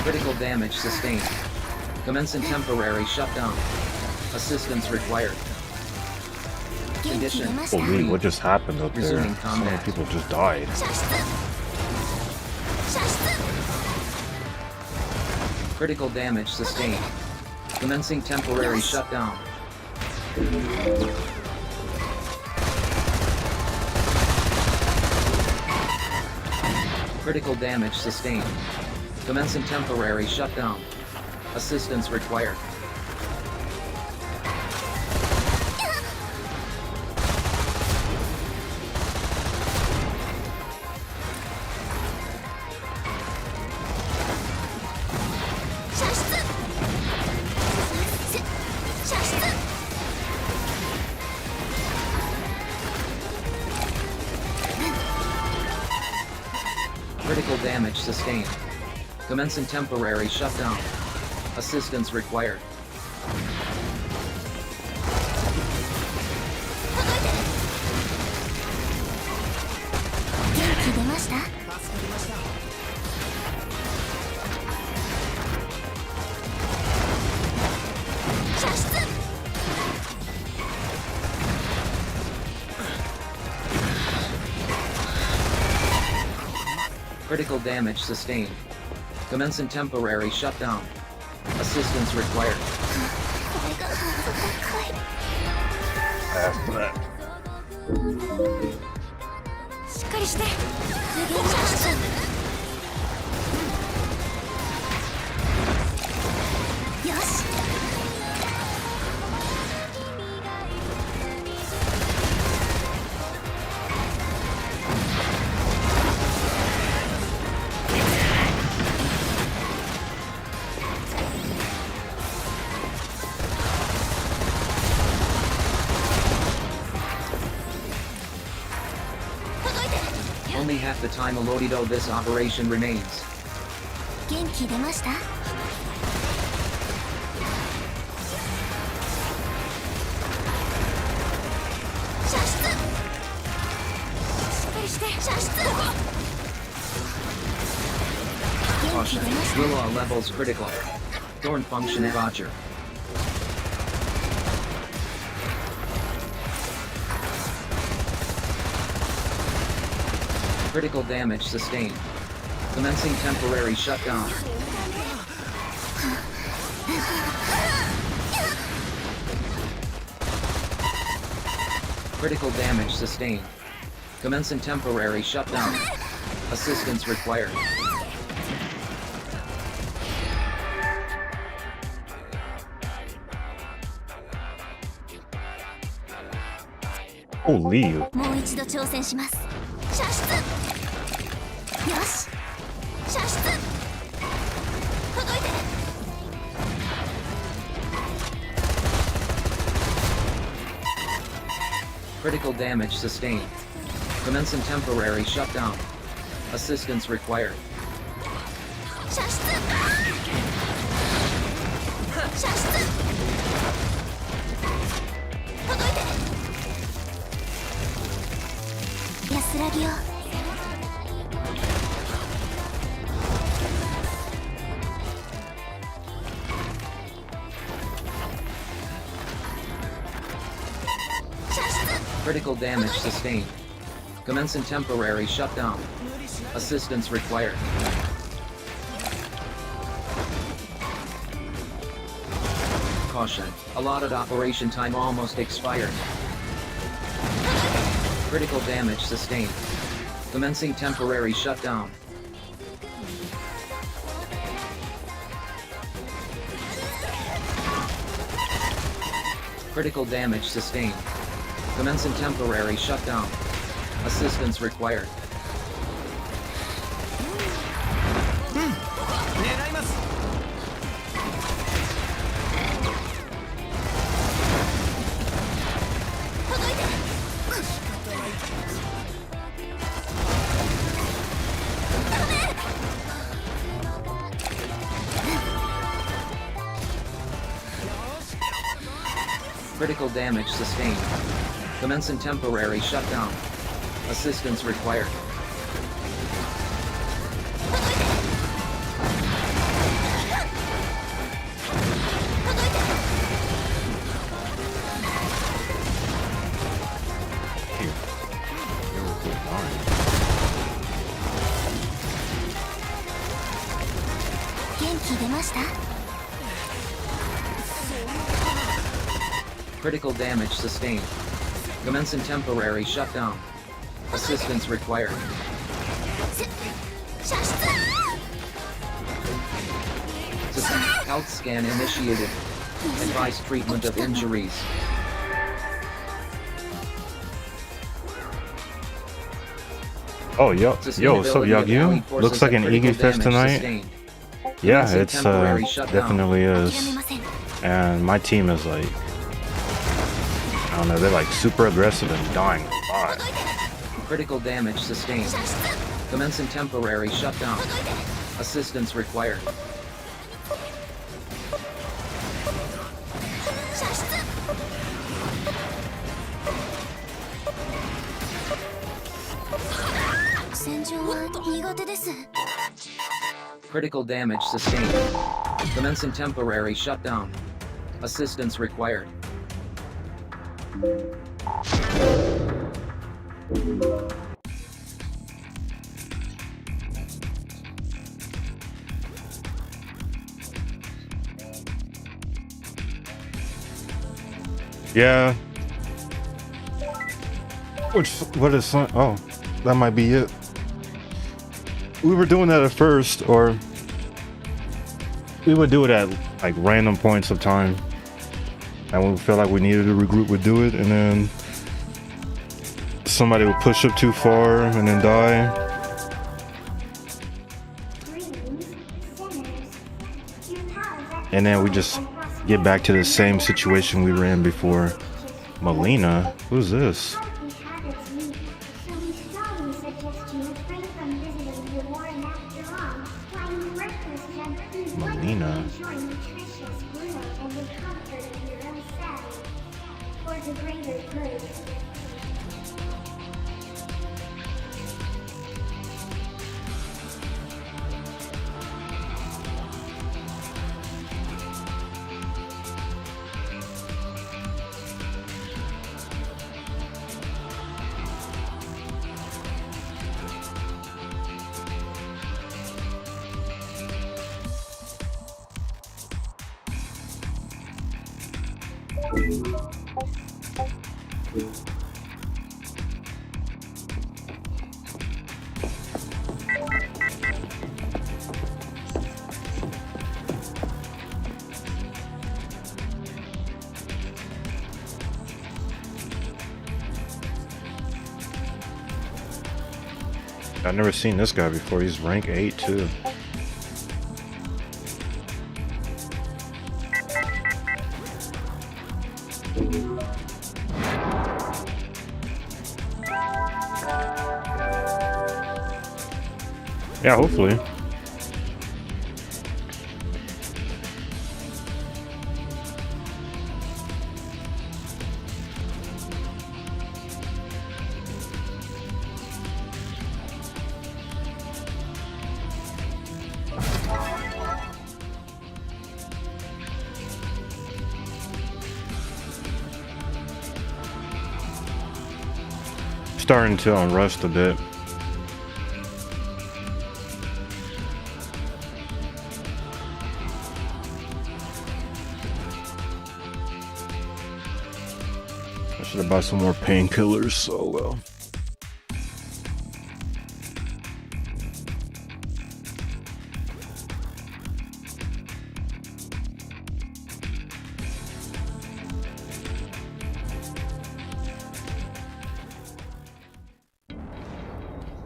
Critical damage sustained. Commencing temporary shutdown. Assistance required. Condition. Holy, what just happened up there? Resuming So many combat. people just died. 射出 Critical damage sustained. Commencing temporary shutdown. Critical damage sustained. Commencing temporary shutdown. Assistance required. Critical damage sustained. Commencing temporary shutdown. Assistance required. Critical damage sustained. Commencing temporary shutdown. Assistance required. After that. しっかりして無限射出 よし Only half the time allotted this operation remains. 元気出ました 射出 しっかりして射出 元気 Caution. 出ました Willow levels critical. Thorn function at Roger. Critical damage sustained. Commencing temporary shutdown. Critical damage sustained. Commencing temporary shutdown. Assistance required. Holy. もう一度挑戦します射出よし射出届いて Critical damage sustained. Commencing temporary shutdown. Assistance required. 射出射出届いて安らぎを Critical damage sustained. Commencing temporary shutdown. Assistance required. Caution. Allotted operation time almost expired. Critical damage sustained. Commencing temporary shutdown. Critical damage sustained. Commencing temporary shutdown. Assistance required. 狙います 届いて Critical damage sustained. Commencing temporary shutdown. Assistance required. Critical damage sustained. Commencing temporary shutdown. Assistance required. Health scan initiated. Advice treatment of injuries. Oh, yo, what's up, Yagyu? Looks like an Iggy Fest tonight. Yeah, it's definitely is. And my team is like, I don't know, they're like super aggressive and dying. Right. Critical damage sustained. Commencing temporary shutdown. Assistance required. Critical damage sustained. Commencing temporary shutdown. Assistance required. Yeah. What is, oh, that might be it. We were doing that at first, or we would do it at like random points of time, and when we felt like we needed to regroup, we'd do it, and then somebody would push up too far and then die. And then we just get back to the same situation we were in before. Melina? Who's this? Melina? I've never seen this guy before. He's rank 8 too. Yeah, hopefully. Starting to unrust a bit. I should have bought some more painkillers, so well.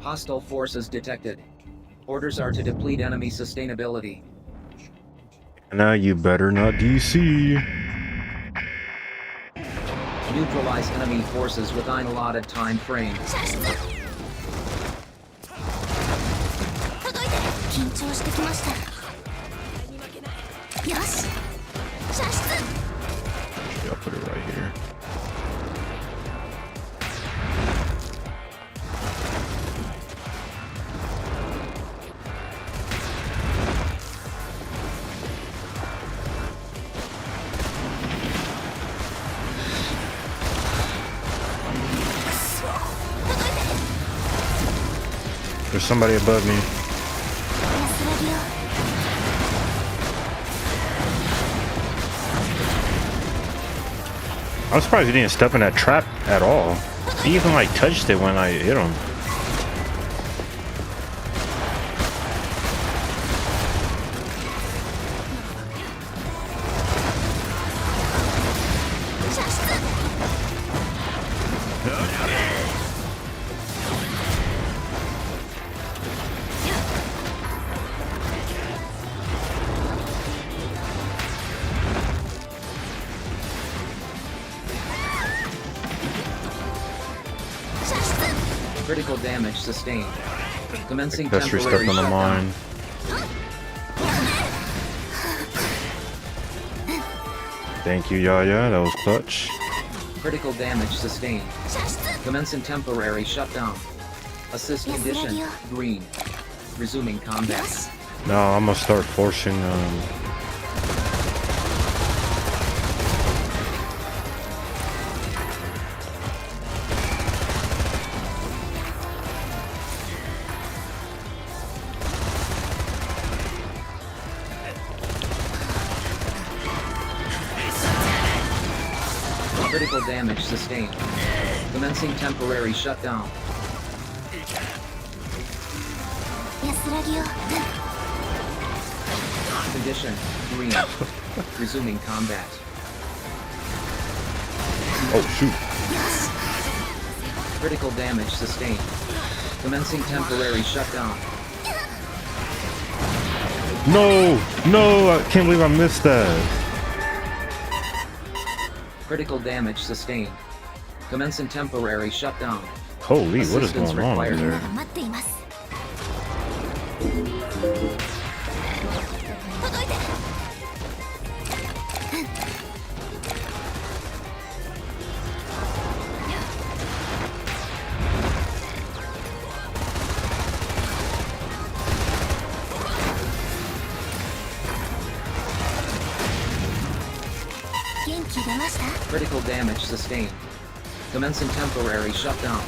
Hostile forces detected. Orders are to deplete enemy sustainability. Now you better not DC. Neutralize enemy forces within allotted time frame. I'll put it right here. There's somebody above me. I'm surprised he didn't step in that trap at all. He even like touched it when I hit him. Critical damage sustained. Commencing Accessory stuck temporary on the shutdown. mine. Thank you, Yaya. That was clutch. Critical damage sustained. Commencing temporary shutdown. Assist condition green. Resuming combat. Now I'm gonna start forcing. Critical damage sustained. Commencing temporary shutdown. Condition green. Resuming combat. Oh shoot! Critical damage sustained. Commencing temporary shutdown. No, no! I can't believe I missed that. Critical damage sustained. Commencing temporary shutdown. Holy, what is Assistance going on required. there? 待っています。届いて。元気出ました？ Critical damage sustained. Commencing temporary shutdown.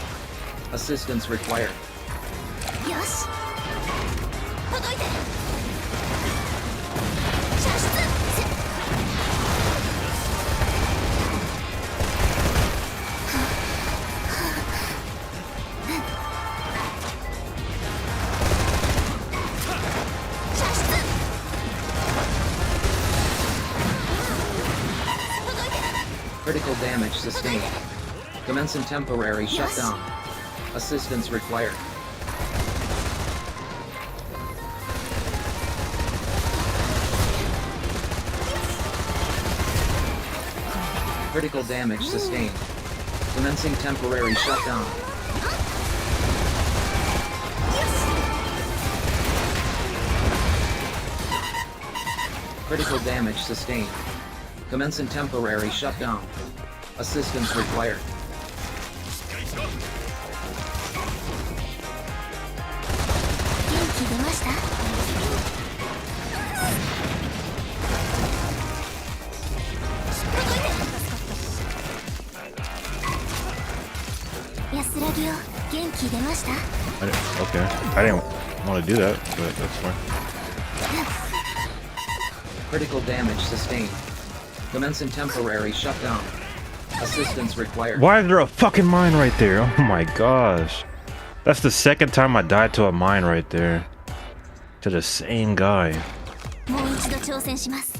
Assistance required. よし。届いて。射出。 Critical damage sustained. Commencing temporary shutdown. Assistance required. Critical damage sustained. Commencing temporary shutdown. Critical damage sustained. Commencing temporary shutdown. Assistance required. Okay, I didn't want to do that, but that's fine. Critical damage sustained. Commencing temporary shutdown. Assistance required. Why is there a fucking mine right there? Oh my gosh. That's the second time I died to a mine right there. To the same guy. もう一度挑戦します。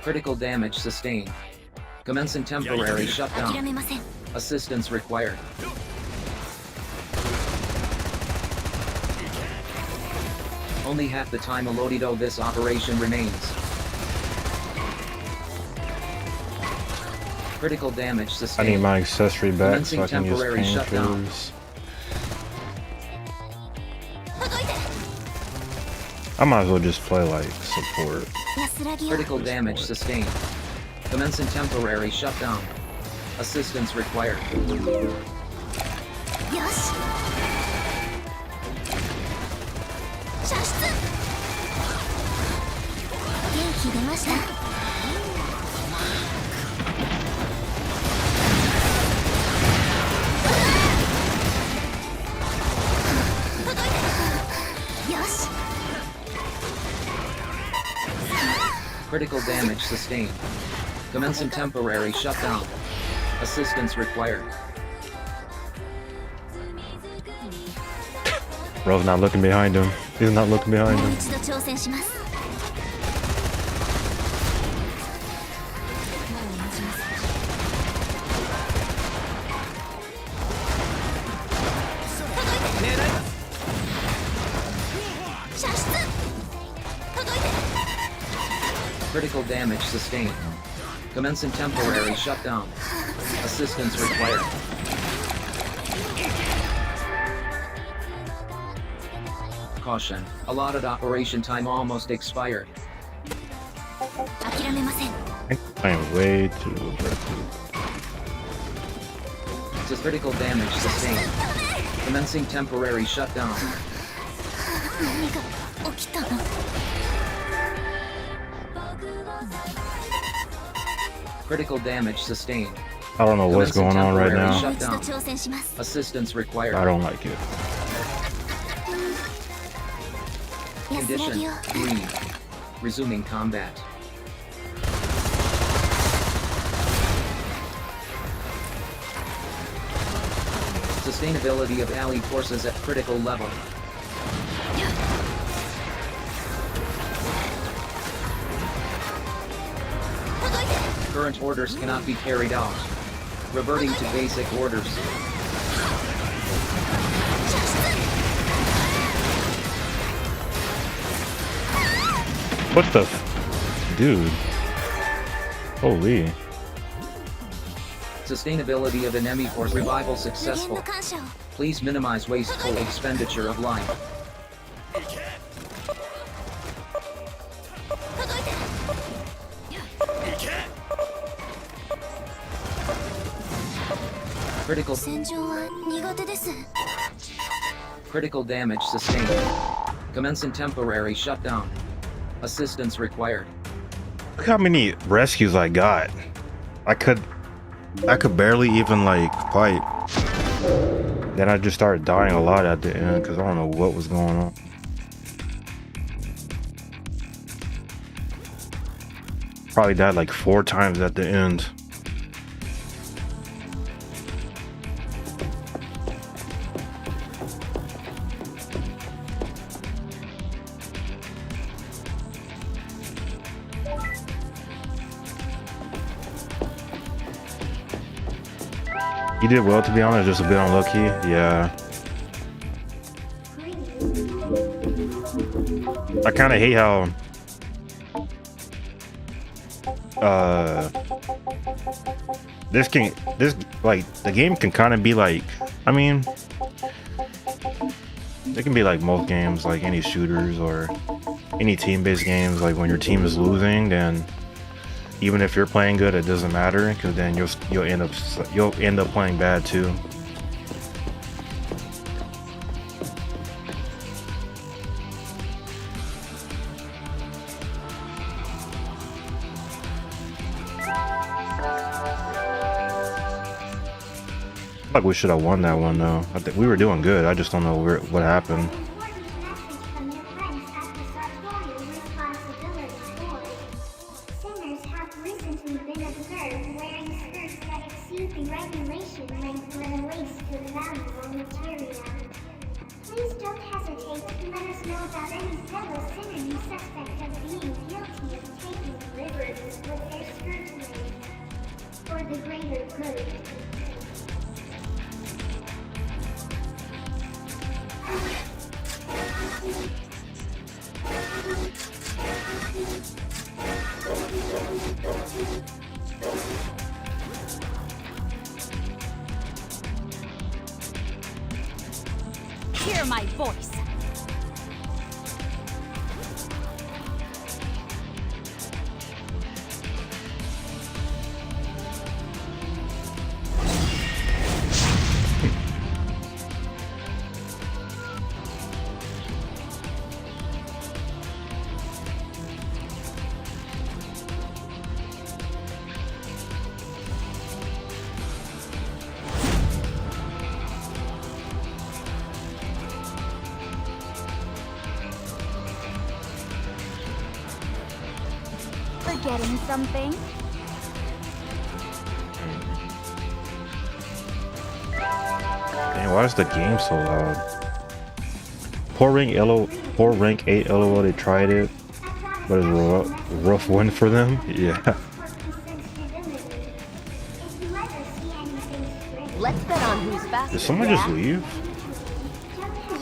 Critical damage sustained. Commencing temporary shutdown. 諦めません。 Assistance required. Only half the time allotted of this operation remains. Critical damage I sustained. need my accessory back so I can use Temporary shutdown. painkillers. I might as well just play like support. 安らぎを。 Critical damage sustained. Commencing temporary shutdown. Assistance required. よし。射出。元気出ました。Critical damage sustained. Commencing temporary shutdown. Assistance required. Bro's not looking behind him. He's not looking behind もう him. 一度挑戦します Critical damage sustained. Commencing temporary shutdown. Assistance required. Caution. Allotted operation time almost expired. 諦めません I am way too aggressive. Critical damage sustained. Commencing temporary shutdown. 何が起きたの Critical damage sustained. I don't know what's going on right now. もう一度挑戦します Assistance I required. don't like it. 安らぎ Condition を green. Resuming combat. Sustainability of ally forces at critical level. Current orders cannot be carried out. Reverting to basic orders. What the dude? Holy. Sustainability of enemy force revival 無限 successful. の感謝を Please minimize wasteful expenditure of life. 届いて Critical 戦場は苦手です critical damage sustained. Commencing temporary shutdown. Assistance required. Look how many rescues I got. I could barely even like fight. Then I just started dying a lot at the end because I don't know what was going on. Probably died like 4 times at the end. You did well, to be honest, just a bit unlucky. Yeah. I kind of hate how this like the game can kind of be like, I mean, it can be like most games, like any shooters or any team-based games. Like when your team is losing, then even if you're playing good, it doesn't matter because then you'll end up playing bad too. Like we should have won that one though. I think we were doing good. I just don't know what happened. Important message from your friends at the Sartorial Responsibility Board. Sinners have recently been observed wearing skirts that exceed the regulation length when a waste of valuable material. Please don't hesitate to let us know about any fellow sinner you suspect of being guilty of taking liberties with their skirt length for the greater good. Hear my voice. Getting something? Man, why is the game so loud? Poor rank 8 LOL, they tried it, but it's a rough win for them. Yeah. Let's bet on who's faster. Did someone just leave?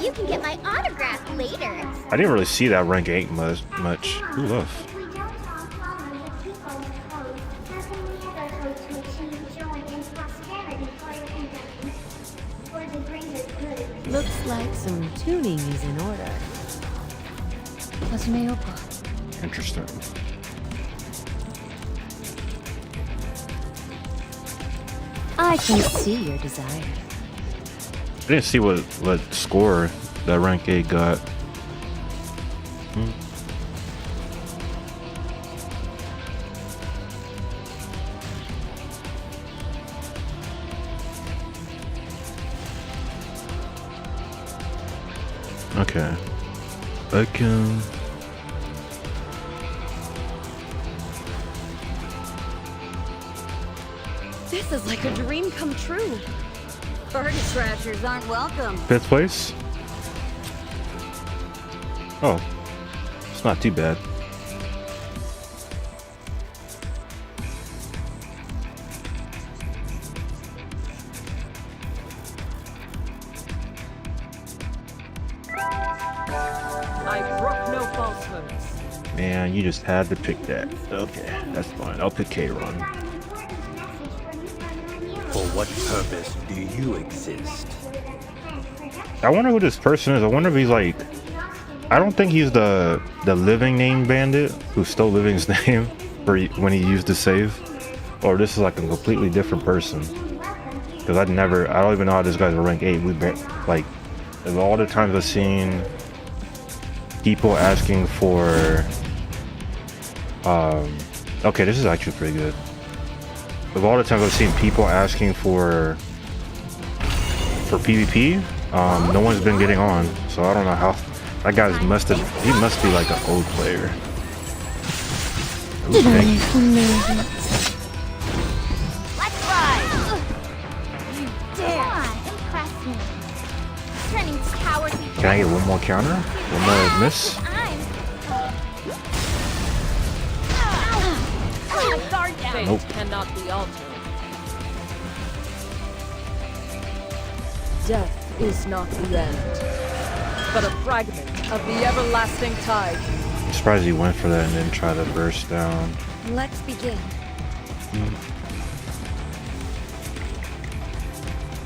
You can get my autograph later. I didn't really see that rank 8 much. Who left? If we don't all follow the people's code, how can we ever hope to achieve joy and prosperity for the kingdom? For the greater good. Looks like some tuning is in order. 始めようか。 Interesting. I can see your desire. I didn't see what score that rank 8 got. Okay. I can... This is like a dream come true. Party crashers aren't welcome. 5th place? Oh. It's not too bad. I brook no falsehoods. Man, you just had to pick that. Okay, that's fine. I'll pick K-Run. For what purpose do you exist? I wonder who this person is. I wonder if he's like... I don't think he's the living name bandit who stole Living's name for when he used to save. Or this is like a completely different person. Because I don't even know how this guy's a rank 8. Like, of all the times I've seen people asking for... okay, this is actually pretty good. Of all the times I've seen people asking for PvP, no one's been getting on. So I don't know how... That guy he must be like an old player. Okay. Let's ride! You dare! Impress me. Turning cowardly. Can I get one more counter? One more miss? Guard down. Nope. Cannot be altered. Death is not the end, but a fragment of the everlasting tide. I'm surprised he went for that and didn't try to burst down. Let's begin.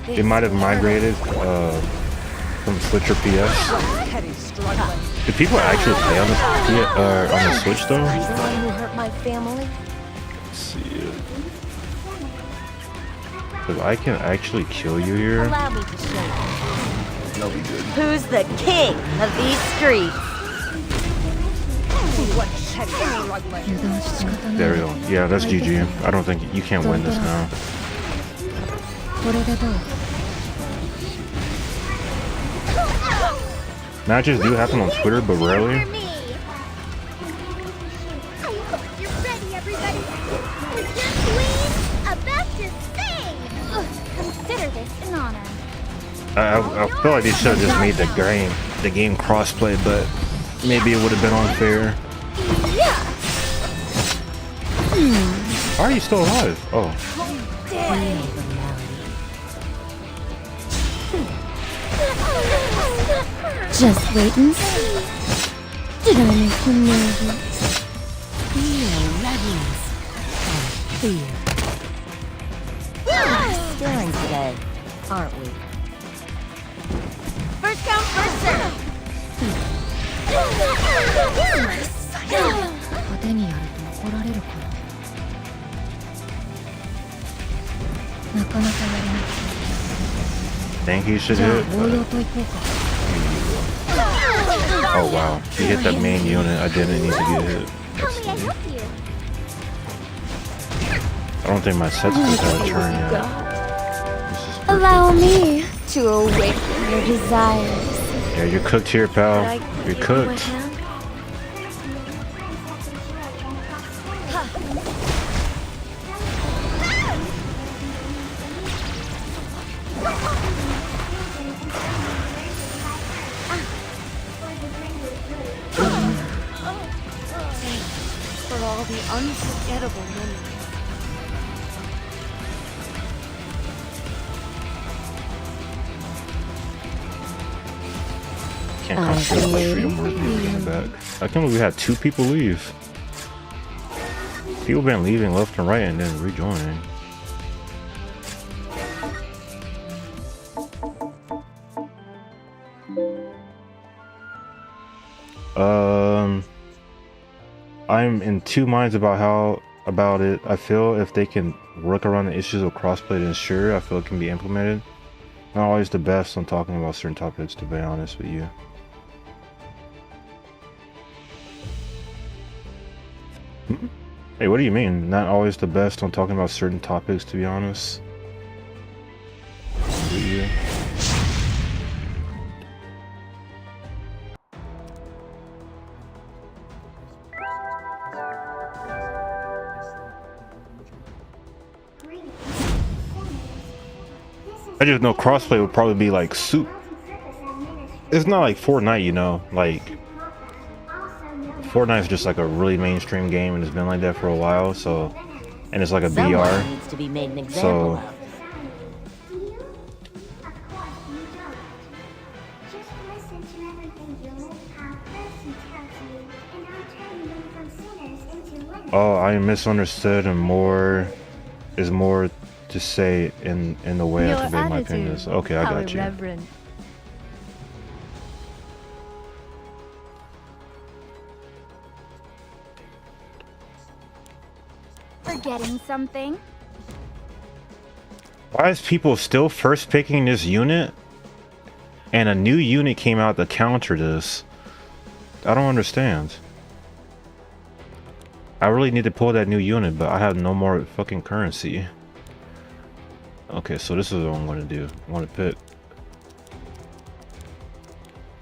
It might have migrated from Switch or PS. Petty struggling. Do people actually play on the Switch though? He's the one who hurt my family. Let's see it. Because I can actually kill you here. Allow me to show you. That'll be good. Who's the king of these streets? What petty struggling. 油断し仕方ない。 There we go. Yeah, that's GG. I don't think you can't win this now. これでどう？ Matches do happen on Twitter, but rarely. For me. I hope you're ready, everybody. Is your queen about to sing? Consider this an honor. I feel like they should have just made the game crossplay, but maybe it would have been unfair. Yeah. Why are you still alive? Oh, Just wait and see. Did I make you nervous? Feel reverence and fear. We're staring today, aren't we? First come, first serve. 派手にやると怒られるから。なかなかやりにくい。 think he should じゃあ hit. 応用といこうか。 Oh wow, he hit that main unit. I didn't need to get hit. How may I help you? I don't think my set's got a turn yet. This is perfect. Allow me to awaken your desires. Yeah, you're cooked here, pal. You're cooked. unforgettable memories. Can't concentrate on my freedom work getting back. I can't believe we had 2 people leave. People been leaving left and right and then rejoining. I'm in 2 minds about it. I feel if they can work around the issues of crossplay to ensure, I feel it can be implemented. Not always the best on talking about certain topics, to be honest with you. Hey, what do you mean? Not always the best on talking about certain topics, to be honest? With you? I just know crossplay would probably be like soup. It's not like Fortnite, you know, like Fortnite's just like a really mainstream game and it's been like that for a while, so, and it's like a Someone BR. needs to be made an example of. Do you? Of course you don't. Just listen to everything you have Percy tells you, and I'll turn you from sinners into winners. Oh, I misunderstood and more is more to say in the way I convey my opinions. Okay, I got you. Reverend. Forgetting something? Why is people still first picking this unit? And a new unit came out to counter this. I don't understand. I really need to pull that new unit, but I have no more fucking currency. Okay, so this is what I'm gonna do. I'm gonna pick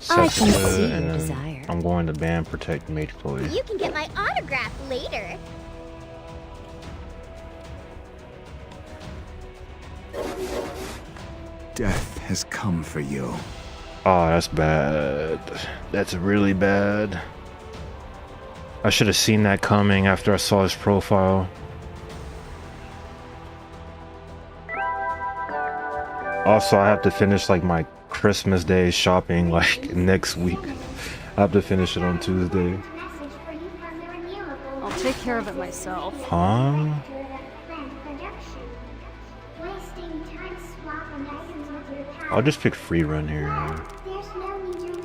I can Septica, see your and then desire. I'm going to ban Protect Mage Chloe. You can get my autograph later. Death has come for you. Oh, that's bad. That's really bad. I should have seen that coming after I saw his profile. Also, I have to finish like my Christmas Day shopping like next week. I have to finish it on Tuesday. Message for you from the renewable. I'll take care of it myself. Huh? Production. Wasting time swapping items with your pal. I'll just pick free run here. There's no need to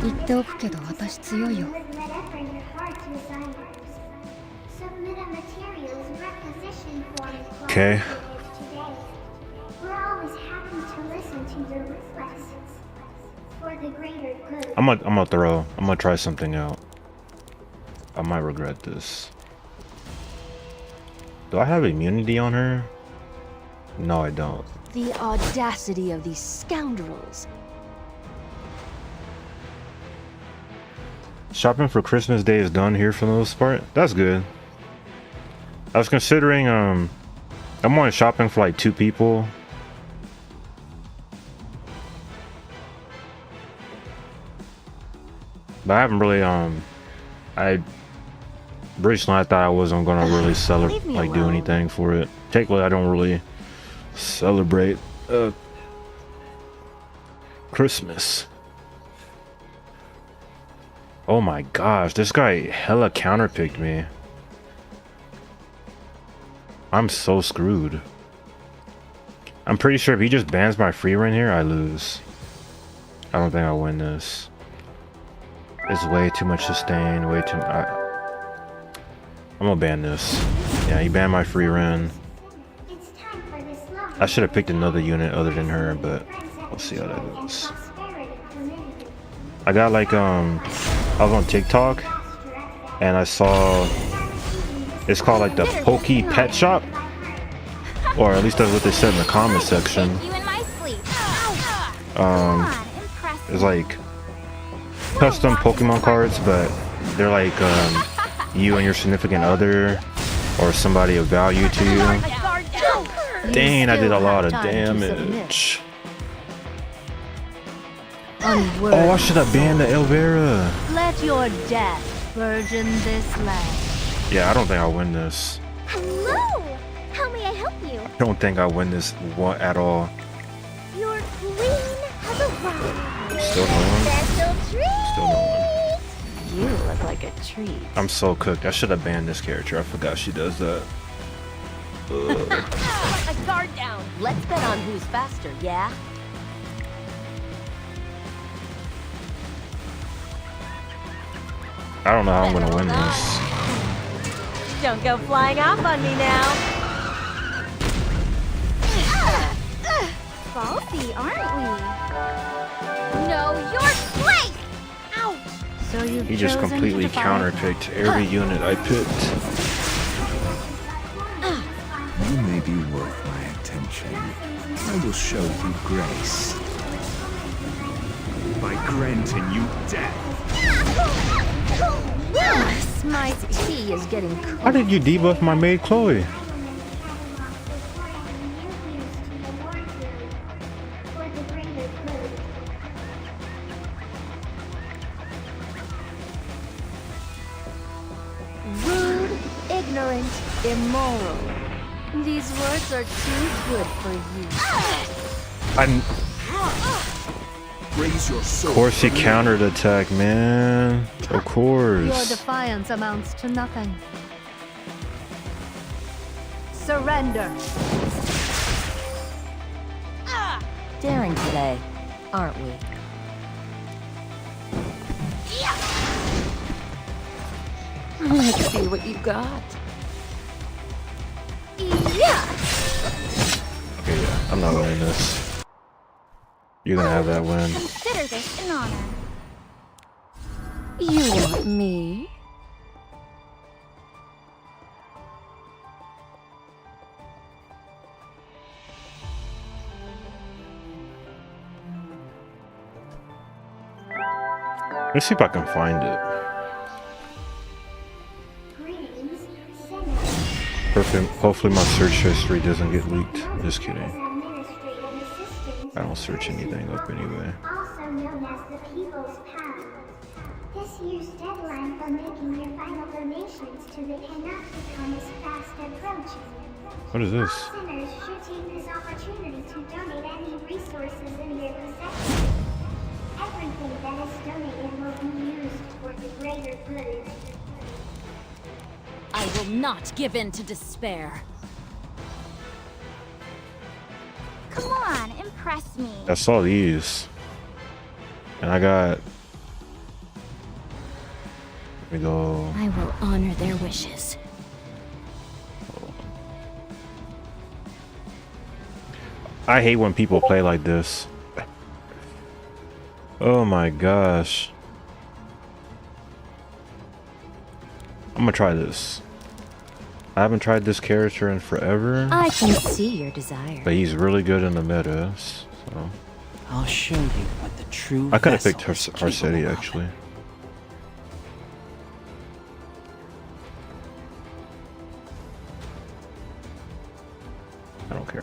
panopticon 言っておくけど私強いよ。 with whatever your heart desires. Submit a materials requisition form. Okay. Today. We're always happy to listen to your requests. For the greater good. I'm gonna try something out. I might regret this. Do I have immunity on her? No, I don't. The audacity of these scoundrels. Shopping for Christmas Day is done here for the most part. That's good. I was considering I'm only shopping for like 2 people. But I haven't really I recently I thought I wasn't gonna really Leave me do alone. anything for it. Technically I don't really celebrate Christmas. Oh my gosh, this guy hella counterpicked me. I'm so screwed. I'm pretty sure if he just bans my free run here, I lose. I don't think I'll win this. It's way too much sustain, way too I'm gonna ban this. Yeah, he banned my free run. It's time for this love. I should have picked another unit other than her, but we'll see how that goes. Prosperity community. I got like I was on TikTok and I saw it's called like the Pokey Pet Shop, or at least that's what they said in the comment section. You in my sleep. Come on, impress It's like custom Pokemon cards, but they're like you and your significant other or somebody of value to you. Dang, I did a lot of damage. Oh, I should have banned the Elvira. Let your death burden this land. Yeah, I don't think I'll win this. Hello! How may I help you? I don't think I'll win this one at all. Your queen has arrived. Still no one. Special treat! Still no one. You look like a treat. I'm so cooked. I should have banned this character. I forgot she does that. Let my guard down. Let's bet on who's faster, yeah? I don't know how I'm gonna win this. Don't go flying off on me now. Ballsy, aren't we? Know your place! Ouch! So you've He just chosen completely to defy counterpicked every unit I picked. You may be worth my attention. I will show you grace. By granting you death. My tea is getting cold. How did you debuff my maid Chloe? Rude, ignorant, immoral. These words are too good for you. Raise your sword. Of course he countered attack, man. Of Your course. defiance amounts to nothing. Surrender. Daring today, aren't we? Let's see what you got. Okay, yeah, I'm not winning this. You're gonna have that win. Consider this an honor. You want me? Let's see if I can find it. Greetings, sinners. Perfect. Hopefully my search history doesn't get leaked. Just kidding. Administrative assistant. I don't search anything up anyway. Also known as the People's Pound. This year's deadline for making your final donations to the Panopticon is fast approaching. What is this? All sinners should take this opportunity to donate any resources in their possession. Everything that is donated will be used for the greater good. I will not give in to despair. Come on, impress me. I saw these. And I got... Let me go... I will honor their wishes. I hate when people play like this. Oh my gosh. I'm gonna try this. I haven't tried this character in forever, I can see your desire. but he's really good in the meta, so... I'll show you what the true I could have picked vessel is capable Arceti of. actually. I don't care.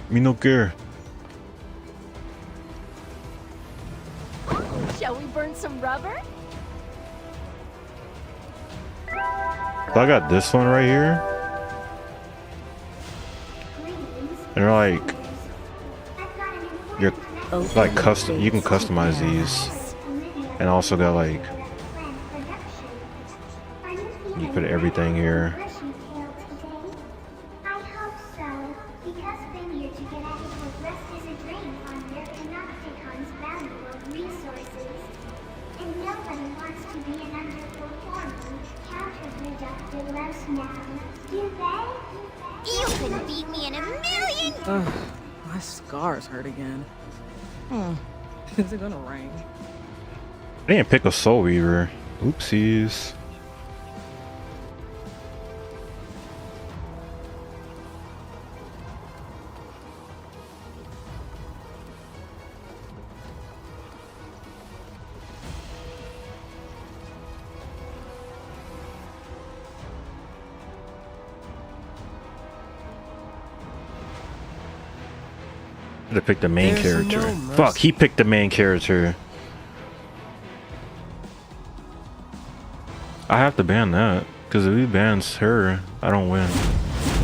Me no care. Shall we burn some rubber? So I got this one right here. And they're like, you're like custom. You can customize these, and also got like, you put everything here. I hope so, because failure to get adequate rest is a drain on their Panopticon's valuable resources. And nobody wants to be an underperforming, counterproductive louse now, do they? You can beat me in a million. Ugh, my scars hurt again. Is it gonna rain? I didn't pick a Soul Weaver. Oopsies. Should have picked the main There's character. no mercy. Fuck, he picked the main character. I have to ban that, because if he bans her, I don't win.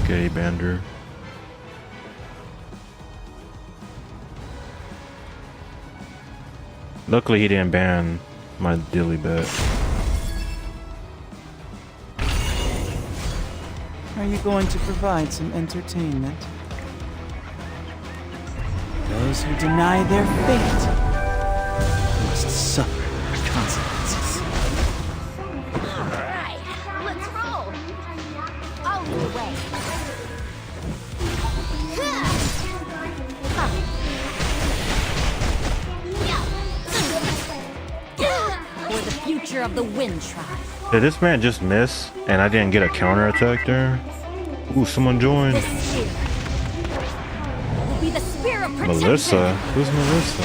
Okay, he banned her. Luckily he didn't ban my dilly bet. Are you going to provide some entertainment? Those who deny their fate must suffer the consequences. Alright, let's roll. I'll lead the way. For the future of the Wind Tribe. Did this man just miss and I didn't get a counter attack there? Ooh, someone joined. This spear will be the spear of protection. Melissa? Who's Melissa?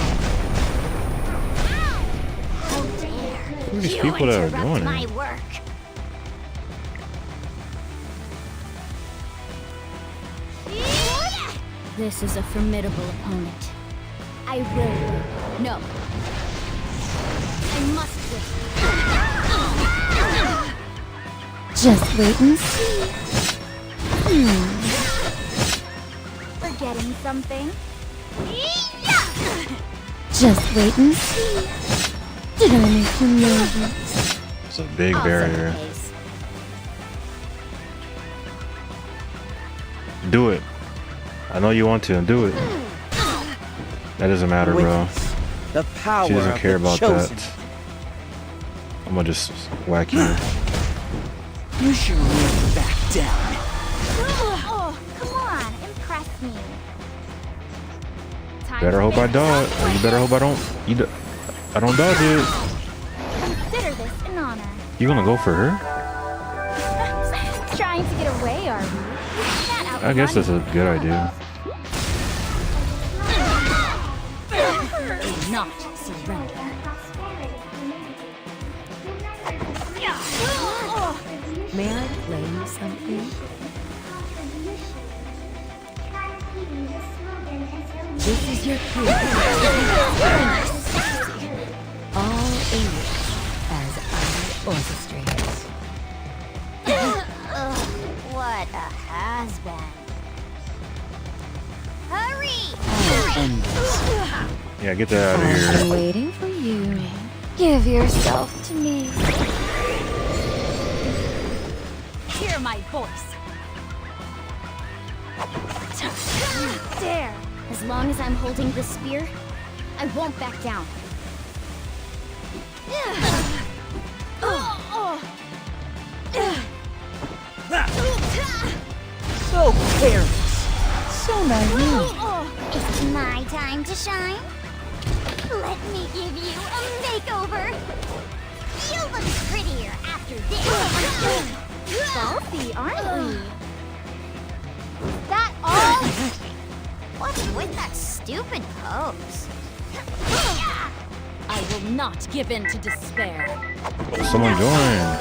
How dare Who are these you people that are interrupt doing my it? work? This is a formidable opponent. I will. No. I must win. Just wait and see. Forgetting something? Just wait and see. Did I make you nervous? It's a big barrier. Do it. I know you want to. Do it. That doesn't matter, bro. Witness the power She doesn't of care the about chosen. that. I'm gonna just whack you. You should really back down. Oh, come on, impress me. Time Better for hope I business. dodge. Or you better hope I don't. I don't dodge it. Consider this an honor. You gonna go for her? Trying to get away, are we? That I guess that's a good idea. Do not surrender. May I play you something? This is your cue. All English as I orchestrate. What a has-been. Hurry! Yeah, get that out of I'm here. waiting for you. Give yourself to me. Hear my voice. There. As long as I'm holding the spear, I won't back down. So careless. So naive. It's my time to shine. Let me give you a makeover. You'll look prettier after this. Salty, aren't we? That all? What's with that stupid pose? I will not give in to despair. Someone joined.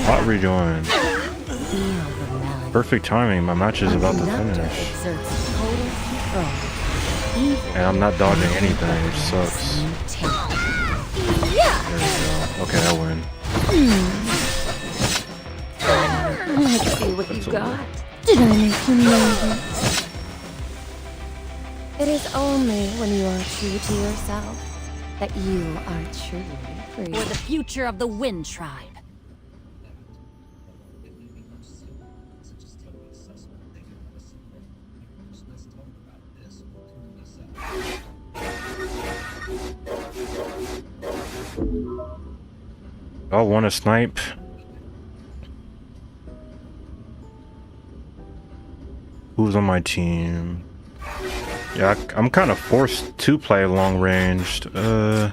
Hot rejoined. Feel the melody. Perfect timing. My match is about to Conductor finish. exerts total control. Even And I'm not dodging anything, which sucks. you take. There we go. Okay, I win. Let's see what you got. Did I make you nervous? It is only when you are true to yourself that you are truly free. For the future of the Wind Tribe. I want to snipe. Who's on my team? Yeah, I'm kind of forced to play long ranged. I'll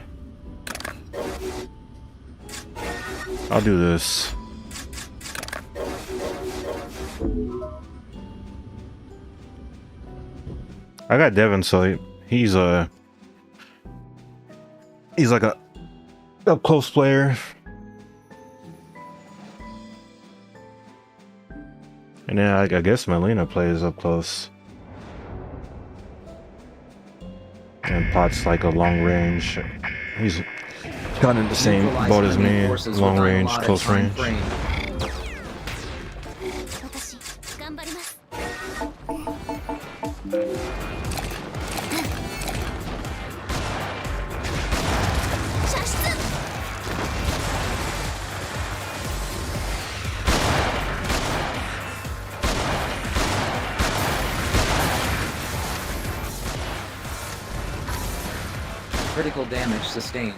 do this. I got Devin, so he's like a up close player. And then I guess Melina plays up close. And Pot's like a long range. He's kind kind of the same Neutralize boat as enemy me, forces long with range, allotted close time range. frame. 私頑張ります Critical damage sustained.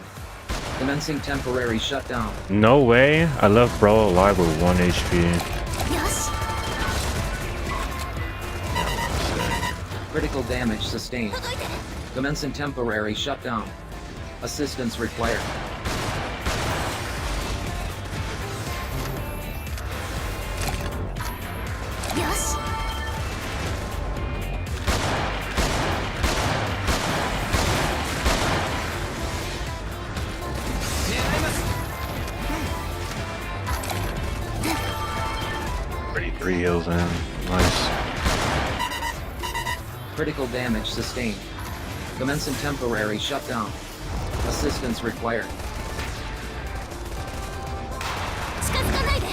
Commencing temporary shutdown. No way. I left bro alive with 1 HP. よし Critical damage sustained. Commencing temporary shutdown. Assistance required. Pretty 3 heals in. Nice. Critical damage sustained. Commencing temporary shutdown. Assistance required. 近づかないで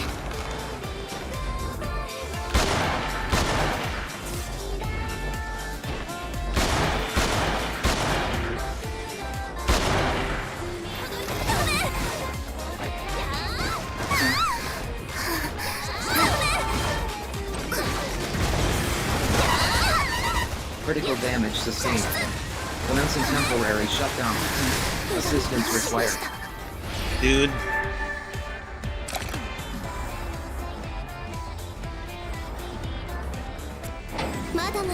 Critical damage sustained. Commencing temporary shutdown. Assistance required. Dude.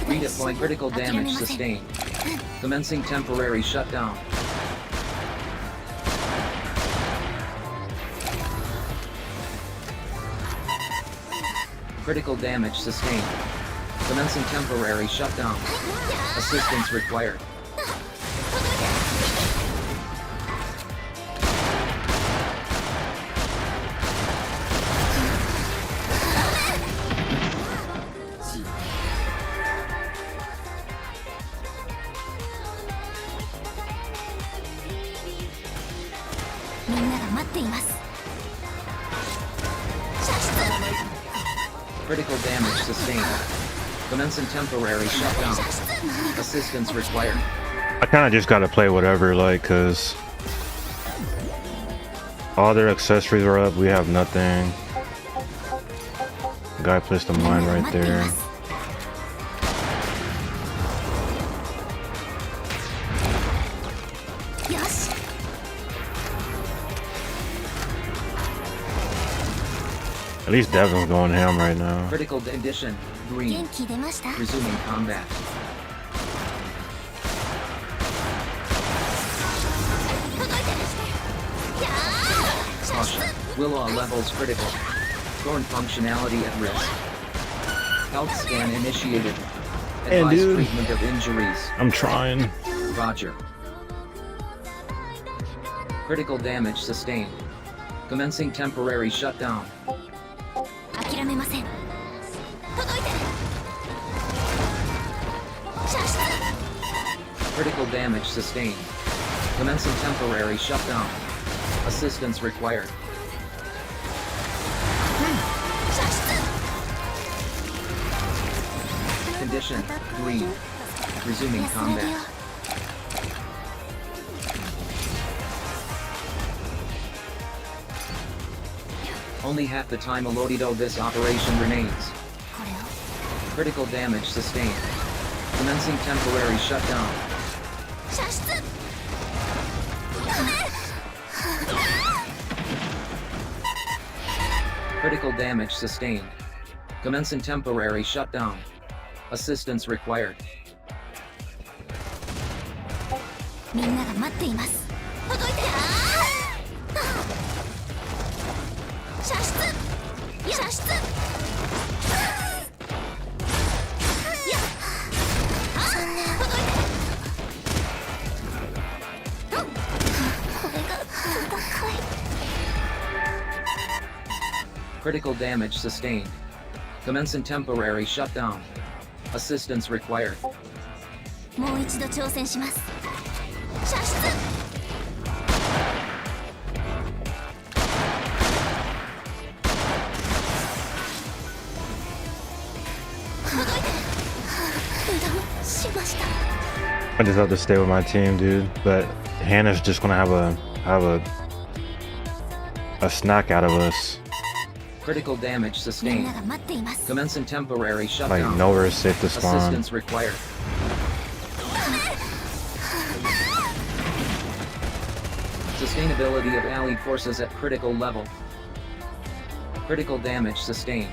Redeploy critical damage sustained. Commencing temporary shutdown. Critical damage sustained. Commencing temporary shutdown. Assistance required. Critical damage sustained. Commencing temporary shutdown. Assistance required. I kind of just gotta play whatever, like, cause all their accessories are up. We have nothing. Guy placed a mine right there. At least Devin's going ham right now. Critical condition. Green. Resuming combat. Caution. Will-All levels critical. Thorn functionality at risk. Health scan initiated. Hey, Advise dude. treatment of injuries. I'm trying. Roger. Critical damage sustained. Commencing temporary shutdown. 諦めません届いて射出 Critical damage sustained. Commencing temporary shutdown. Assistance required. 射出 Condition. Green. Resuming 休めてよ combat. Only half the time allotted this operation remains. これを Critical damage sustained. Commencing temporary shutdown. 射出 Critical damage sustained. Commencing temporary shutdown. Assistance required. みんなが待っています届いて射出射出やっ残念届いてこれが戦い Critical damage sustained. Commencing temporary shutdown. Assistance required. もう一度挑戦します射出 I just have to stay with my team, dude. But Hannah's just gonna have a snack out of us. Critical damage sustained. Commencing temporary Like shutdown. nowhere is safe to spawn. Assistance required. Sustainability of allied forces at critical level. Critical damage sustained.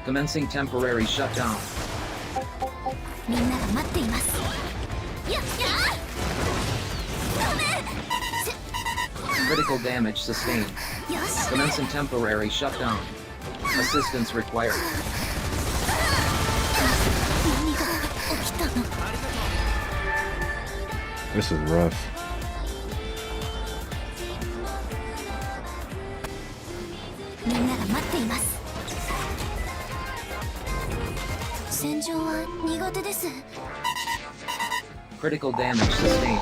Commencing temporary shutdown. Critical damage sustained. Commencing temporary shutdown. Assistance required. This is rough. Critical damage sustained.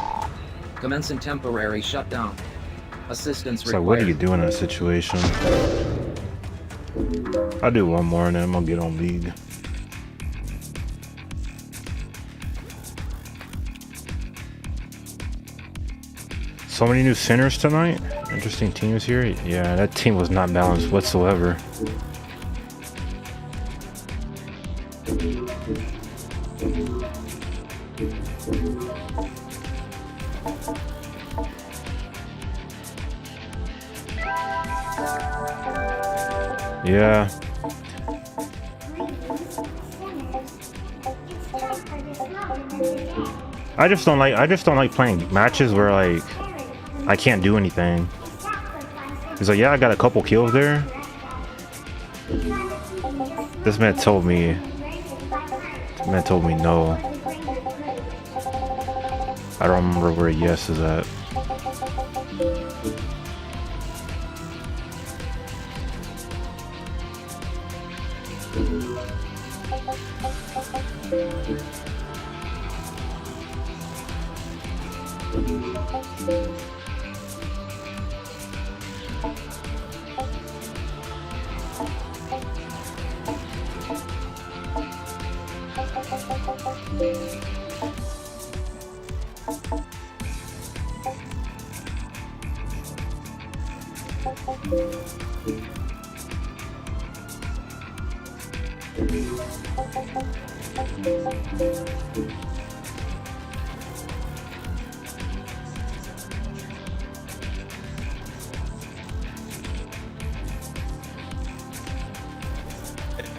Commencing temporary shutdown. Assistance So required. what do you do in that situation? I'll do one more and then I'm gonna get on League. So many new centers tonight. Interesting teams here. Yeah, that team was not balanced whatsoever. Yeah. I just don't like playing matches where like I can't do anything. He's like, yeah, I got a couple kills there. This man told me no. I don't remember where yes is at.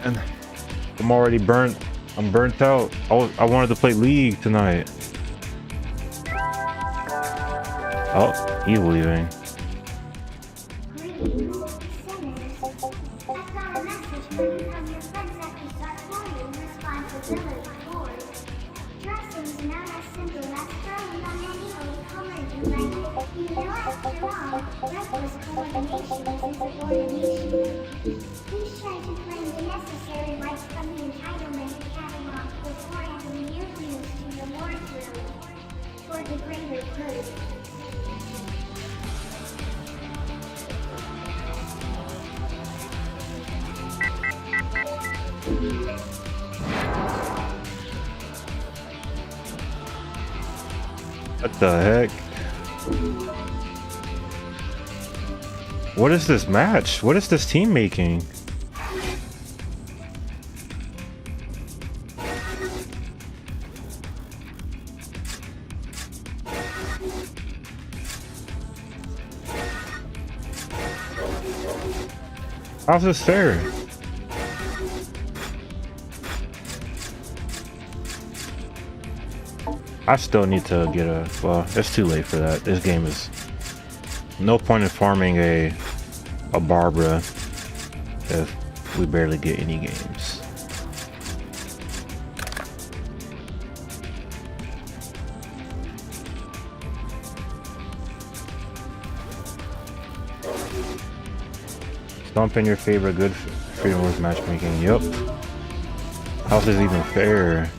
And I'm already burnt. I'm burnt out. I wanted to play League tonight. Oh, he's leaving. Please try to claim the necessary rights from the entitlement catalog before adding new views to your wardrobe for the greater good. What the heck? What is this match? What is this team making? How's this fair? I still need to get a, well, it's too late for that. This game is no point in farming a Barbara if we barely get any games. Stomp in your favorite good Freedom Wars matchmaking. Yep. How's this even fair?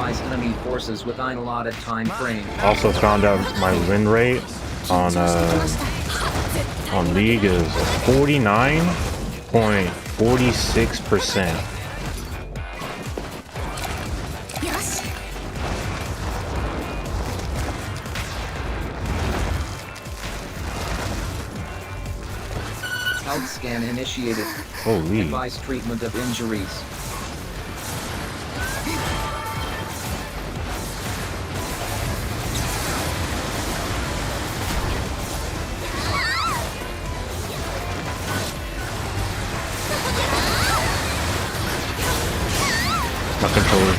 advise enemy forces within allotted time frame. Also found out my win rate on League is 49.46%. Health scan initiated. Holy. Advise treatment of injuries. My controller.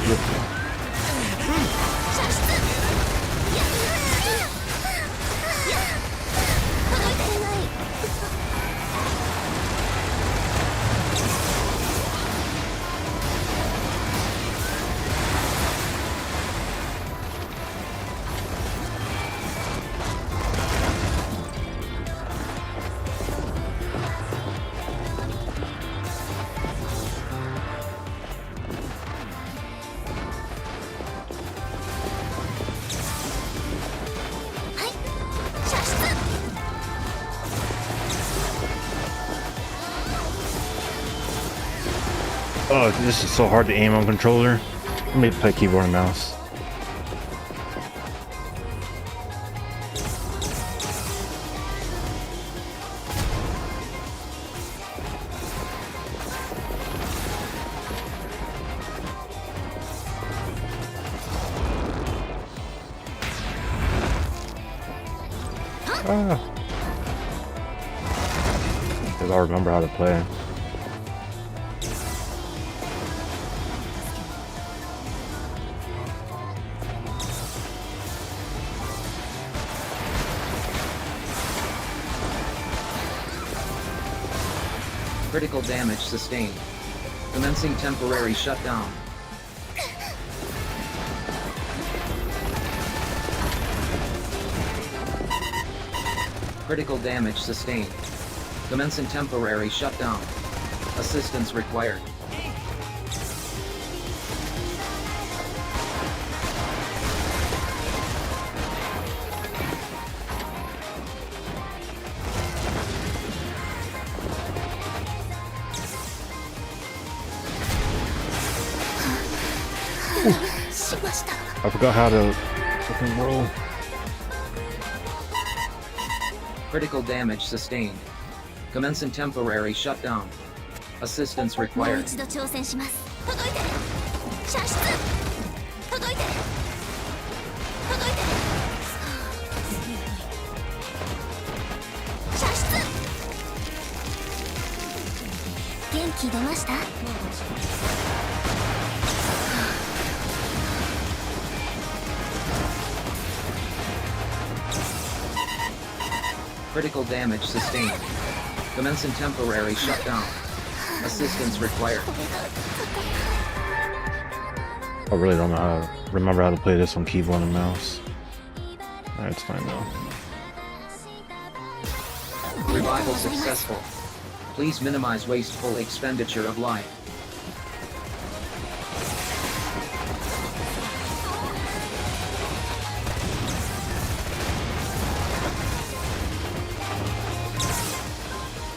Oh, this is so hard to aim on controller. Let me play keyboard and mouse. Because I remember how to play. Critical damage sustained. Commencing temporary shutdown. Critical damage sustained. Commencing temporary shutdown. Assistance required. I forgot how to fucking roll. Critical damage sustained. Commencing temporary shutdown. Assistance required. 一度挑戦します。届いて。射出。届いて。届いて。射出。元気出ました？ Critical damage sustained. Commencing temporary shutdown. Assistance required. I really don't know how to remember how to play this on keyboard and mouse. Alright, it's fine though. Revival successful. Please minimize wasteful expenditure of life.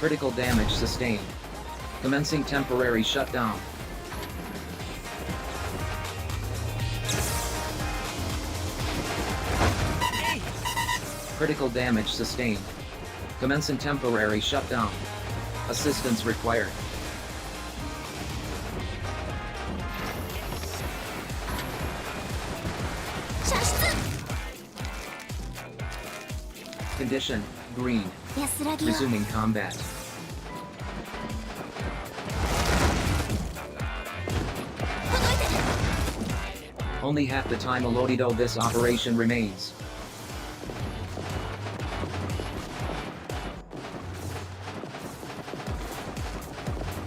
Critical damage sustained. Commencing temporary shutdown. Critical damage sustained. Commencing temporary shutdown. Assistance required. Condition, green. Resuming combat. Only half the time allotted of this operation remains.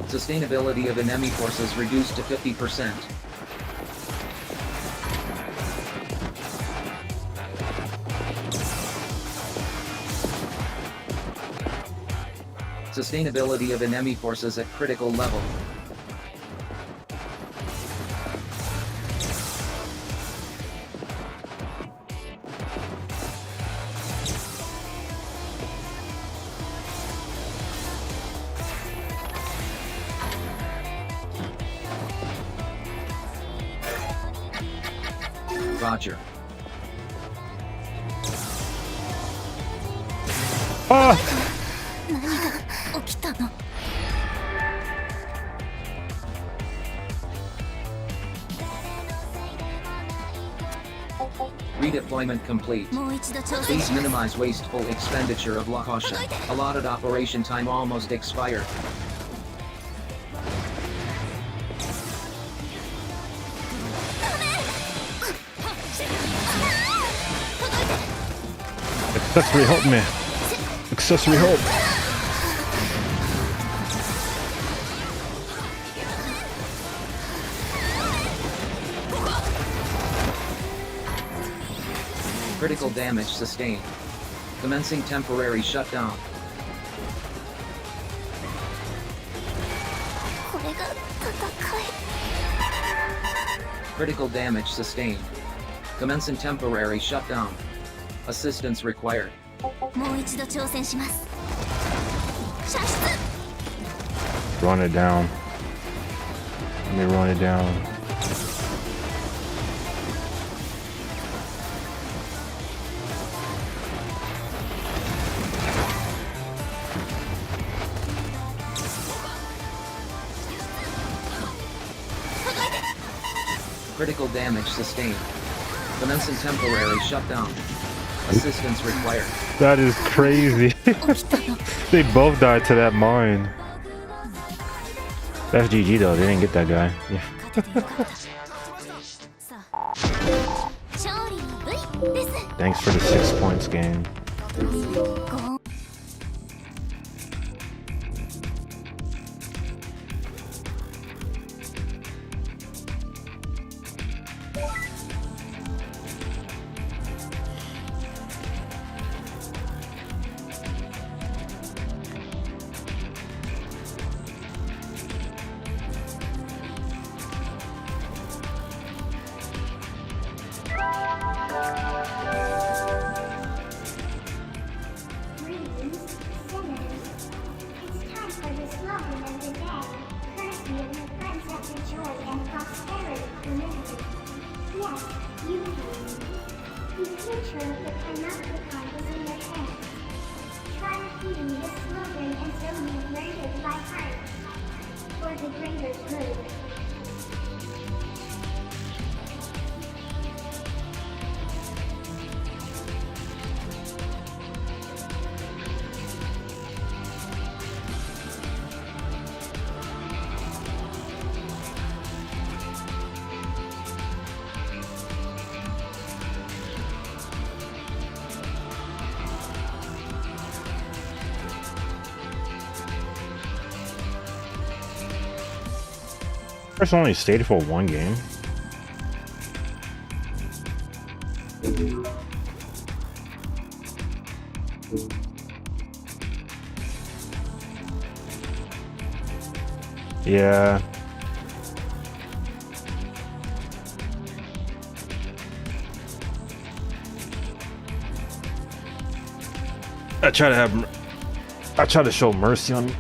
Sustainability of enemy forces reduced to 50%. Sustainability of enemy forces at critical level. Roger. Ah! 何が起きたの？ Redeployment complete. もう一度挑戦 Please します。 minimize wasteful expenditure of La Caution. Allotted operation time almost expired. Accessory help me. Accessory help. Critical damage sustained. Commencing temporary shutdown. これが戦い。 Critical damage sustained. Commencing temporary shutdown. Assistance required. もう一度挑戦します。射出。 Run it down. Let me run it down. Critical damage sustained. Commencing temporary shutdown. Assistance required. That is crazy. They both died to that mine. That's GG though, they didn't get that guy. Yeah. さあ、勝利の V です。 Thanks for the 6 points game. ご Greetings, sinners. It's time for the slogan of the day. Courtesy of your friends after joy and prosperity community. Yes, you can. The future of the Panopticon is in your hands. Try repeating this slogan until you've learned it by heart. For the greater good. First only stayed for 1 game. Yeah. I try to show mercy on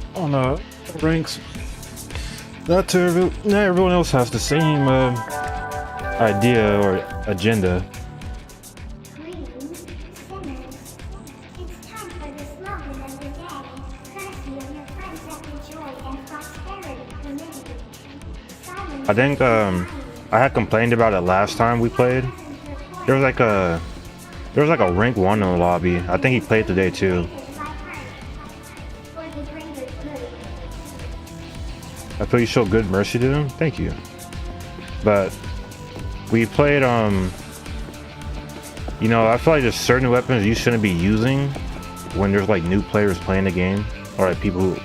ranks. Not everyone else has the same idea or agenda. Greetings, sinners. It's time for the slogan of the day. Courtesy of your friends after joy and prosperity community. Silence I think I had complained about it last time we played. There was like a rank 1 in the lobby. I think he played today too. for the greater good. I feel you show good mercy to him. Thank you. But we played you know, I feel like there's certain weapons you shouldn't be using when there's like new players playing the game, or like people who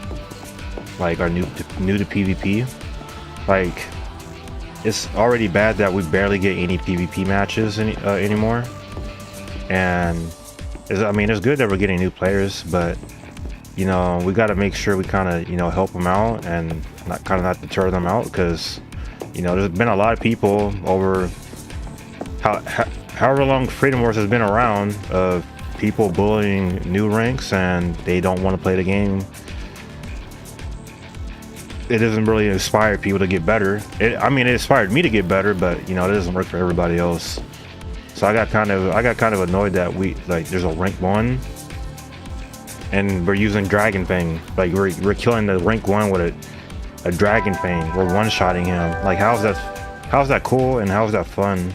like are new to PvP. Like, it's already bad that we barely get any PvP matches anymore, and I mean, it's good that we're getting new players, but you know, we got to make sure we kind of, you know, help them out and not deter them out, because you know, there's been a lot of people over however long Freedom Wars has been around, of people bullying new ranks, and they don't want to play the game. It doesn't really inspire people to get better. I mean, it inspired me to get better, but you know, it doesn't work for everybody else. So I got kind of annoyed that there's a rank 1 and we're using Dragon Fang. Like we're killing the rank 1 with a Dragon Fang. We're one-shotting him. Like how's that cool and how's that fun?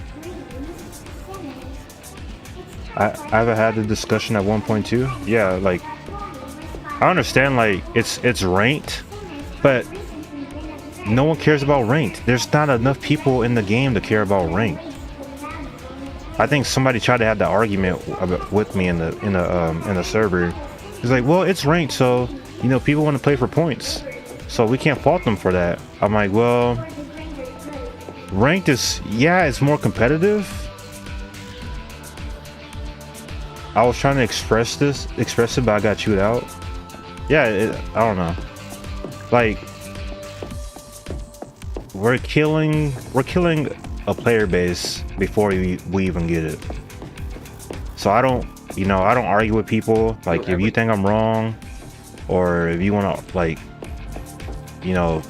I've had the discussion at 1.2. Yeah, like I understand like it's ranked, but no one cares about ranked. There's not enough people in the game to care about ranked. I think somebody tried to have that argument with me in the server. He's like, well, it's ranked, so you know people want to play for points, so we can't fault them for that. I'm like, well, ranked is, yeah, it's more competitive. I was trying to express it, but I got chewed out. Yeah, I don't know. Like, we're killing a player base before we even get it. So I don't argue with people. Like, if you think I'm wrong, or if you want to, like, you know,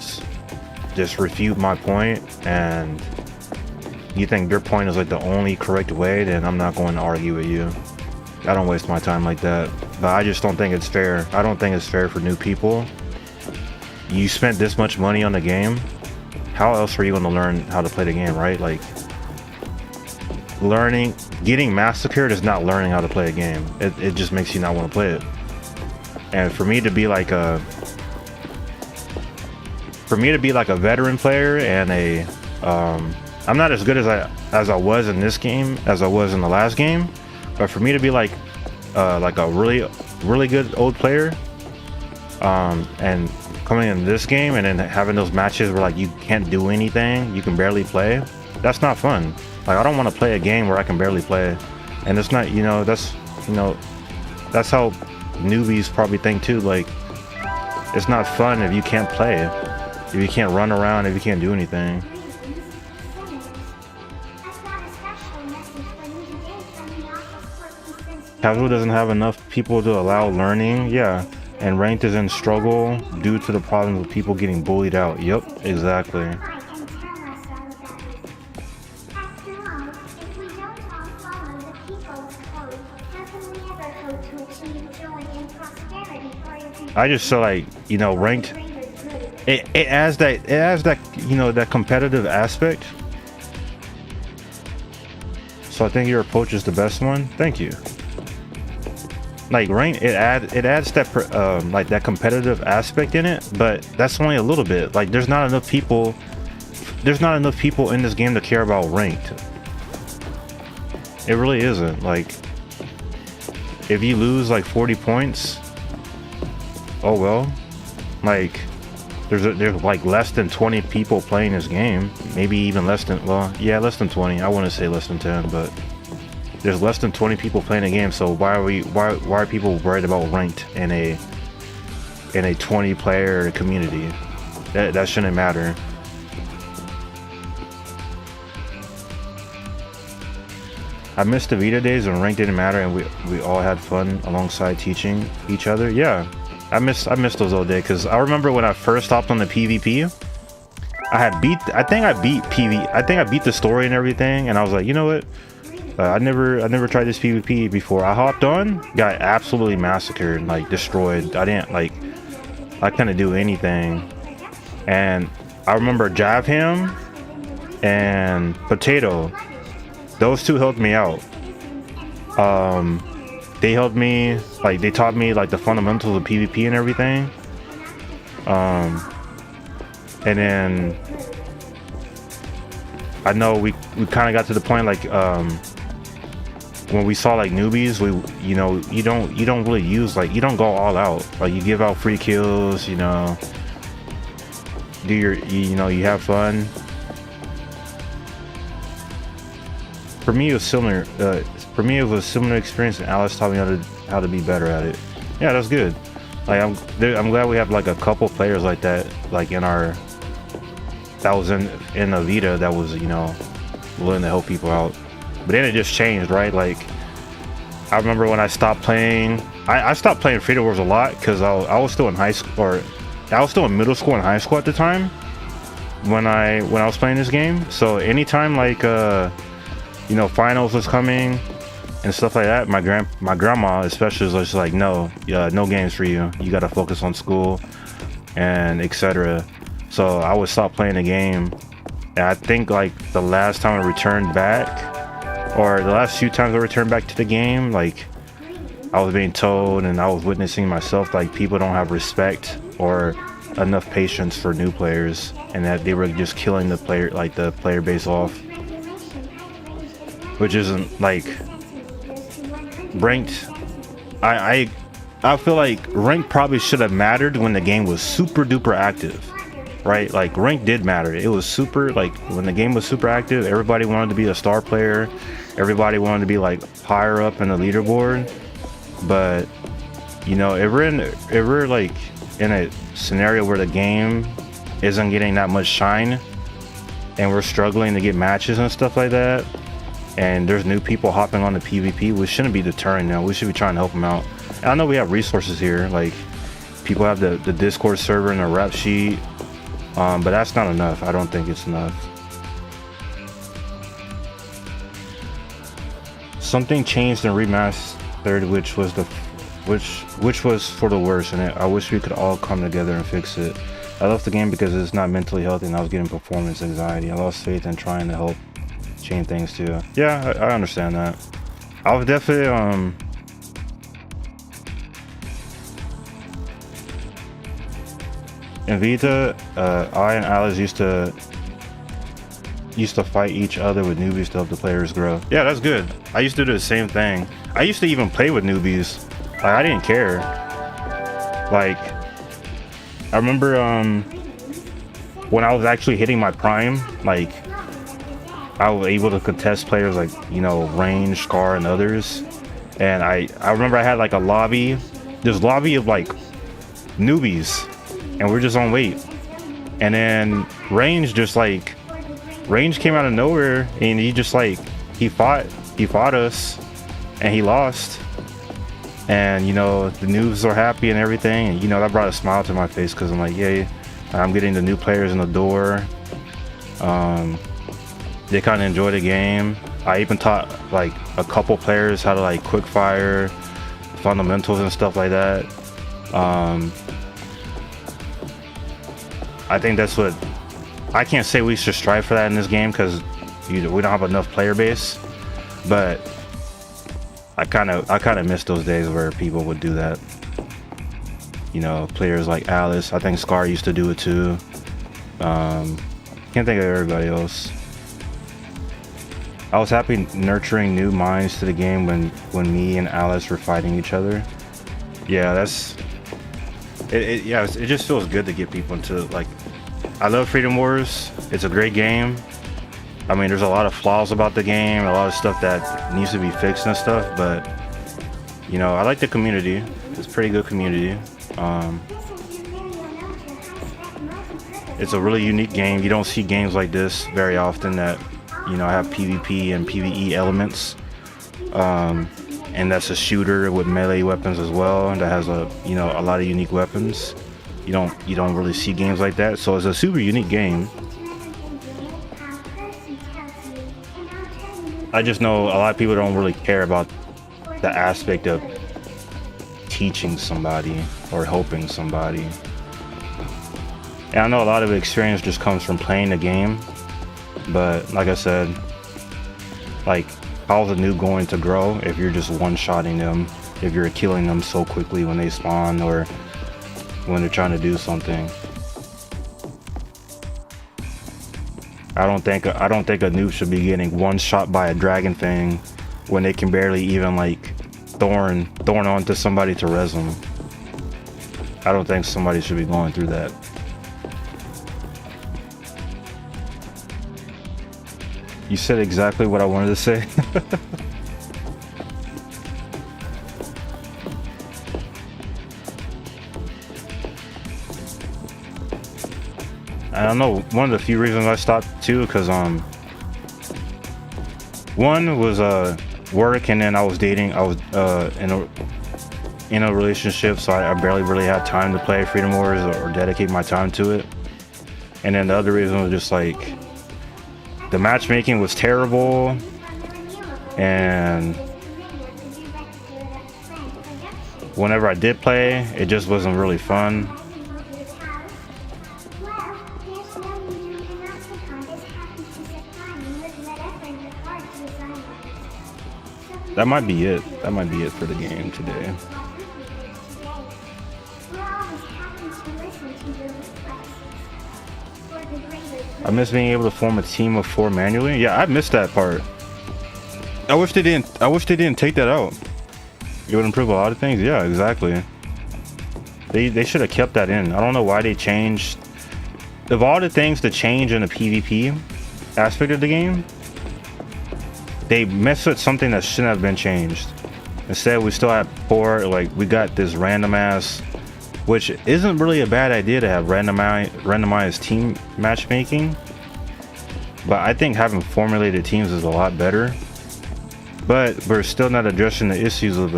just refute my point, and you think your point is like the only correct way, then I'm not going to argue with you. I don't waste my time like that. But I just don't think it's fair. I don't think it's fair for new people. You spent this much money on the game. How else are you going to learn how to play the game, right? Like, getting massacred is not learning how to play a game. It just makes you not want to play it. And for me to be like a veteran player and I'm not as good as I was in this game as I was in the last game. But for me to be like a really good old player, and coming in this game and then having those matches where like you can't do anything, you can barely play, that's not fun. Like, I don't want to play a game where I can barely play, and it's not, that's how newbies probably think too. Like, it's not fun if you can't play, if you can't run around, if you can't do anything. Casual doesn't have enough people to allow learning, yeah, and ranked is in struggle due to the problems of people getting bullied out. Yep, exactly. I just feel like, ranked, it has that that competitive aspect. So I think your approach is the best one. Thank you. Like, ranked, it adds that like that competitive aspect in it, but that's only a little bit. Like, there's not enough people in this game to care about ranked. It really isn't. Like, if you lose like 40 points, oh well. Like, there's like less than 20 people playing this game, maybe even less than, well, yeah, less than 20. I want to say less than 10, but there's less than 20 people playing the game. So why are people worried about ranked in a 20 player community? That shouldn't matter. I missed the Vita days when ranked didn't matter and we all had fun alongside teaching each other. Yeah, I miss those old days, because I remember when I first hopped on the PvP, I think I beat the story and everything, and I was like, you know what? I never tried this PvP before. I hopped on, got absolutely massacred, like destroyed. I couldn't do anything. And I remember Jab Him and Potato. Those two helped me out. They helped me, like, they taught me like the fundamentals of PvP and everything. And then I know we kind of got to the point, like, when we saw like newbies, you don't really use, like, you don't go all out. Like, you give out free kills, you have fun. For me, it was similar. It was a similar experience, and Alice taught me how to be better at it. Yeah, that's good. Like, I'm glad we have like a couple players like that, like that was in the Vita, that was willing to help people out. But then it just changed, right? Like, I remember when I stopped playing. I stopped playing Fatal Wars a lot because I was still in high school, or I was still in middle school and high school at the time when I was playing this game. So anytime like you know, finals was coming and stuff like that, my grandma especially was just like, no games for you. You gotta focus on school and etc. So I would stop playing the game. And I think like the last time I returned back, or the last few times I returned back to the game, like I was being told and I was witnessing myself, like people don't have respect or enough patience for new players, and that they were just killing the player base off, which isn't like ranked. I feel like rank probably should have mattered when the game was super duper active, right? Like rank did matter. It was super, like when the game was super active, everybody wanted to be a star player, everybody wanted to be like higher up in the leaderboard. But you know, if we're like in a scenario where the game isn't getting that much shine and we're struggling to get matches and stuff like that, and there's new people hopping on the PvP, we shouldn't be deterring them. We should be trying to help them out. And I know we have resources here, like people have the Discord server and a rap sheet, but that's not enough. I don't think it's enough. Something changed in Remastered, which was for the worse, and I wish we could all come together and fix it. I left the game because it's not mentally healthy and I was getting performance anxiety. I lost faith in trying to help change things too. Yeah, I understand that. I was definitely in Vita, I and Alice used to fight each other with newbies to help the players grow. Yeah, that's good. I used to do the same thing. I used to even play with newbies. Like, I didn't care. Like, I remember when I was actually hitting my prime, like I was able to contest players like, you know, Range, Scar, and others. And I remember I had like a lobby, this lobby of like newbies, and we're just on wait. And then Range came out of nowhere, and he just like he fought us, and he lost. And you know, the noobs are happy and everything, and you know, that brought a smile to my face because I'm like, yay, I'm getting the new players in the door. They kind of enjoy the game. I even taught like a couple players how to like quick fire, fundamentals and stuff like that. I think that's what, I can't say we should strive for that in this game because we don't have enough player base, but I kind of miss those days where people would do that. You know, players like Alice. I think Scar used to do it too. Can't think of everybody else. I was happy nurturing new minds to the game when me and Alice were fighting each other. Yeah, that's it. Yeah, it just feels good to get people into, like, I love Freedom Wars. It's a great game. I mean, there's a lot of flaws about the game, a lot of stuff that needs to be fixed and stuff, but you know, I like the community. It's a pretty good community. It's a really unique game. You don't see games like this very often that, you know, have PvP and PvE elements, and that's a shooter with melee weapons as well, and that has a lot of unique weapons. You don't really see games like that, so it's a super unique game. I just know a lot of people don't really care about the aspect of teaching somebody or helping somebody. And I know a lot of experience just comes from playing the game, but like I said, like, how's a noob going to grow if you're just one-shotting them, if you're killing them so quickly when they spawn or when they're trying to do something? I don't think a noob should be getting one shot by a dragon thing when they can barely even like thorn onto somebody to res them. I don't think somebody should be going through that. You said exactly what I wanted to say. I don't know, one of the few reasons I stopped too, because one was work, and then I was dating. I was in a relationship, so I barely really had time to play Freedom Wars or dedicate my time to it. And then the other reason was just like the matchmaking was terrible, and whenever I did play, it just wasn't really fun. That might be it. That might be it for the game today. I miss being able to form a team of 4 manually. Yeah, I missed that part. I wish they didn't take that out. It would improve a lot of things. Yeah, exactly. They should have kept that in. I don't know why they changed. Of all the things to change in the PvP aspect of the game, they messed with something that shouldn't have been changed. Instead, we still have 4. Like, we got this random ass, which isn't really a bad idea to have randomized team matchmaking, but I think having formulated teams is a lot better. But we're still not addressing the issues of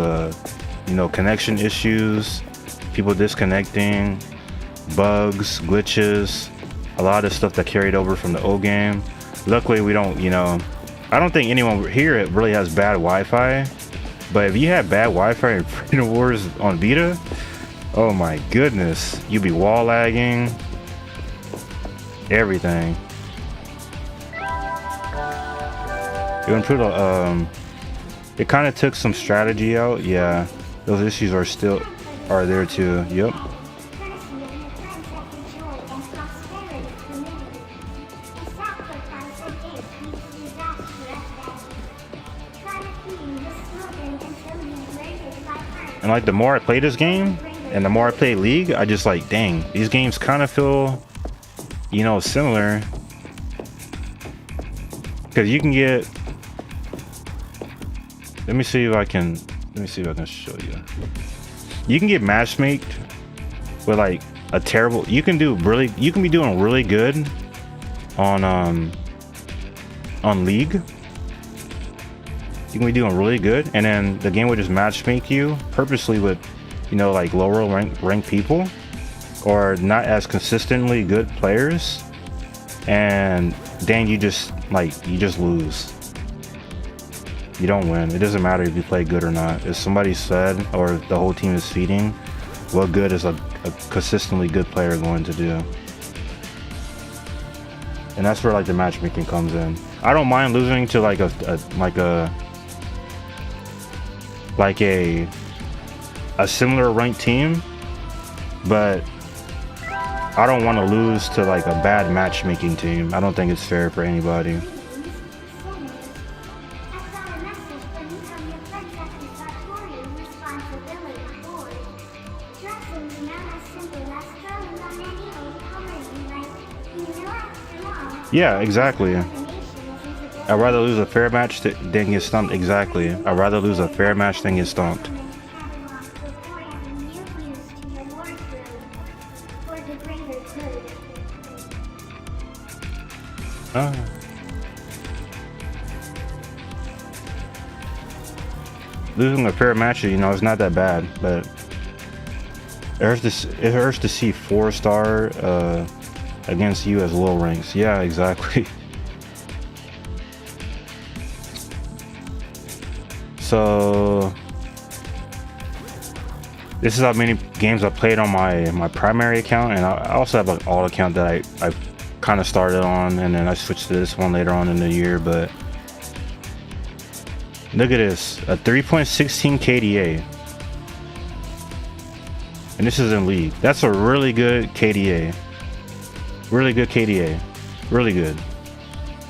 connection issues, people disconnecting, bugs, glitches, a lot of stuff that carried over from the old game. Luckily, we don't, I don't think anyone here really has bad Wi-Fi, but if you had bad Wi-Fi in Freedom Wars on Vita, oh my goodness, you'd be wall lagging, everything. It improved, it kind of took some strategy out. Yeah, those issues are there too. Yep. And like, the more I play this game and the more I play League, I just like, dang, these games kind of feel, similar. Because you can get, let me see if I can show you. You can get matchmaked with like a terrible, you can be doing really good on League. You can be doing really good, and then the game would just matchmake you purposely with, like lower ranked people or not as consistently good players, and then you just lose. You don't win. It doesn't matter if you play good or not. If somebody's fed or the whole team is feeding, what good is a consistently good player going to do? And that's where like the matchmaking comes in. I don't mind losing to like a similar ranked team, but I don't want to lose to like a bad matchmaking team. I don't think it's fair for anybody. Yeah, exactly. I'd rather lose a fair match than get stumped. Exactly. I'd rather lose a fair match than get stumped. Losing a fair match, it's not that bad, but it hurts to see 4-star against you as low ranks. Yeah, exactly. So this is how many games I played on my primary account, and I also have an alt account that I kind of started on, and then I switched to this one later on in the year. But look at this, a 3.16 KDA, and this is in League. That's a really good KDA. Really good KDA. Really good.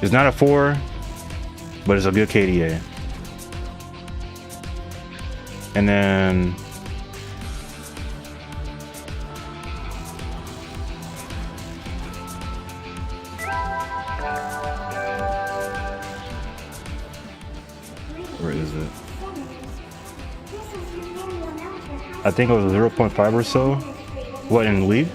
It's not a 4, but it's a good KDA. And then where is it? I think it was 0.5 or so. What, in League?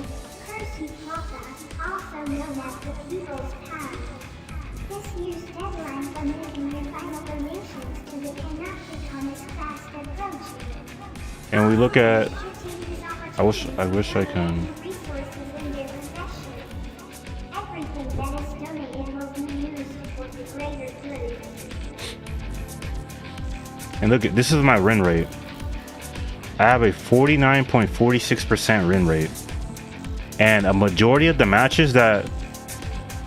And we look at, I wish I can. And look, this is my win rate. I have a 49.46% win rate. And a majority of the matches that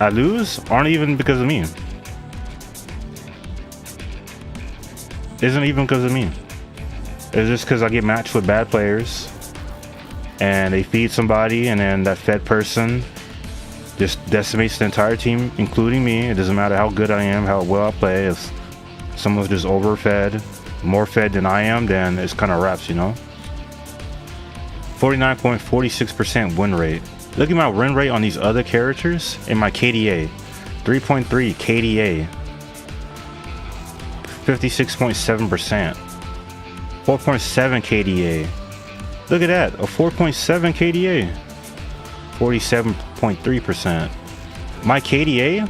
I lose aren't even because of me. Isn't even because of me. It's just because I get matched with bad players. And they feed somebody, and then that fed person just decimates the entire team, including me. It doesn't matter how good I am, how well I play. If someone's just overfed, more fed than I am, then it's kind of wraps, you know? 49.46% win rate. Look at my win rate on these other characters and my KDA. 3.3 KDA. 56.7%. 4.7 KDA. Look at that, a 4.7 KDA. 47.3%. My KDA,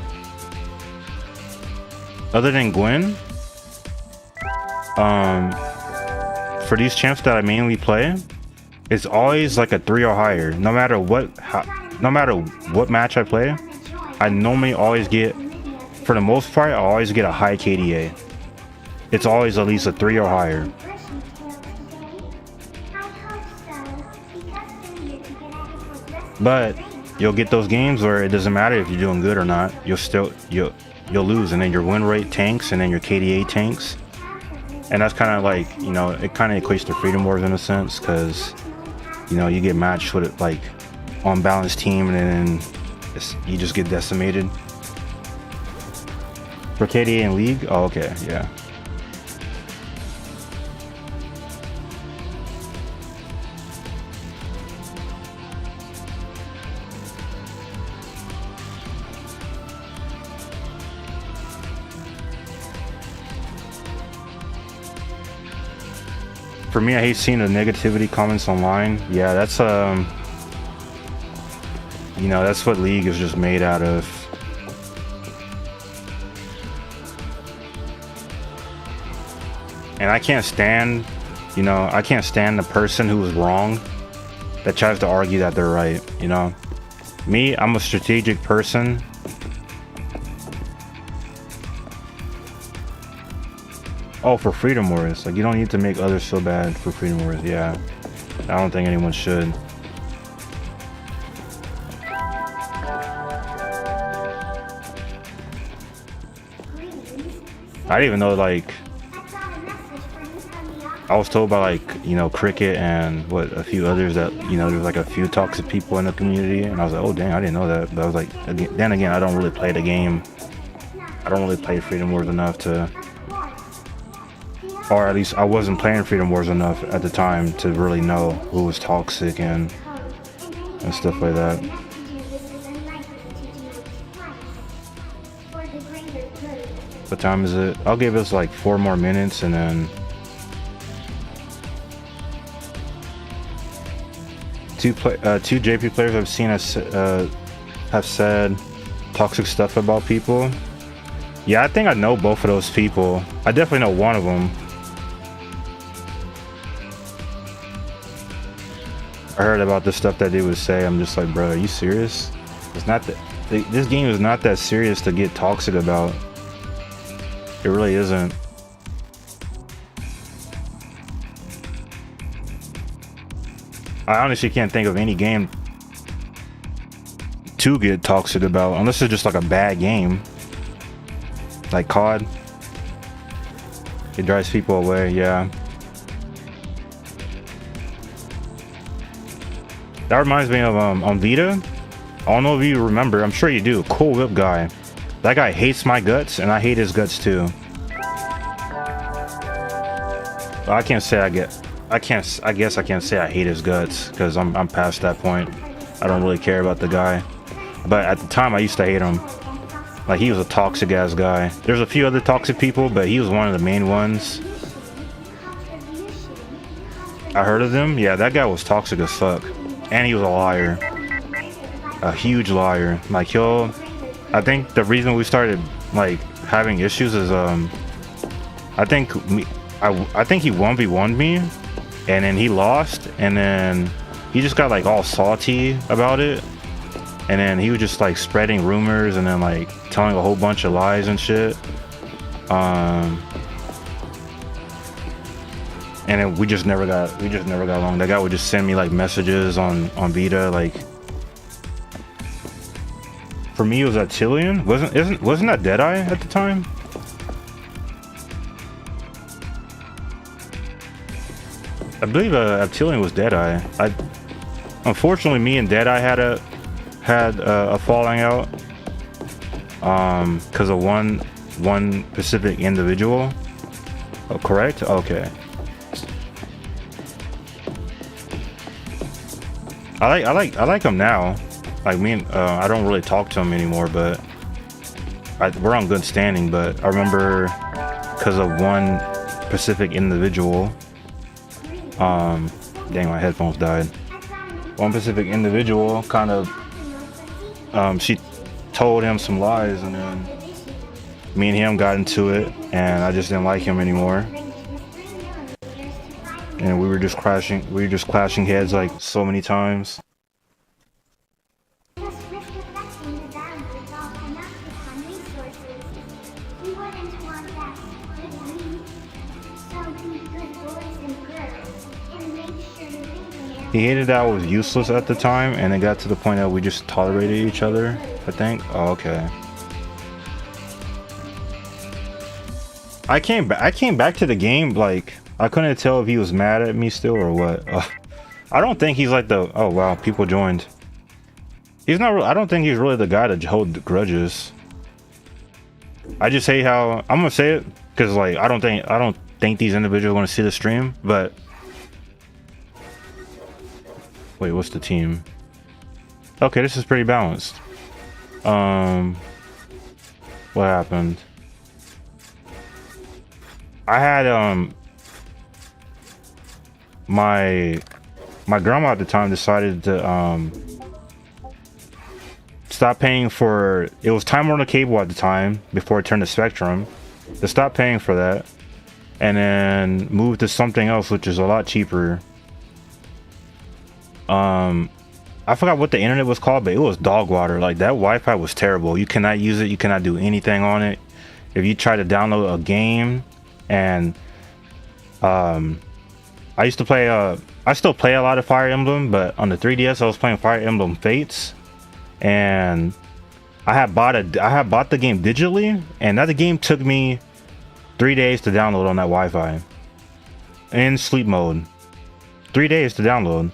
other than Gwen, for these champs that I mainly play, it's always like a 3 or higher. No matter what match I play, I normally always get, for the most part, I always get a high KDA. It's always at least a 3 or higher. But you'll get those games where it doesn't matter if you're doing good or not. You'll lose, and then your win rate tanks, and then your KDA tanks. And that's kind of like, you know, it kind of equates to Freedom Wars in a sense, because, you know, you get matched with like unbalanced team, and then you just get decimated. For KDA in League? Oh, okay, yeah. For me, I hate seeing the negativity comments online. Yeah, that's you know, that's what League is just made out of. And I can't stand, you know, I can't stand the person who is wrong that tries to argue that they're right, you know. Me, I'm a strategic person. Oh, for Freedom Wars. Like, you don't need to make others feel bad for Freedom Wars. Yeah. I don't think anyone should. I didn't even know, like, I was told by, like, you know, Cricket and what, a few others that, you know, there's like a few toxic people in the community. And I was like, oh, dang, I didn't know that. But I was like, then again, I don't really play the game. I don't really play Freedom Wars enough to, or at least I wasn't playing Freedom Wars enough at the time to really know who was toxic and stuff like that. What time is it? I'll give us like 4 more minutes, and then two JP players I've seen have said toxic stuff about people. Yeah, I think I know both of those people. I definitely know one of them. I heard about the stuff that they would say. I'm just like, bro, are you serious? It's not that. This game is not that serious to get toxic about. It really isn't. I honestly can't think of any game to get toxic about, unless it's just like a bad game. Like COD. It drives people away, yeah. That reminds me of on Vita. I don't know if you remember, I'm sure you do. Cool Whip guy. That guy hates my guts, and I hate his guts too. But I can't say I guess I can't say I hate his guts, because I'm past that point. I don't really care about the guy. But at the time I used to hate him. Like, he was a toxic ass guy. There's a few other toxic people, but he was one of the main ones. I heard of them. Yeah, that guy was toxic as fuck. And he was a liar. A huge liar. Like, I think the reason we started like having issues is I think he 1v1'd me, and then he lost, and then he just got like all salty about it, and then he was just like spreading rumors and then like telling a whole bunch of lies and shit. and then we just never got along. That guy would just send me like messages on Vita. Like for me, it was Atilian. Wasn't that Deadeye at the time? I believe Aptilian was Deadeye. Unfortunately, me and Deadeye had a falling out because of one specific individual. Oh, correct? Okay. I like him now. Like me and I don't really talk to him anymore, but we're on good standing. But I remember because of one specific individual. Dang, my headphones died. One specific individual kind of she told him some lies, and then me and him got into it, and I just didn't like him anymore, and we were just clashing heads like so many times. He hated that I was useless at the time, and it got to the point that we just tolerated each other, I think. Oh, okay. I came back to the game, like, I couldn't tell if he was mad at me still or what. I don't think he's like the... Oh, wow, people joined. He's not... I don't think he's really the guy to hold grudges. I just hate how... I'm gonna say it, because, like, I don't think these individuals are gonna see the stream, but... Wait, what's the team? Okay, this is pretty balanced. What happened? I had my grandma at the time decided to stop paying for... It was Time Warner Cable at the time before it turned to Spectrum. To stop paying for that and then move to something else which is a lot cheaper. I forgot what the internet was called, but it was dog water. Like, that Wi-Fi was terrible. You cannot use it. You cannot do anything on it. If you try to download a game, and I used to play I still play a lot of Fire Emblem, but on the 3DS I was playing Fire Emblem Fates, and I had bought the game digitally, and that game took me 3 days to download on that Wi-Fi in sleep mode. 3 days to download.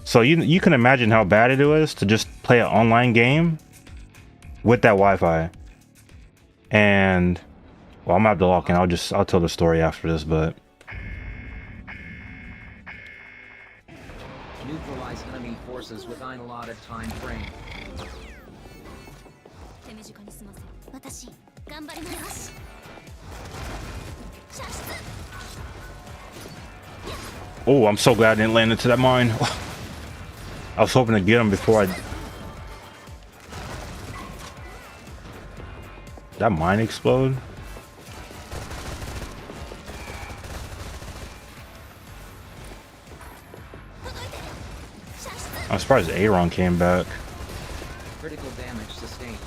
So you can imagine how bad it was to just play an online game with that Wi-Fi. And well, I'm gonna have to log in. I'll tell the story after this, but neutralize enemy forces within allotted time frame. oh, I'm so glad I didn't land into that mine. I was hoping to get him before that mine explode. I'm surprised Aaron came back. Critical damage sustained.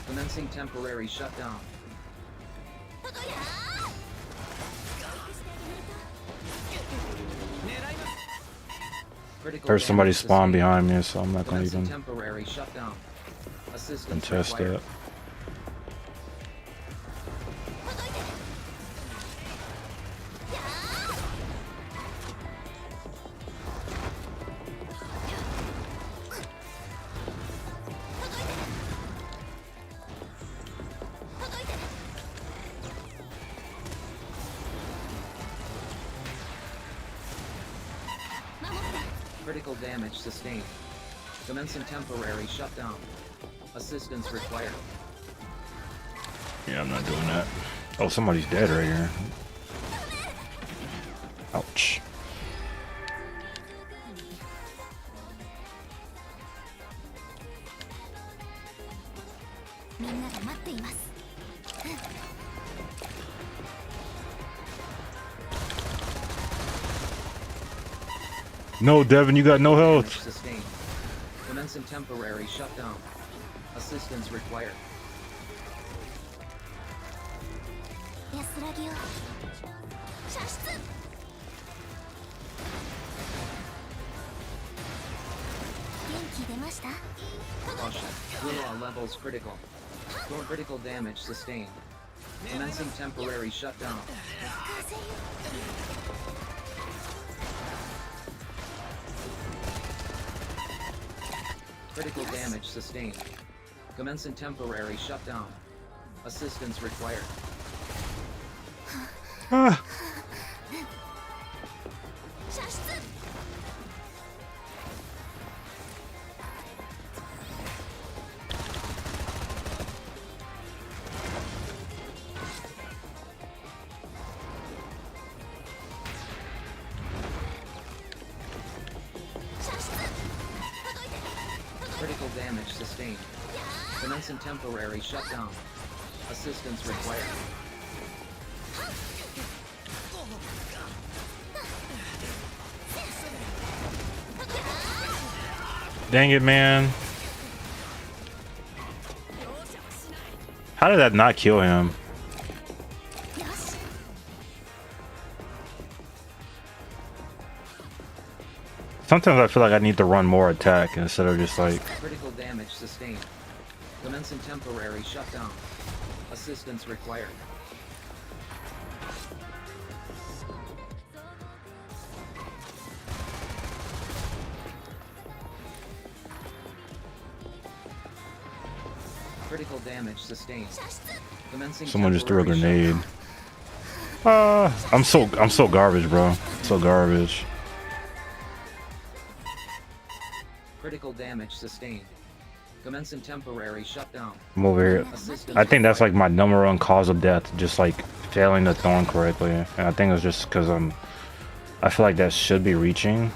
Commencing temporary shutdown. There's somebody spawned behind me, so I'm not gonna even temporary shutdown. contest that. Critical damage sustained. Commencing temporary shutdown. Assistance required. Yeah, I'm not doing that. Oh, somebody's dead right here. Ouch. No, Devin, you got no health. Sustained. Commencing temporary shutdown. Assistance required. Caution. Will all levels critical. Or critical damage sustained. Commencing temporary shutdown. Critical damage sustained. Commencing temporary shutdown. Assistance required. Ah. Critical damage sustained. Commencing temporary shutdown. Assistance required. Dang it, man. How did that not kill him? Sometimes I feel like I need to run more attack instead of just like... Critical damage sustained. Commencing temporary shutdown. Assistance required. Critical damage sustained. Commencing Someone just threw a temporary grenade. shutdown. I'm so garbage, bro. So garbage. Critical damage sustained. Commencing temporary shutdown. I'm over here. I think that's like my number one cause of death, just like failing the thorn correctly. And I think it's just because I feel like that should be reaching.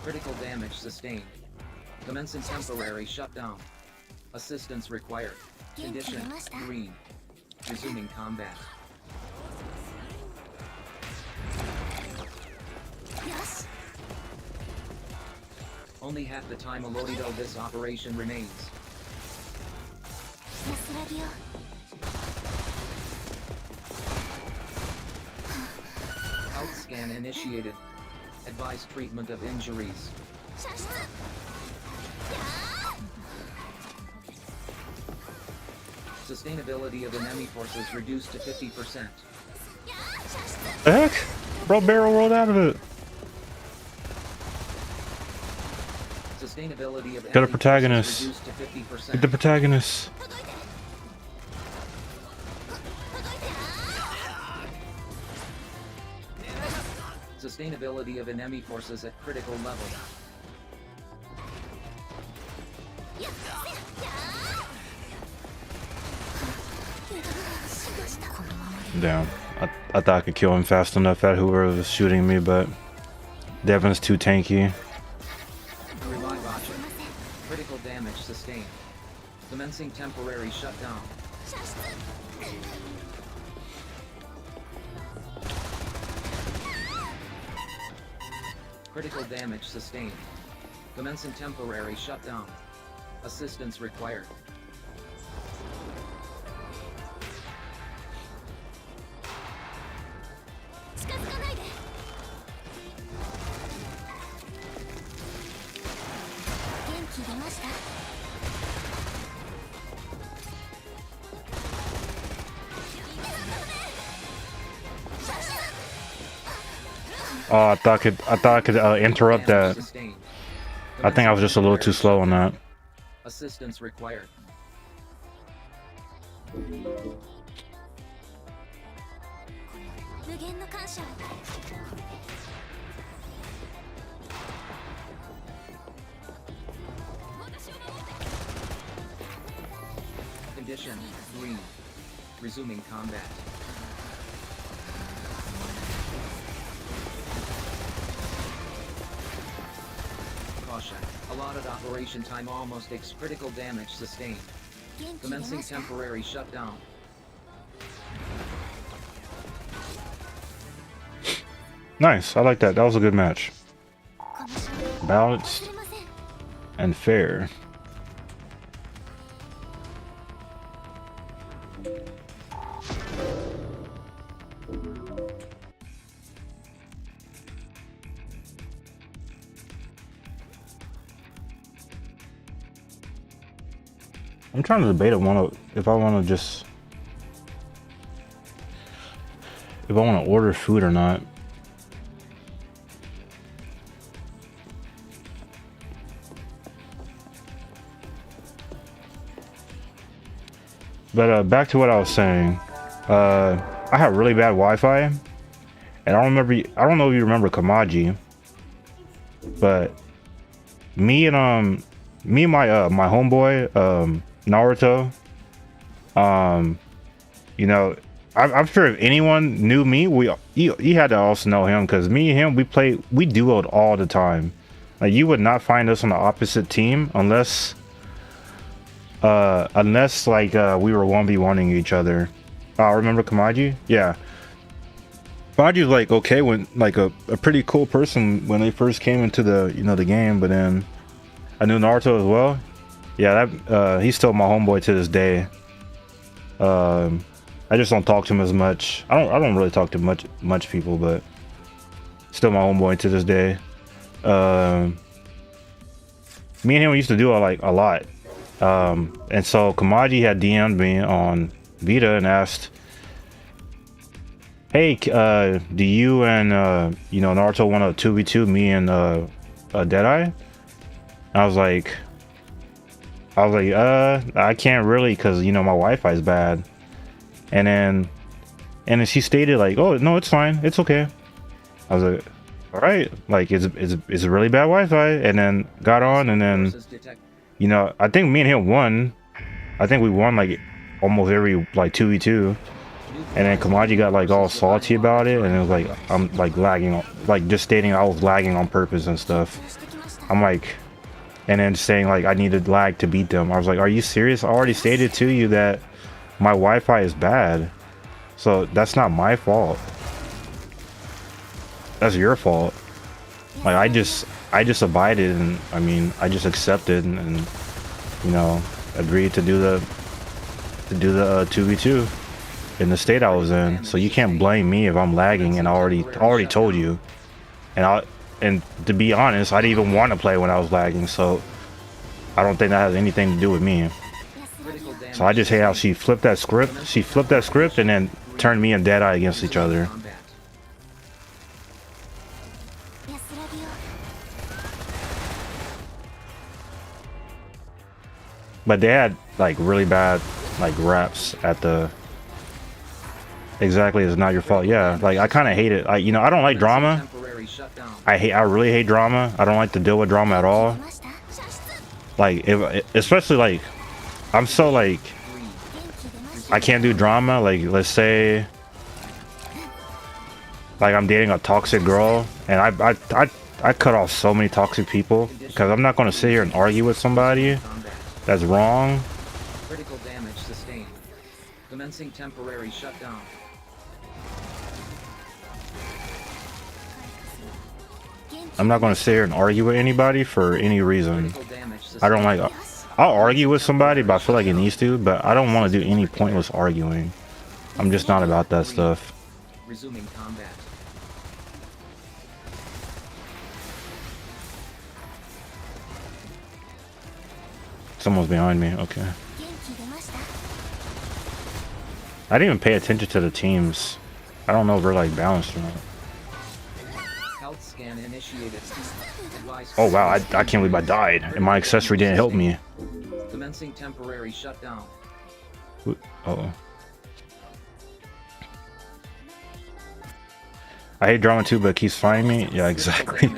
Critical damage sustained. Commencing temporary shutdown. Assistance required. Condition green. Resuming combat. Only half the time allotted of this operation remains. Health scan initiated. Advise treatment of injuries. Sustainability of enemy forces reduced to 50%. The heck? Bro, barrel rolled out of it. Sustainability of Got a enemy protagonist. forces reduced to 50%. Get the protagonist. Sustainability of enemy forces at critical level. Damn. I thought I could kill him fast enough at whoever was shooting me, but Devin's too tanky. Revive option. Critical damage sustained. Commencing temporary shutdown. Critical damage sustained. Commencing temporary shutdown. Assistance required. Oh, I thought I could interrupt that. Sustained. I think I was just a little too slow on that. Assistance required. Condition green. Resuming combat. Caution. Allotted operation time almost takes critical damage sustained. Commencing temporary shutdown. Nice. I like that. That was a good match. balanced, and fair. I'm trying to debate if I want to order food or not. But back to what I was saying. I have really bad Wi-Fi, and I don't know if you remember Kamaji, but me and my homeboy Naruto, you know, I'm sure if anyone knew me, you had to also know him, because me and him, we duoed all the time. Like, you would not find us on the opposite team unless like we were 1v1ing each other. Remember Kamaji? Yeah. Kamaji was like okay when like a pretty cool person when they first came into the the game, but then I knew Naruto as well. Yeah, that he's still my homeboy to this day. I just don't talk to him as much. I don't really talk to much people, but still my homeboy to this day. Me and him used to do a lot. And so Kamaji had DM'd me on Vita and asked, hey, do you and Naruto want to 2v2 me and Deadeye? And I was like, I can't really, because my Wi-Fi is bad. And then she stated like, oh no, it's fine, it's okay. I was like, all right, like it's a really bad Wi-Fi. And then got on, and then I think me and him won. I think we won like almost every like 2v2. And then Kamaji got like all salty about it, and it was like I'm like lagging, like just stating I was lagging on purpose and stuff. I'm like, and then saying like I needed lag to beat them. I was like, are you serious? I already stated to you that my Wi-Fi is bad, so that's not my fault. That's your fault. Like I just abided, and I mean I just accepted and agreed to do the 2v2 in the state I was in. So you can't blame me if I'm lagging, and I already told you. And to be honest, I didn't even want to play when I was lagging, so I don't think that has anything to do with me. So I just hate how she flipped that script. She flipped that script and then turned me and Deadeye against each other. But they had like really bad like raps at the exactly it's not your fault. Yeah, like I kind of hate it. I don't like drama. I really hate drama. I don't like to deal with drama at all. Like especially like I'm so like I can't do drama. Like let's say like I'm dating a toxic girl, and I cut off so many toxic people because I'm not going to sit here and argue with somebody that's wrong. Critical damage sustained. Commencing temporary shutdown. I'm not going to sit here and argue with anybody for any reason. I don't like. I'll argue with somebody, but I feel like it needs to. But I don't want to do any pointless arguing. I'm just not about that stuff. Resuming combat. Someone's behind me. Okay. I didn't even pay attention to the teams. I don't know if they're like balanced or not. Health scan initiated. Oh wow, I can't believe I died, and my accessory didn't help me. Commencing temporary shutdown. Uh-oh. I hate drama too, but it keeps finding me. Yeah, exactly.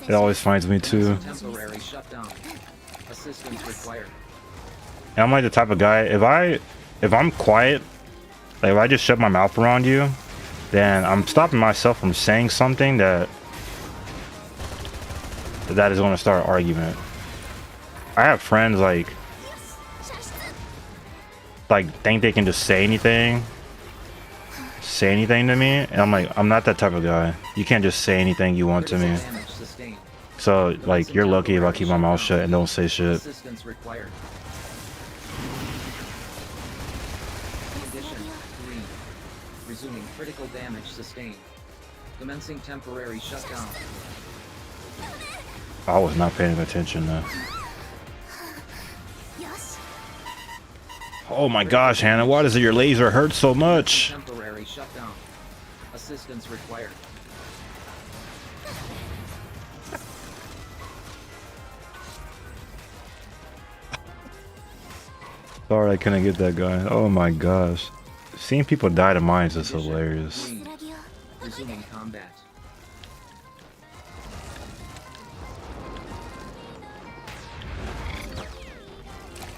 It always finds me too. Temporary shutdown. Assistance required. And I'm like the type of guy, if I'm quiet, like if I just shut my mouth around you, then I'm stopping myself from saying something that is going to start an argument. I have friends like think they can just say anything to me, and I'm like, I'm not that type of guy. You can't just say anything you want to me. So like you're lucky if I keep my mouth shut and don't say shit. Assistance required. Condition 3. Resuming critical damage sustained. Commencing temporary shutdown. I was not paying attention though. Oh my gosh, Hannah, why does your laser hurt so much? Temporary shutdown. Assistance required. Sorry I couldn't get that guy. Oh my gosh. Seeing people die to mines is hilarious. Resuming combat.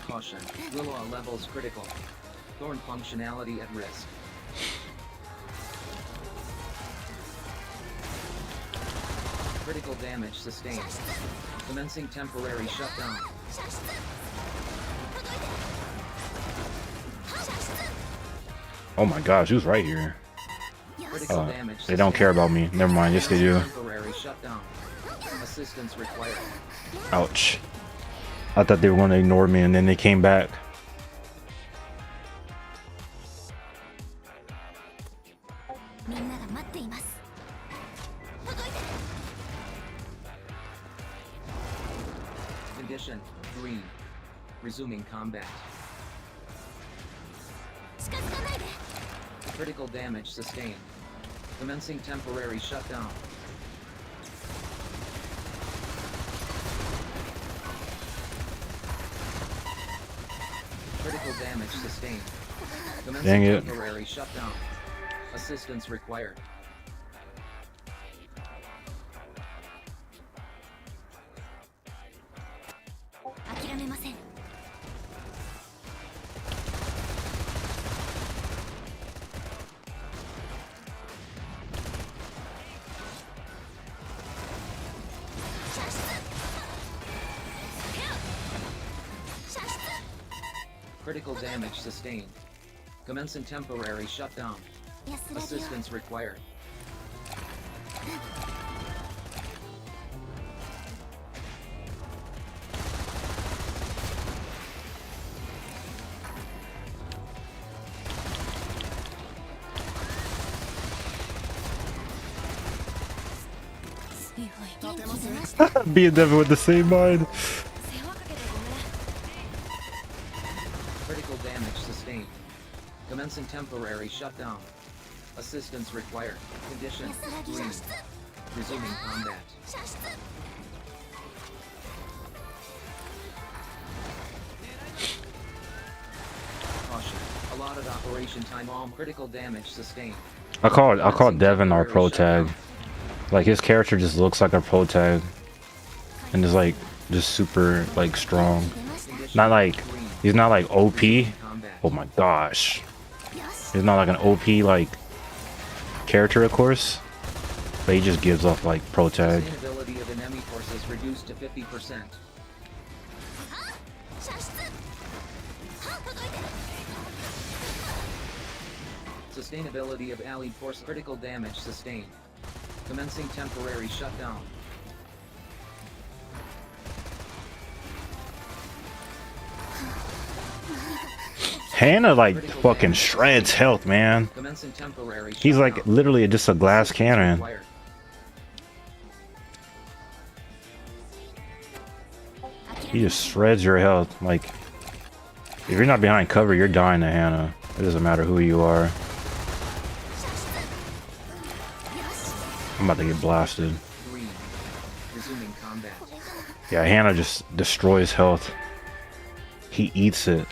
Caution. Willow levels critical. Thorn functionality at risk. Critical damage sustained. Commencing temporary shutdown. Oh my gosh, who's right here? Critical damage They don't care about me. Never mind, yes they do. Temporary shutdown. Assistance required. Ouch. I thought they were going to ignore me and then they came back. Condition green. Resuming combat. Critical damage sustained. Commencing temporary shutdown. Critical damage sustained. Commencing Dang it. temporary shutdown. Assistance required. Critical damage sustained. Commencing temporary shutdown. Assistance required. Be a devil with the same mind. Critical damage sustained. Commencing temporary shutdown. Assistance required. Condition green. Resuming combat. Caution. Allotted operation time. All critical damage sustained. I call Devin our pro tag. Like his character just looks like a pro tag. And is like just super like strong. Not like he's not like OP. Oh my gosh. He's not like an OP like character of course. But he just gives off like pro tag. Sustainability of enemy forces reduced to 50%. Sustainability of allied force critical damage sustained. Commencing temporary shutdown. Hannah like fucking shreds health, man. Commencing temporary He's like shutdown. literally just a glass cannon. Required. He just shreds your health. Like if you're not behind cover, you're dying to Hannah. It doesn't matter who you are. I'm about to get blasted. Green. Resuming combat. Yeah, Hannah just destroys health. He eats it.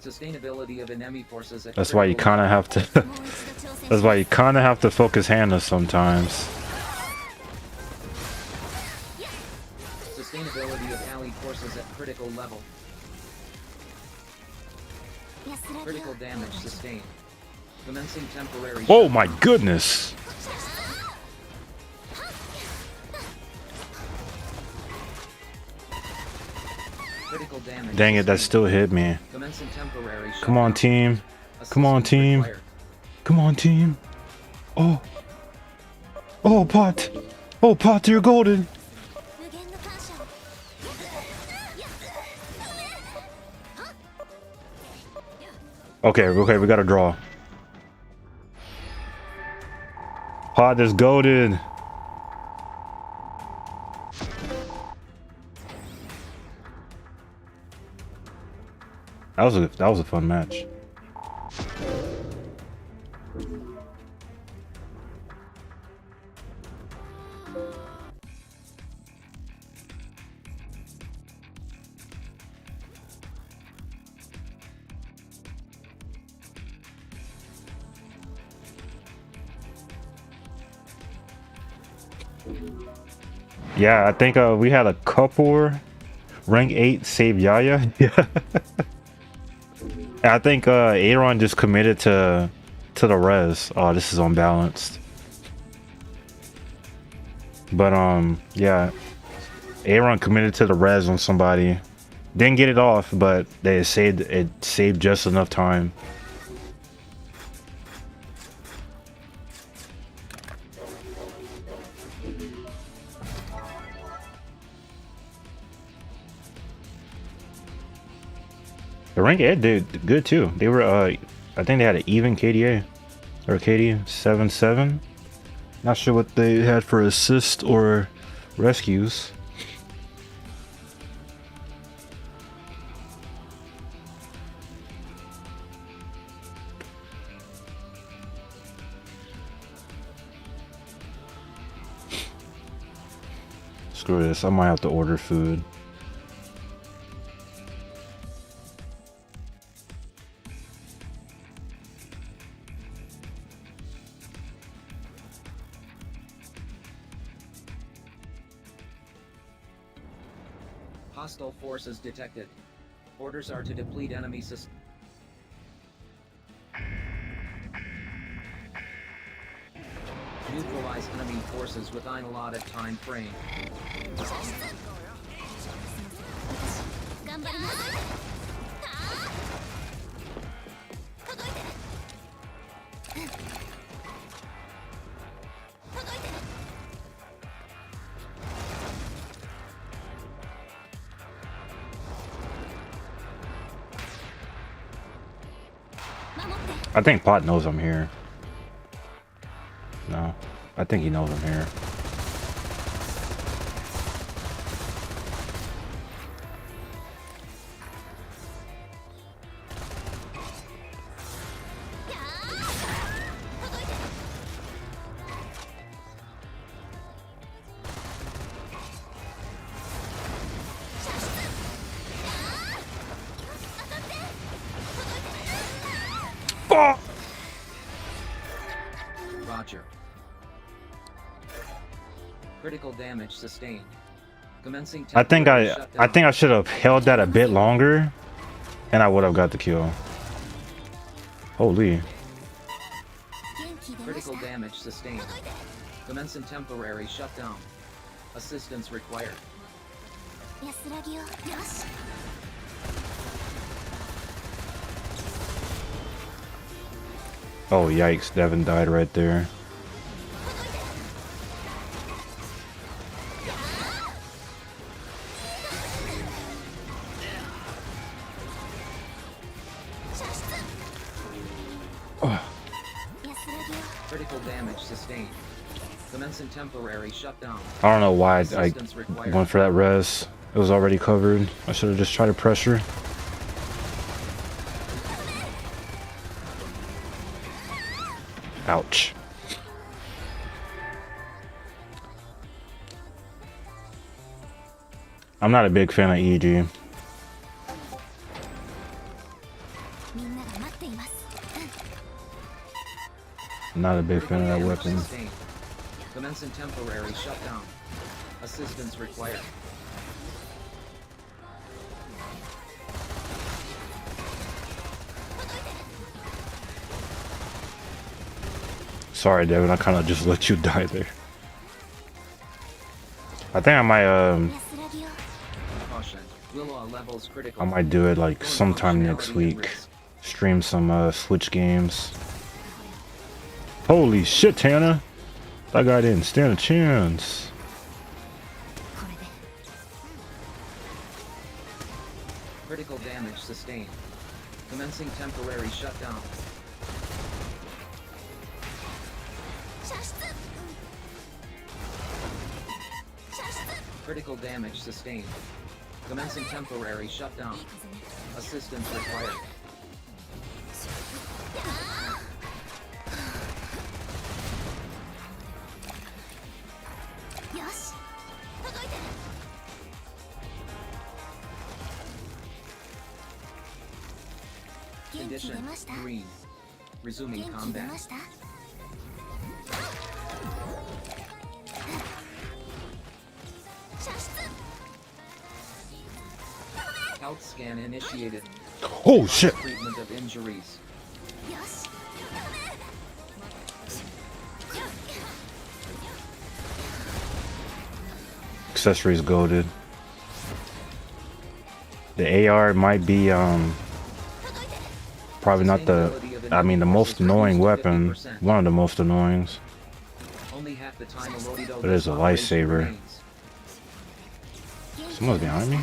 Sustainability of enemy forces at That's why you critical kind of have to. That's why you kind of have to focus Hannah sometimes. Sustainability of allied forces at critical level. Critical damage sustained. Commencing temporary. Oh my goodness! Critical damage. Dang it, that sustained. still hit me. Commencing temporary. Come on, shutdown. team. Come on, Assistance team. required. Come on, team. Oh. Oh, pot. Oh, Pot, you're golden. Okay, we gotta draw. Pot is golden. That was a fun match. Yeah, I think we had a couple rank 8 save Yaya. Yeah. I think Aaron just committed to the res. Oh, this is unbalanced. But yeah, Aaron committed to the res on somebody. Didn't get it off, but they saved just enough time. The rank 8 did good too. They were I think they had an even KDA or KD 7-7. Not sure what they had for assist or rescues. Screw this, I might have to order food. Hostile forces detected. Orders are to deplete enemy systems. Neutralize enemy forces within allotted time frame. I think Pot knows I'm here. No, I think he knows I'm here. Roger. Critical damage sustained. Commencing. I think I should have held that a bit longer, and I would have got the kill. Holy. Critical damage sustained. Commencing temporary shutdown. Assistance required. Oh yikes, Devin died right there. Critical damage sustained. Commencing temporary shutdown. I don't know why I went for that res. It was already covered. I should have just tried to pressure. Ouch. I'm not a big fan of EG. I'm not a big fan of that weapon. Commencing temporary shutdown. Assistance required. Sorry, Devin, I kind of just let you die there. I think I might Caution. Will levels critical. I might do it like sometime next week. Stream some Switch games. Holy shit, Tana! That guy didn't stand a chance. Critical damage sustained. Commencing temporary shutdown. Critical damage sustained. Commencing temporary shutdown. Assistance required. Condition green. Resuming combat. Health scan initiated. Oh shit! Treatment of injuries. Accessories goaded. The AR might be probably not the, I mean, the most annoying weapon. One of the most annoyings. Only half the time a Lodido But it's a lifesaver. Someone's behind me?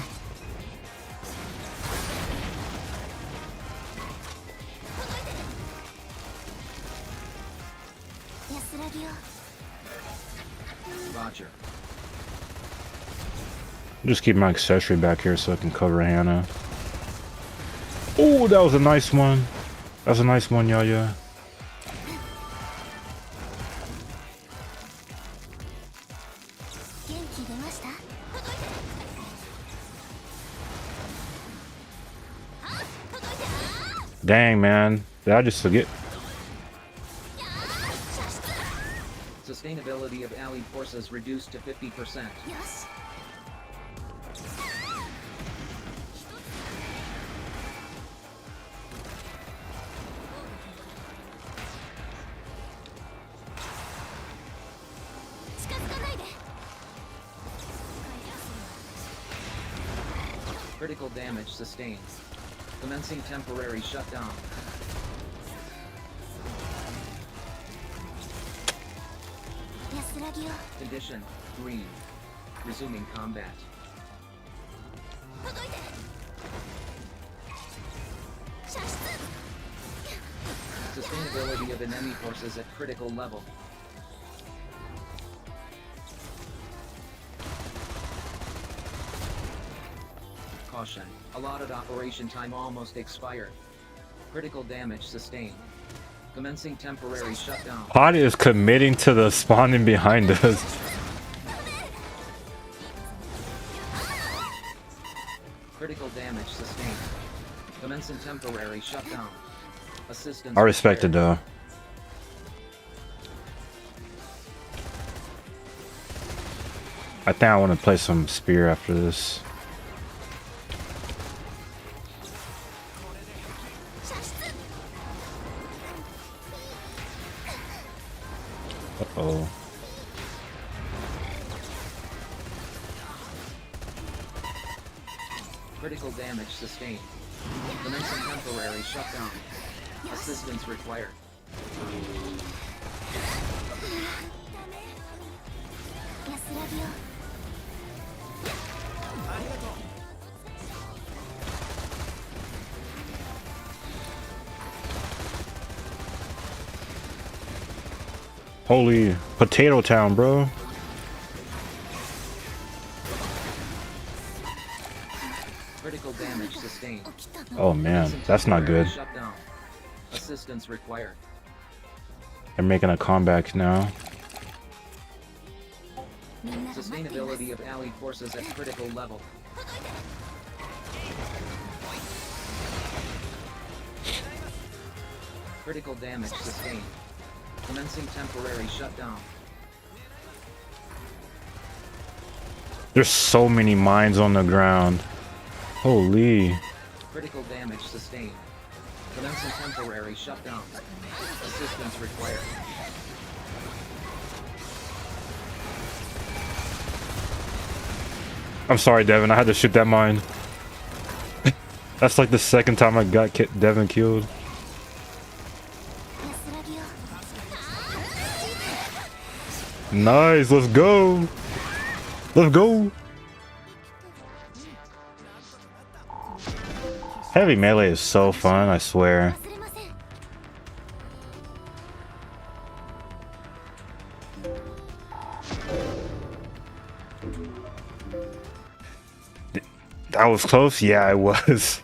Roger. Just keep my accessory back here so I can cover Hannah. Oh, that was a nice one. That was a nice one, Yaya. Dang, man. Did I just forget? Sustainability of allied forces reduced to 50%. Critical damage sustained. Commencing temporary shutdown. Condition green. Resuming combat. Sustainability of enemy forces at critical level. Caution. Allotted operation time almost expired. Critical damage sustained. Commencing temporary shutdown. Pod is committing to the spawning behind us. Critical damage sustained. Commencing temporary shutdown. Assistance. I respect it though. I think I want to play some spear after this. Uh-oh. Critical damage sustained. Commencing temporary shutdown. Assistance required. Holy potato town, bro. Critical damage sustained. Oh man, that's not good. Shutdown. Assistance required. They're making a comeback now. Sustainability of allied forces at critical level. Critical damage sustained. Commencing temporary shutdown. There's so many mines on the ground. Holy. Critical damage sustained. Commencing temporary shutdown. Assistance required. I'm sorry, Devin. I had to shoot that mine. That's like the second time I got Devin killed. Nice, let's go. Let's go. Heavy melee is so fun, I swear. That was close? Yeah, it was.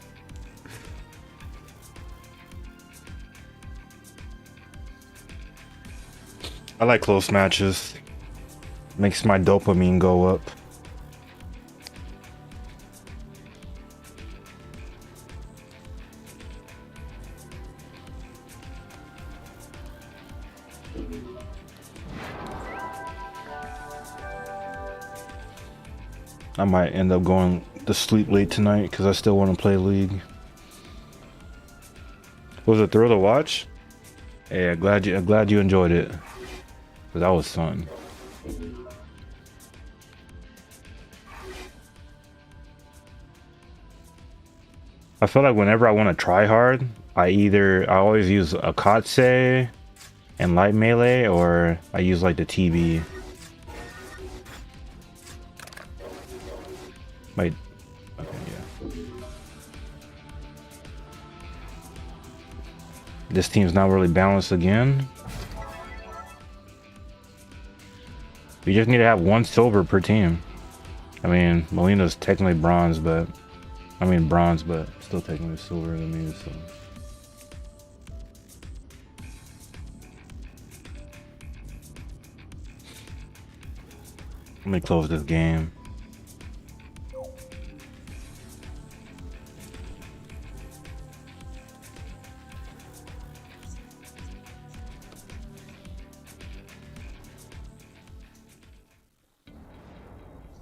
I like close matches. Makes my dopamine go up. I might end up going to sleep late tonight because I still want to play League. Was it thrill to watch? Yeah, glad you enjoyed it. 'Cause that was fun. I feel like whenever I want to try hard, I always use Akatse and light melee, or I use like the TB. Wait. Okay, yeah. This team's not really balanced again. We just need to have 1 silver per team. I mean, Molina's technically bronze, but still technically silver to me, so. Let me close this game.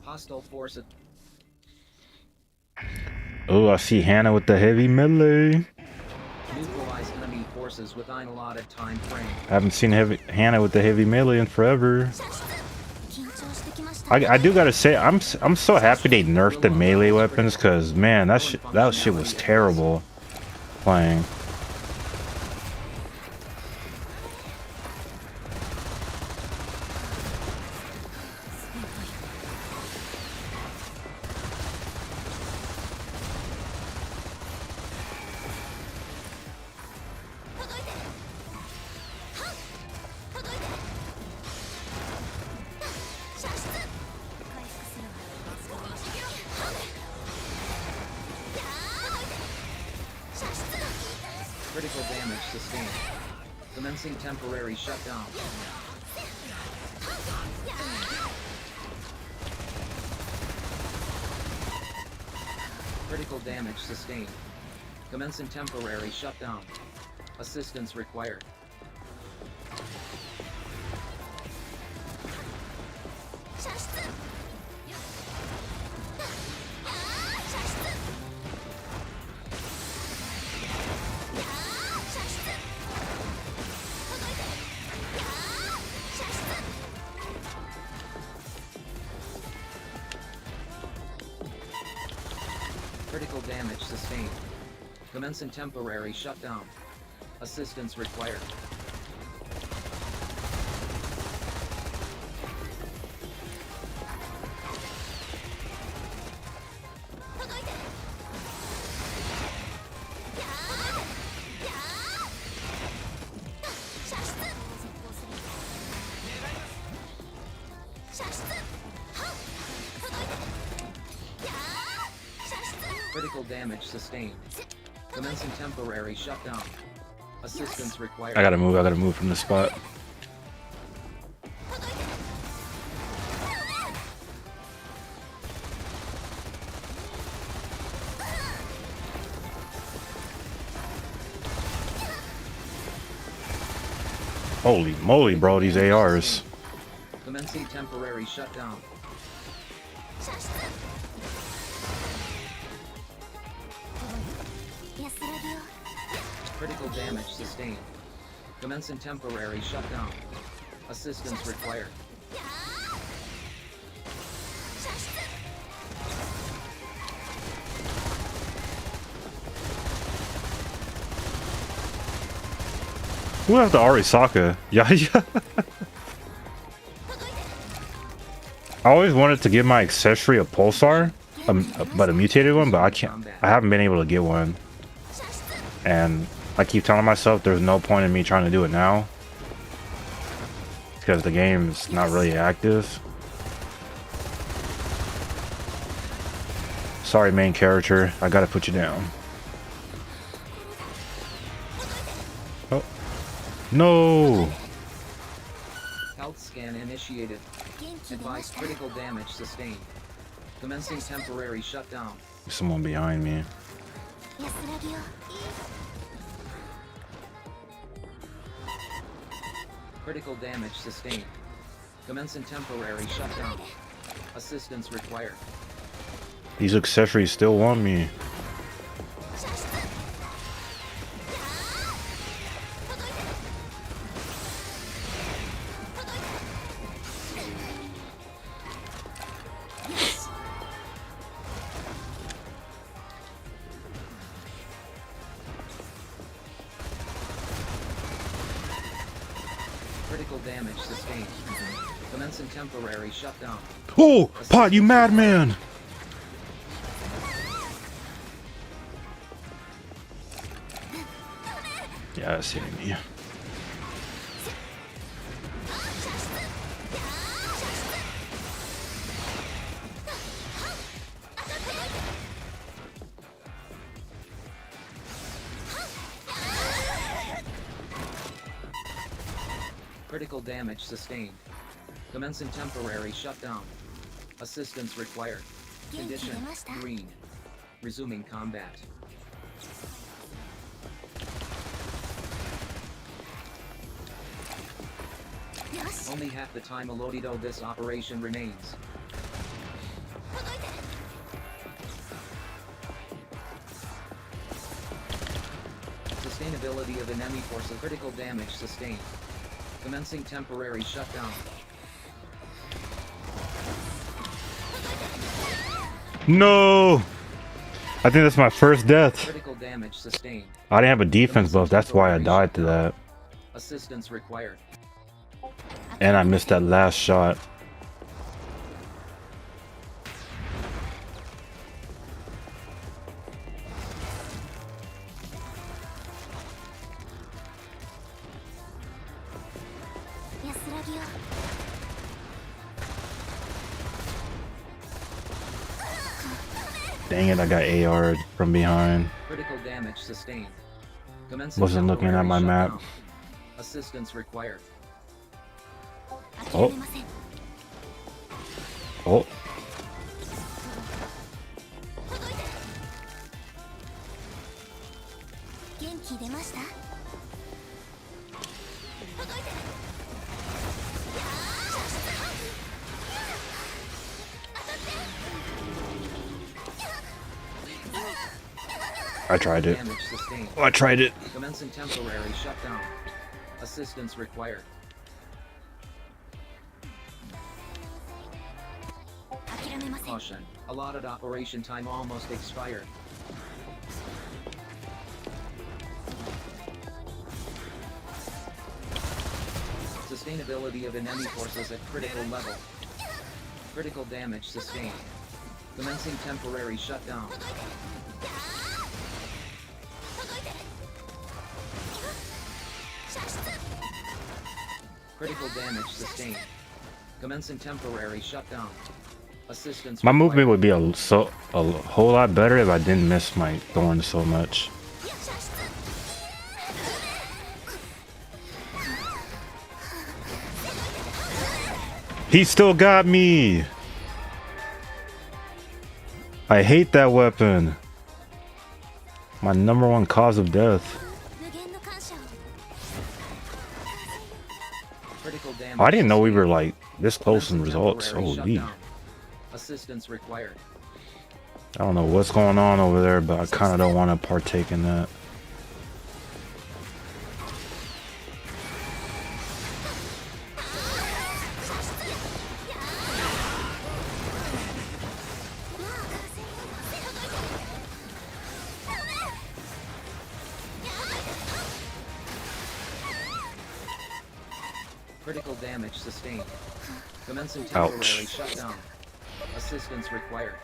Hostile forces. Oh, I see Hannah with the heavy melee. Neutralize enemy forces within allotted time frame. I haven't seen Hannah with the heavy melee in forever. I do gotta say, I'm so happy they nerfed the melee weapons, cause man, that shit was terrible playing. Critical damage sustained. Commencing temporary shutdown. Critical damage sustained. Commencing temporary shutdown. Assistance required. Critical damage sustained. Commencing temporary shutdown. Assistance required. Critical damage sustained. Commencing temporary shutdown. Assistance required. I gotta move from this spot. Holy moly, bro, these ARs. Commencing temporary shutdown. Critical damage sustained. Commencing temporary shutdown. Assistance required. Who has the Arisaka? Yeah, yeah. I always wanted to give my accessory a pulsar, but a mutated one, but I can't. I haven't been able to get one, and I keep telling myself there's no point in me trying to do it now because the game is not really active. Sorry, main character, I gotta put you down. Oh no! Health scan initiated. Advice critical damage sustained. Commencing temporary shutdown. Someone behind me. Critical damage sustained. Commencing temporary shutdown. Assistance required. These accessories still want me. Critical damage sustained. Commencing temporary shutdown. Oh, Pot, you madman! Yeah, that's hitting me. Critical damage sustained. Commencing temporary shutdown. Assistance required. Condition green. Resuming combat. Only half the time allotted this operation remains. Sustainability of enemy forces. Critical damage sustained. Commencing temporary shutdown. No! I think that's my first death. Critical damage sustained. I didn't have a defense buff, that's why I died to that. Assistance required. And I missed that last shot. Dang it, I got AR'd from behind. Critical damage sustained. Commencing Wasn't looking at my temporary map. shutdown. Assistance required. Oh. Oh. I tried it. Damage sustained. Oh, I tried it. Commencing temporary shutdown. Assistance required. Caution. Allotted operation time almost expired. Sustainability of enemy forces at critical level. Critical damage sustained. Commencing temporary shutdown. Critical damage sustained. Commencing temporary shutdown. Assistance My required. movement would be a whole lot better if I didn't miss my thorn so much. He still got me. I hate that weapon. My #1 cause of death. Critical damage I didn't know we sustained. were like this close in Commencing results. temporary Holy. shutdown. Assistance required. I don't know what's going on over there, but I kind of don't want to partake in that. Critical damage sustained. Commencing temporary Ouch. shutdown. Assistance required.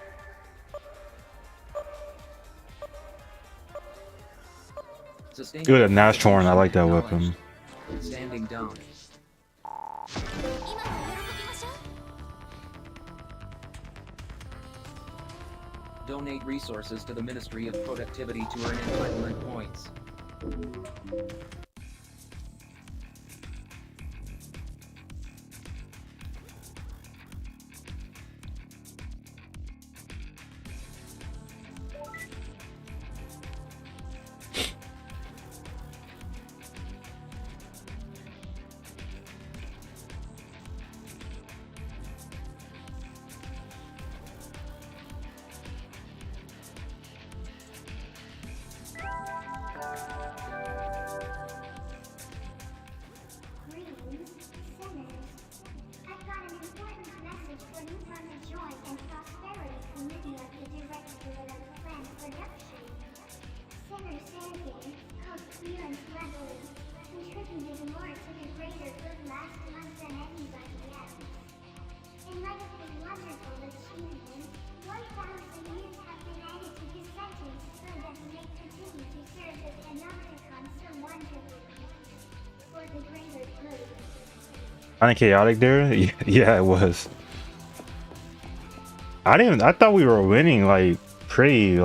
Sustained Good at Nashorn, I like that acknowledged. weapon. Standing down. Donate resources to the Ministry of Productivity to earn entitlement points. Greetings, sinners. I've got an important message for you from the Joy and Prosperity Committee of the Directorate of Plan Production. Sinner Sandgate, co-clearance leveling, contributed more to the greater good last month than anybody else. In light of his wonderful achievement, 1,000 years have been added to his sentence so that he may continue to serve as an Opticon so wonderfully. For the greater good. Kinda chaotic there? Yeah, it was. I thought we were winning pretty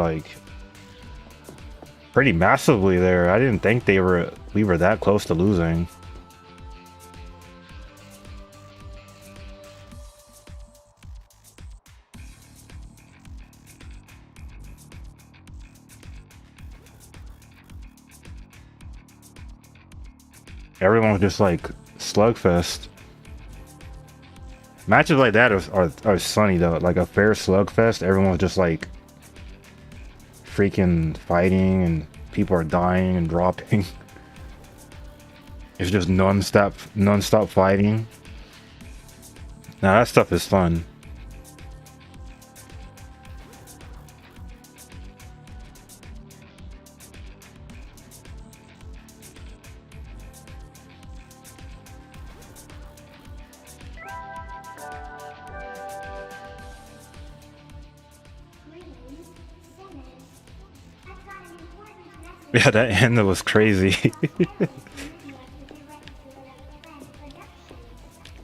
massively there. I didn't think we were that close to losing. Everyone was just like slugfest. Matches like that are sunny though. Like a fair slugfest, everyone was just like freaking fighting and people are dying and dropping. It's just non-stop fighting. Now that stuff is fun. Greetings, sinners. I've got an important message Yeah, that end was crazy. from the Committee of the Directorate of Plan Production.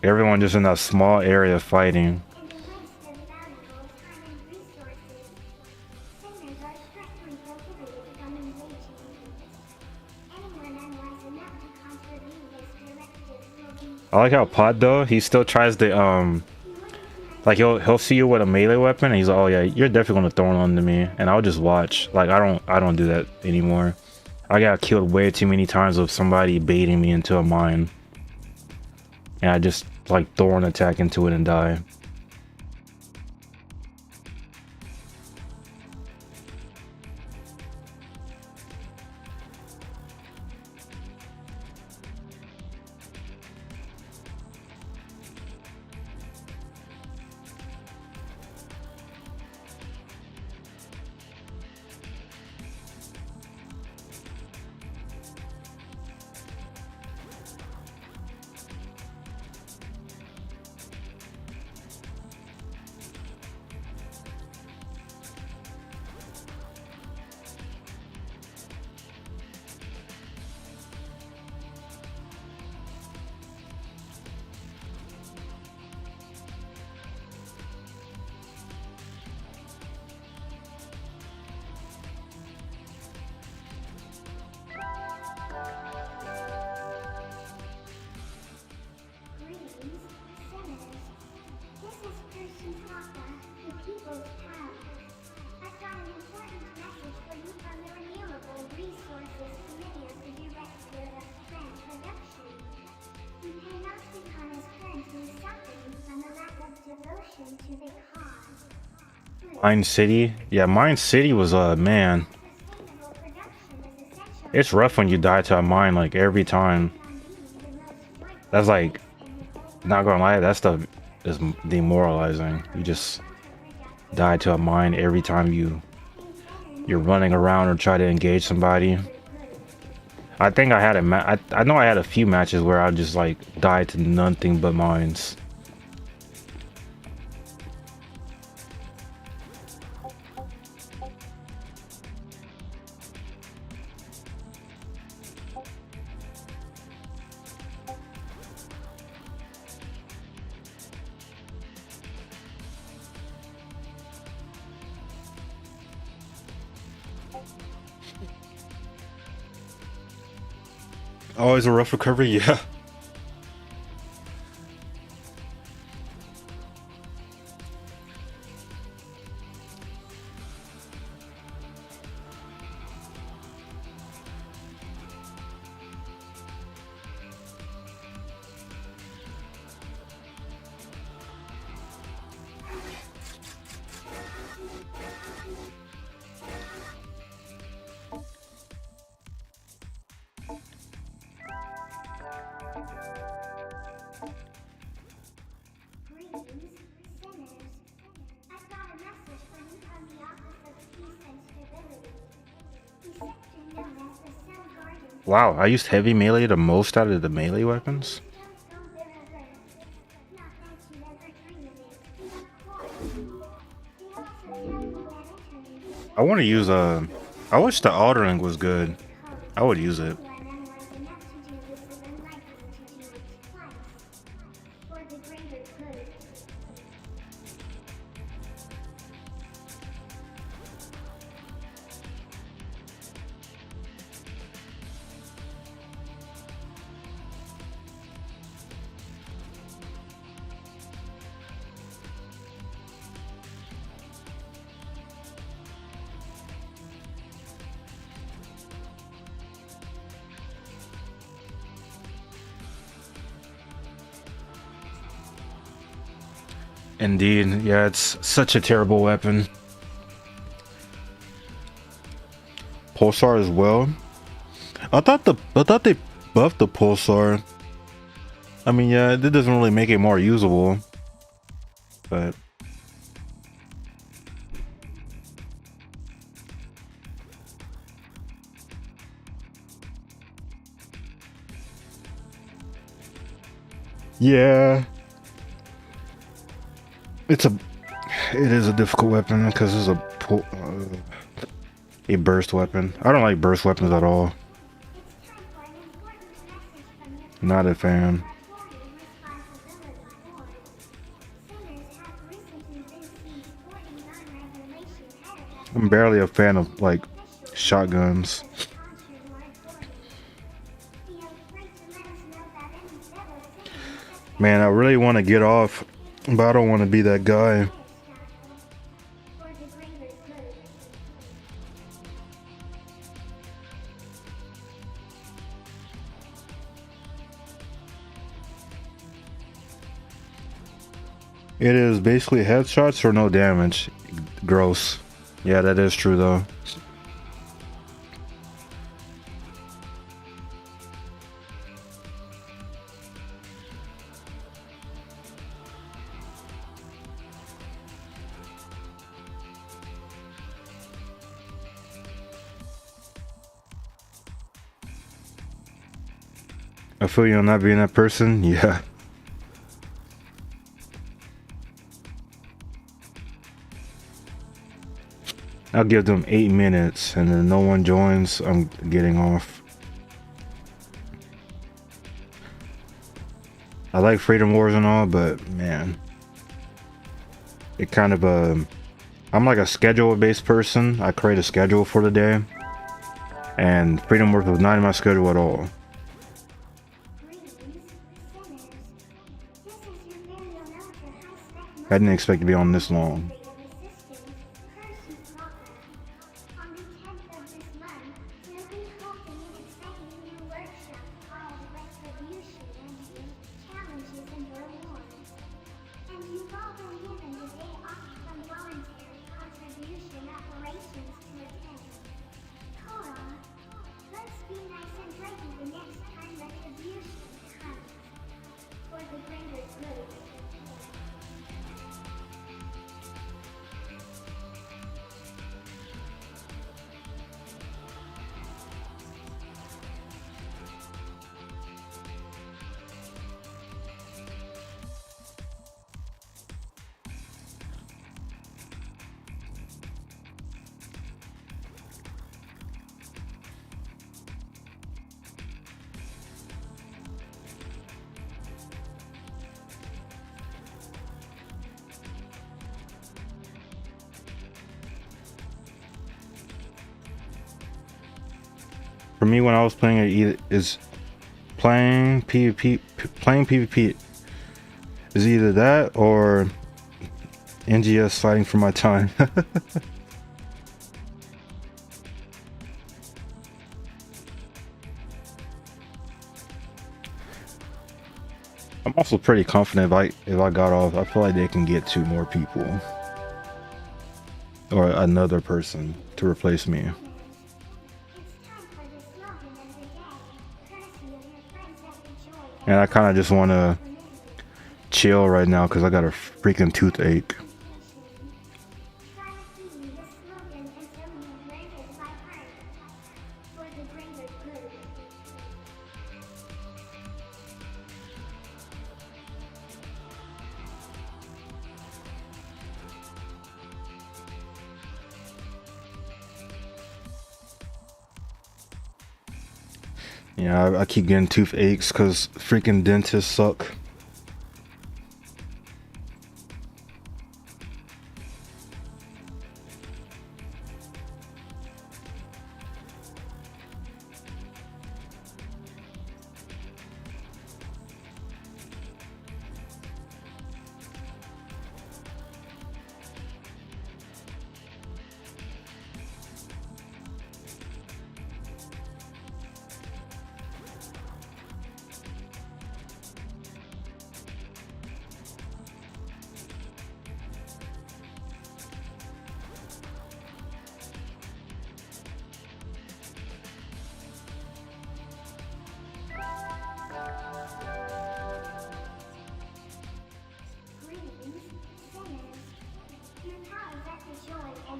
Everyone just in that small area fighting. In the waste of valuable time and resources, sinners are strictly prohibited from engaging. Anyone unwise enough to contravene this directive will be I like how Pod though, he still tries to like he'll see you with a melee weapon and he's like, oh yeah, you're definitely gonna throw it onto me, and I'll just watch. Like I don't do that anymore. I got killed way too many times with somebody baiting me into a mine. And I just like throw an attack into it and die. Greetings, sinners. This is Percy Papa, the People's Pal. I've got an important message for you from the Renewable Resources Committee of the Directorate of Plan Production. The Panopticon is currently suffering from a lack of devotion to the cause. Mine City? Yeah, Mine City was man. Sustainable production is essential It's rough when you die to a mine like every time. on being the most vital That's like, in the not gonna lie, that stuff is demoralizing. You just die to a mine every time you're running around or try to engage somebody. I think I had I know I had a few matches where I just like died to nothing but mines. Always a rough recovery, yeah. Greetings, sinners. I've got a message for you from the Office of Peace and Stability. The sector known as the Sun Guardian. Wow, I used heavy melee the most out of the melee weapons. Don't go there ever. Not that you ever dream of it. Of course. They also tell you that entering I want to use I wish the Aldering was good. I would use it. when unlike enough to do this is unlikely to do it twice. For the greater good. Indeed, yeah, it's such a terrible weapon. Pulsar as well. I thought they buffed the Pulsar. I mean, yeah, it doesn't really make it more usable, but yeah. It is a difficult weapon because it's a burst weapon. I don't like burst weapons at all. Not a fan. I'm barely a fan of like shotguns. Man, I really want to get off, but I don't want to be that guy. It is basically headshots or no damage. Gross. Yeah, that is true though. I feel you on not being that person. Yeah. I'll give them 8 minutes and then no one joins, I'm getting off. I like Freedom Wars and all, but man, it kind of I'm like a schedule based person. I create a schedule for the day, and Freedom Wars was not in my schedule at all. I didn't expect to be on this long. For me, when I was playing it, is playing PvP. Playing PvP is either that or NGS fighting for my time. I'm also pretty confident if I got off, I feel like they can get 2 more people or another person to replace me. And I kind of just want to chill right now because I got a freaking toothache. Yeah, I keep getting toothaches because freaking dentists suck.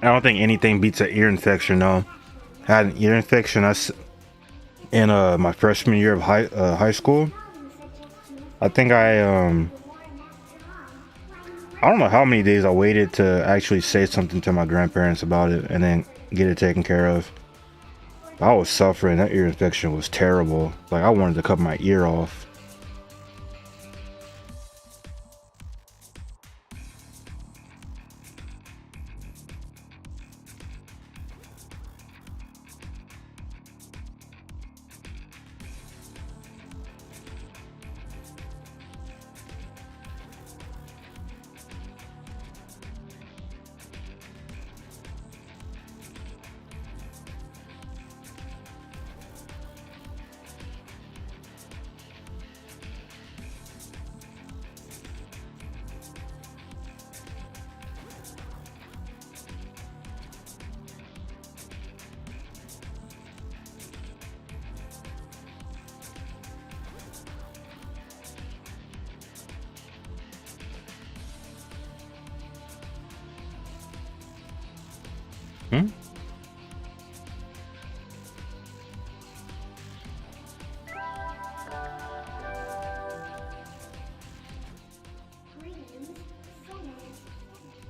I don't think anything beats an ear infection though. I had an ear infection in my freshman year of high school. I think I don't know how many days I waited to actually say something to my grandparents about it and then get it taken care of. I was suffering. That ear infection was terrible. Like I wanted to cut my ear off. Hmm? Greetings, sinners.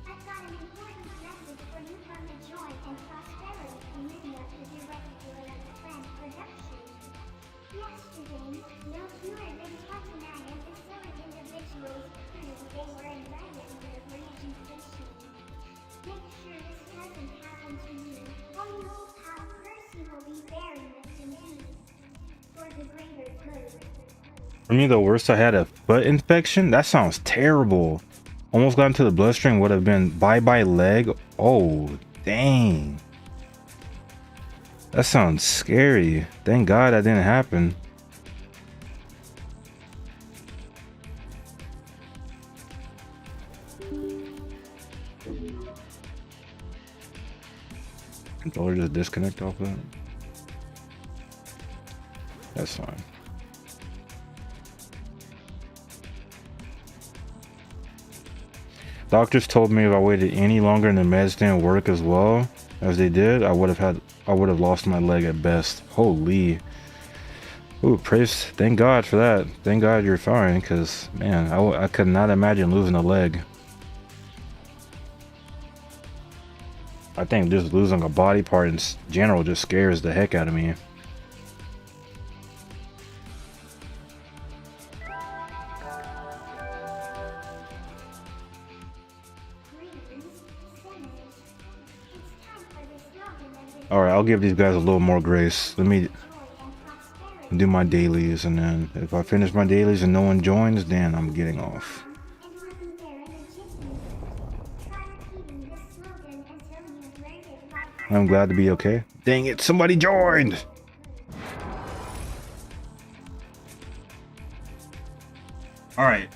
I've got an important message for you from the Joy and Prosperity Committee of the Directorate of Defense Production. Yesterday, no fewer than 29 of the silent individuals proved they were invited to the presentation. Make sure this doesn't happen to you, or you know how Percy will be very much indeed. For the greater good. For me, the worst I had a foot infection. That sounds terrible. Almost got into the bloodstream. Would have been bye-bye leg. Oh, dang. That sounds scary. Thank God that didn't happen. Controller just disconnect off that. That's fine. Doctors told me if I waited any longer and the meds didn't work as well as they did, I would have lost my leg at best. Holy. Ooh, praise, thank God for that. Thank God you're fine, because man, I could not imagine losing a leg. I think just losing a body part in general just scares the heck out of me. Alright, I'll give these guys a little more grace. Let me do my dailies, and then if I finish my dailies and no one joins, then I'm getting off. And wasn't there a legitimacy? Try repeating this slogan until you've learned it like I'm glad to be okay. Dang it, somebody joined! Alright.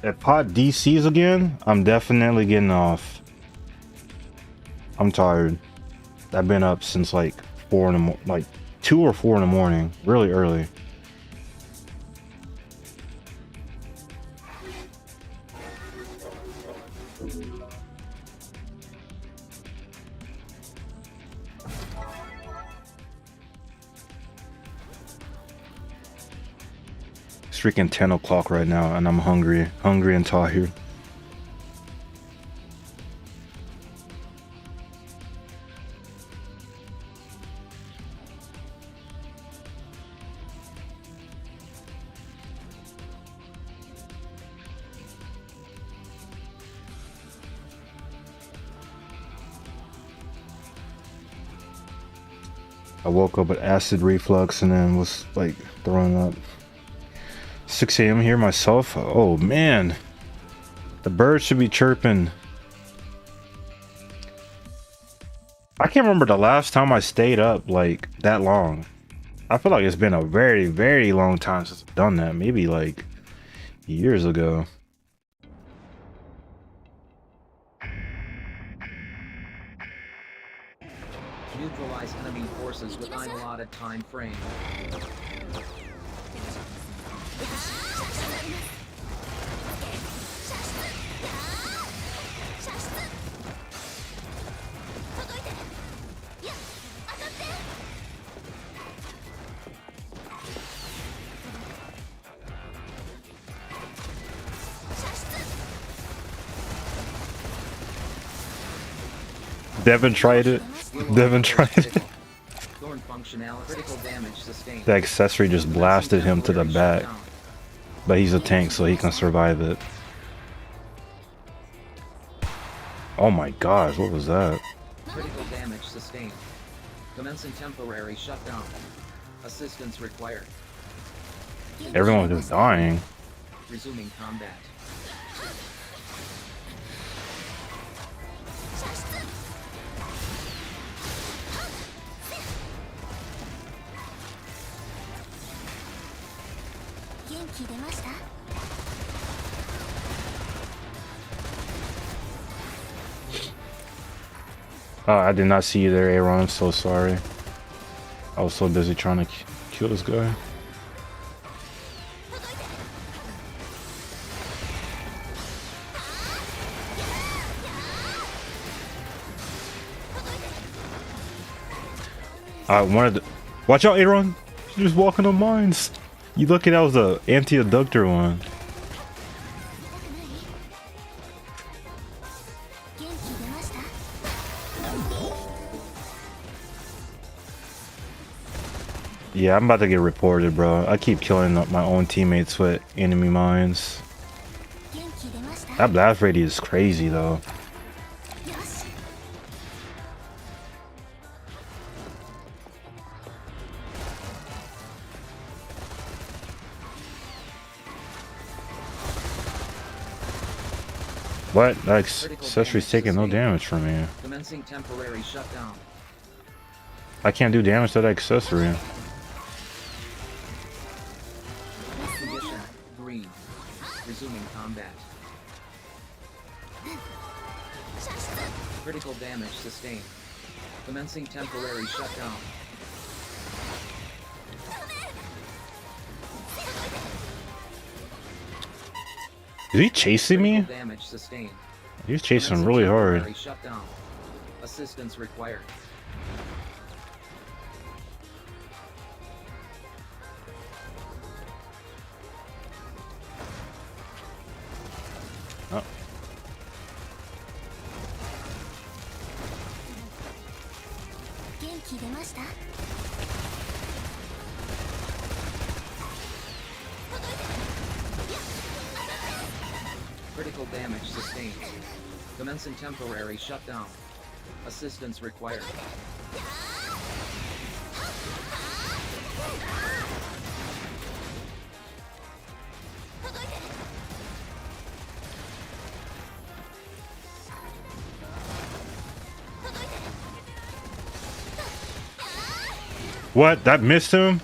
If pot DCs again, I'm definitely getting off. I'm tired. I've been up since like 4 in the like 2 or 4 in the morning, really early. It's freaking 10 o'clock right now, and I'm hungry and tired. I woke up with acid reflux and then was like throwing up. 6 a.m. here myself. Oh man, the birds should be chirping. I can't remember the last time I stayed up like that long. I feel like it's been a very, very long time since I've done that. Maybe like years ago. Neutralize enemy forces within allotted time frame. Devin tried it. Devin tried it. Thorn functionality, critical damage sustained. The accessory just blasted him to the back. But he's a tank, so he can survive it. Oh my gosh, what was that? Critical damage sustained. Commencing temporary shutdown. Assistance required. Everyone was dying. Resuming combat. Oh, I did not see you there, Aaron. I'm so sorry. I was so busy trying to kill this guy. I wanted to... Watch out, Aaron! You're just walking on mines! You lucky that was the anti-adductor one. Yeah, I'm about to get reported, bro. I keep killing my own teammates with enemy mines. That blast radius is crazy, though. What? That accessory's taking no damage from me. Commencing temporary shutdown. I can't do damage to that accessory. Condition green. Resuming combat. Critical damage sustained. Commencing temporary shutdown. Is he chasing me? Damage sustained. He's chasing really hard. Shutdown. Assistance required. Oh. Critical damage sustained. Commencing temporary shutdown. Assistance required. What? That missed him?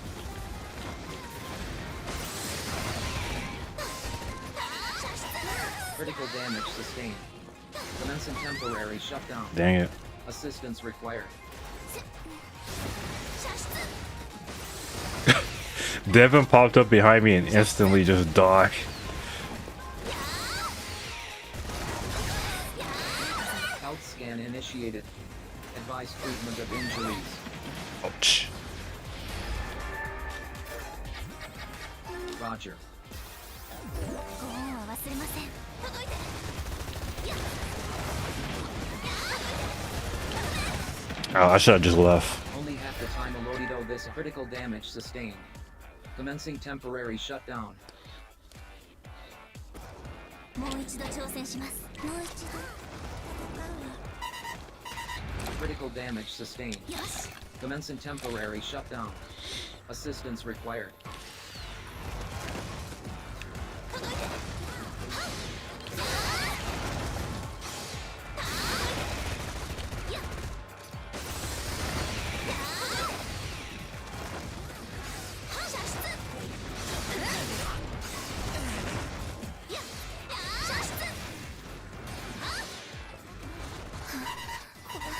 Critical damage sustained. Commencing temporary shutdown. Dang it. Assistance required. Devin popped up behind me and instantly just died. Health scan initiated. Advise treatment of injuries. Ouch. Roger. Oh, I should have just left. Only half the time Elodido this critical damage sustained. Commencing temporary shutdown. Critical damage sustained. Commencing temporary shutdown. Assistance required.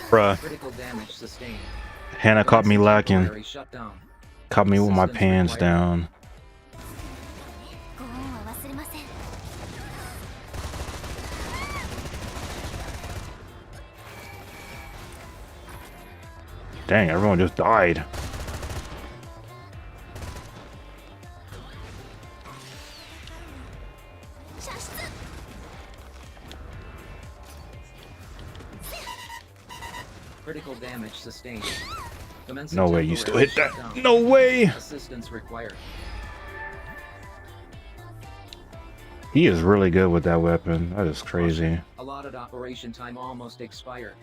Bruh. Critical damage sustained. Hannah caught me lacking. Temporary shutdown. Caught me with my Assistance pants required. down. Dang, everyone just died. Critical damage sustained. Commencing No way you still temporary hit that. shutdown. No way. Assistance required. He is really good with that weapon. That is crazy. Allotted operation time almost expired.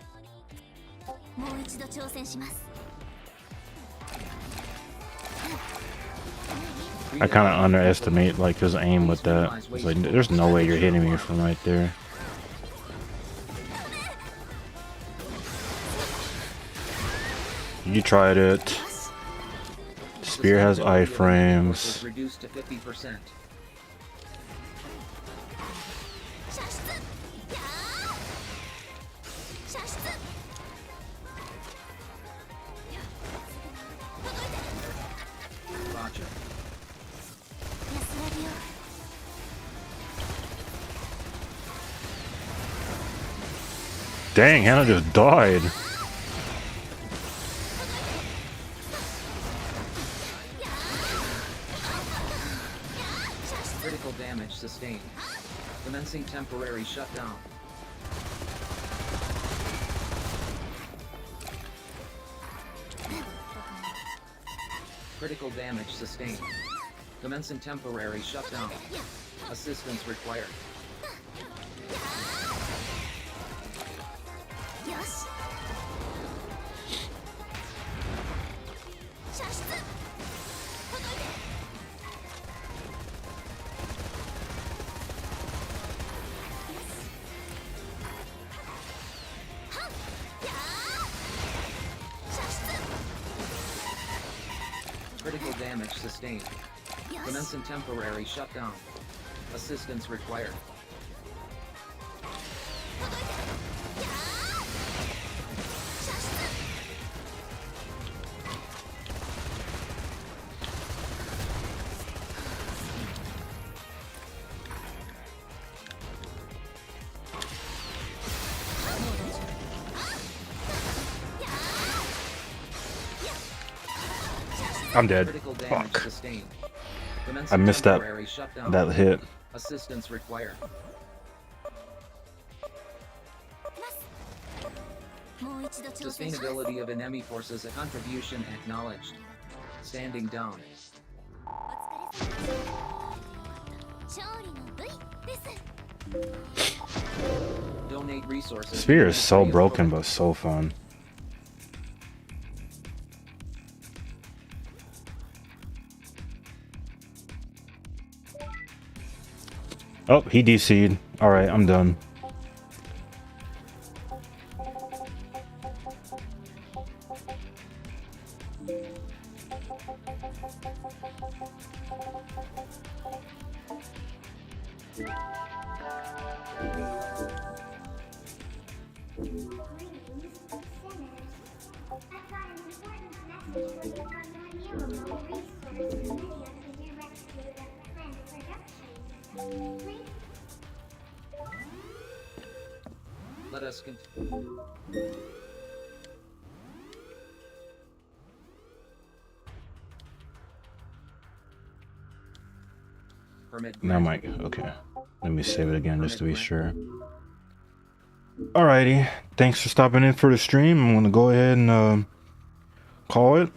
I kind of underestimate like his aim with that. It's like there's no way you're hitting me from right there. You tried it. Spear has iframes. Was reduced to 50%. Roger. Dang, Hannah just died. Critical damage sustained. Commencing temporary shutdown. Critical damage sustained. Commencing temporary shutdown. Assistance required. Critical damage sustained. Commencing temporary shutdown. Assistance required. I'm dead. Critical damage Fuck. sustained. I Commencing missed that temporary shutdown. that hit. Assistance required. Sustainability of enemy forces a contribution acknowledged. Standing down. Donate resources. Spear is so broken but so fun. Oh, he DC'd. Alright, I'm done. Let us continue. Permit. Now, Mike. Okay. Let me save it again just to be sure. Alrighty. Thanks for stopping in for the stream. I'm going to go ahead and call it.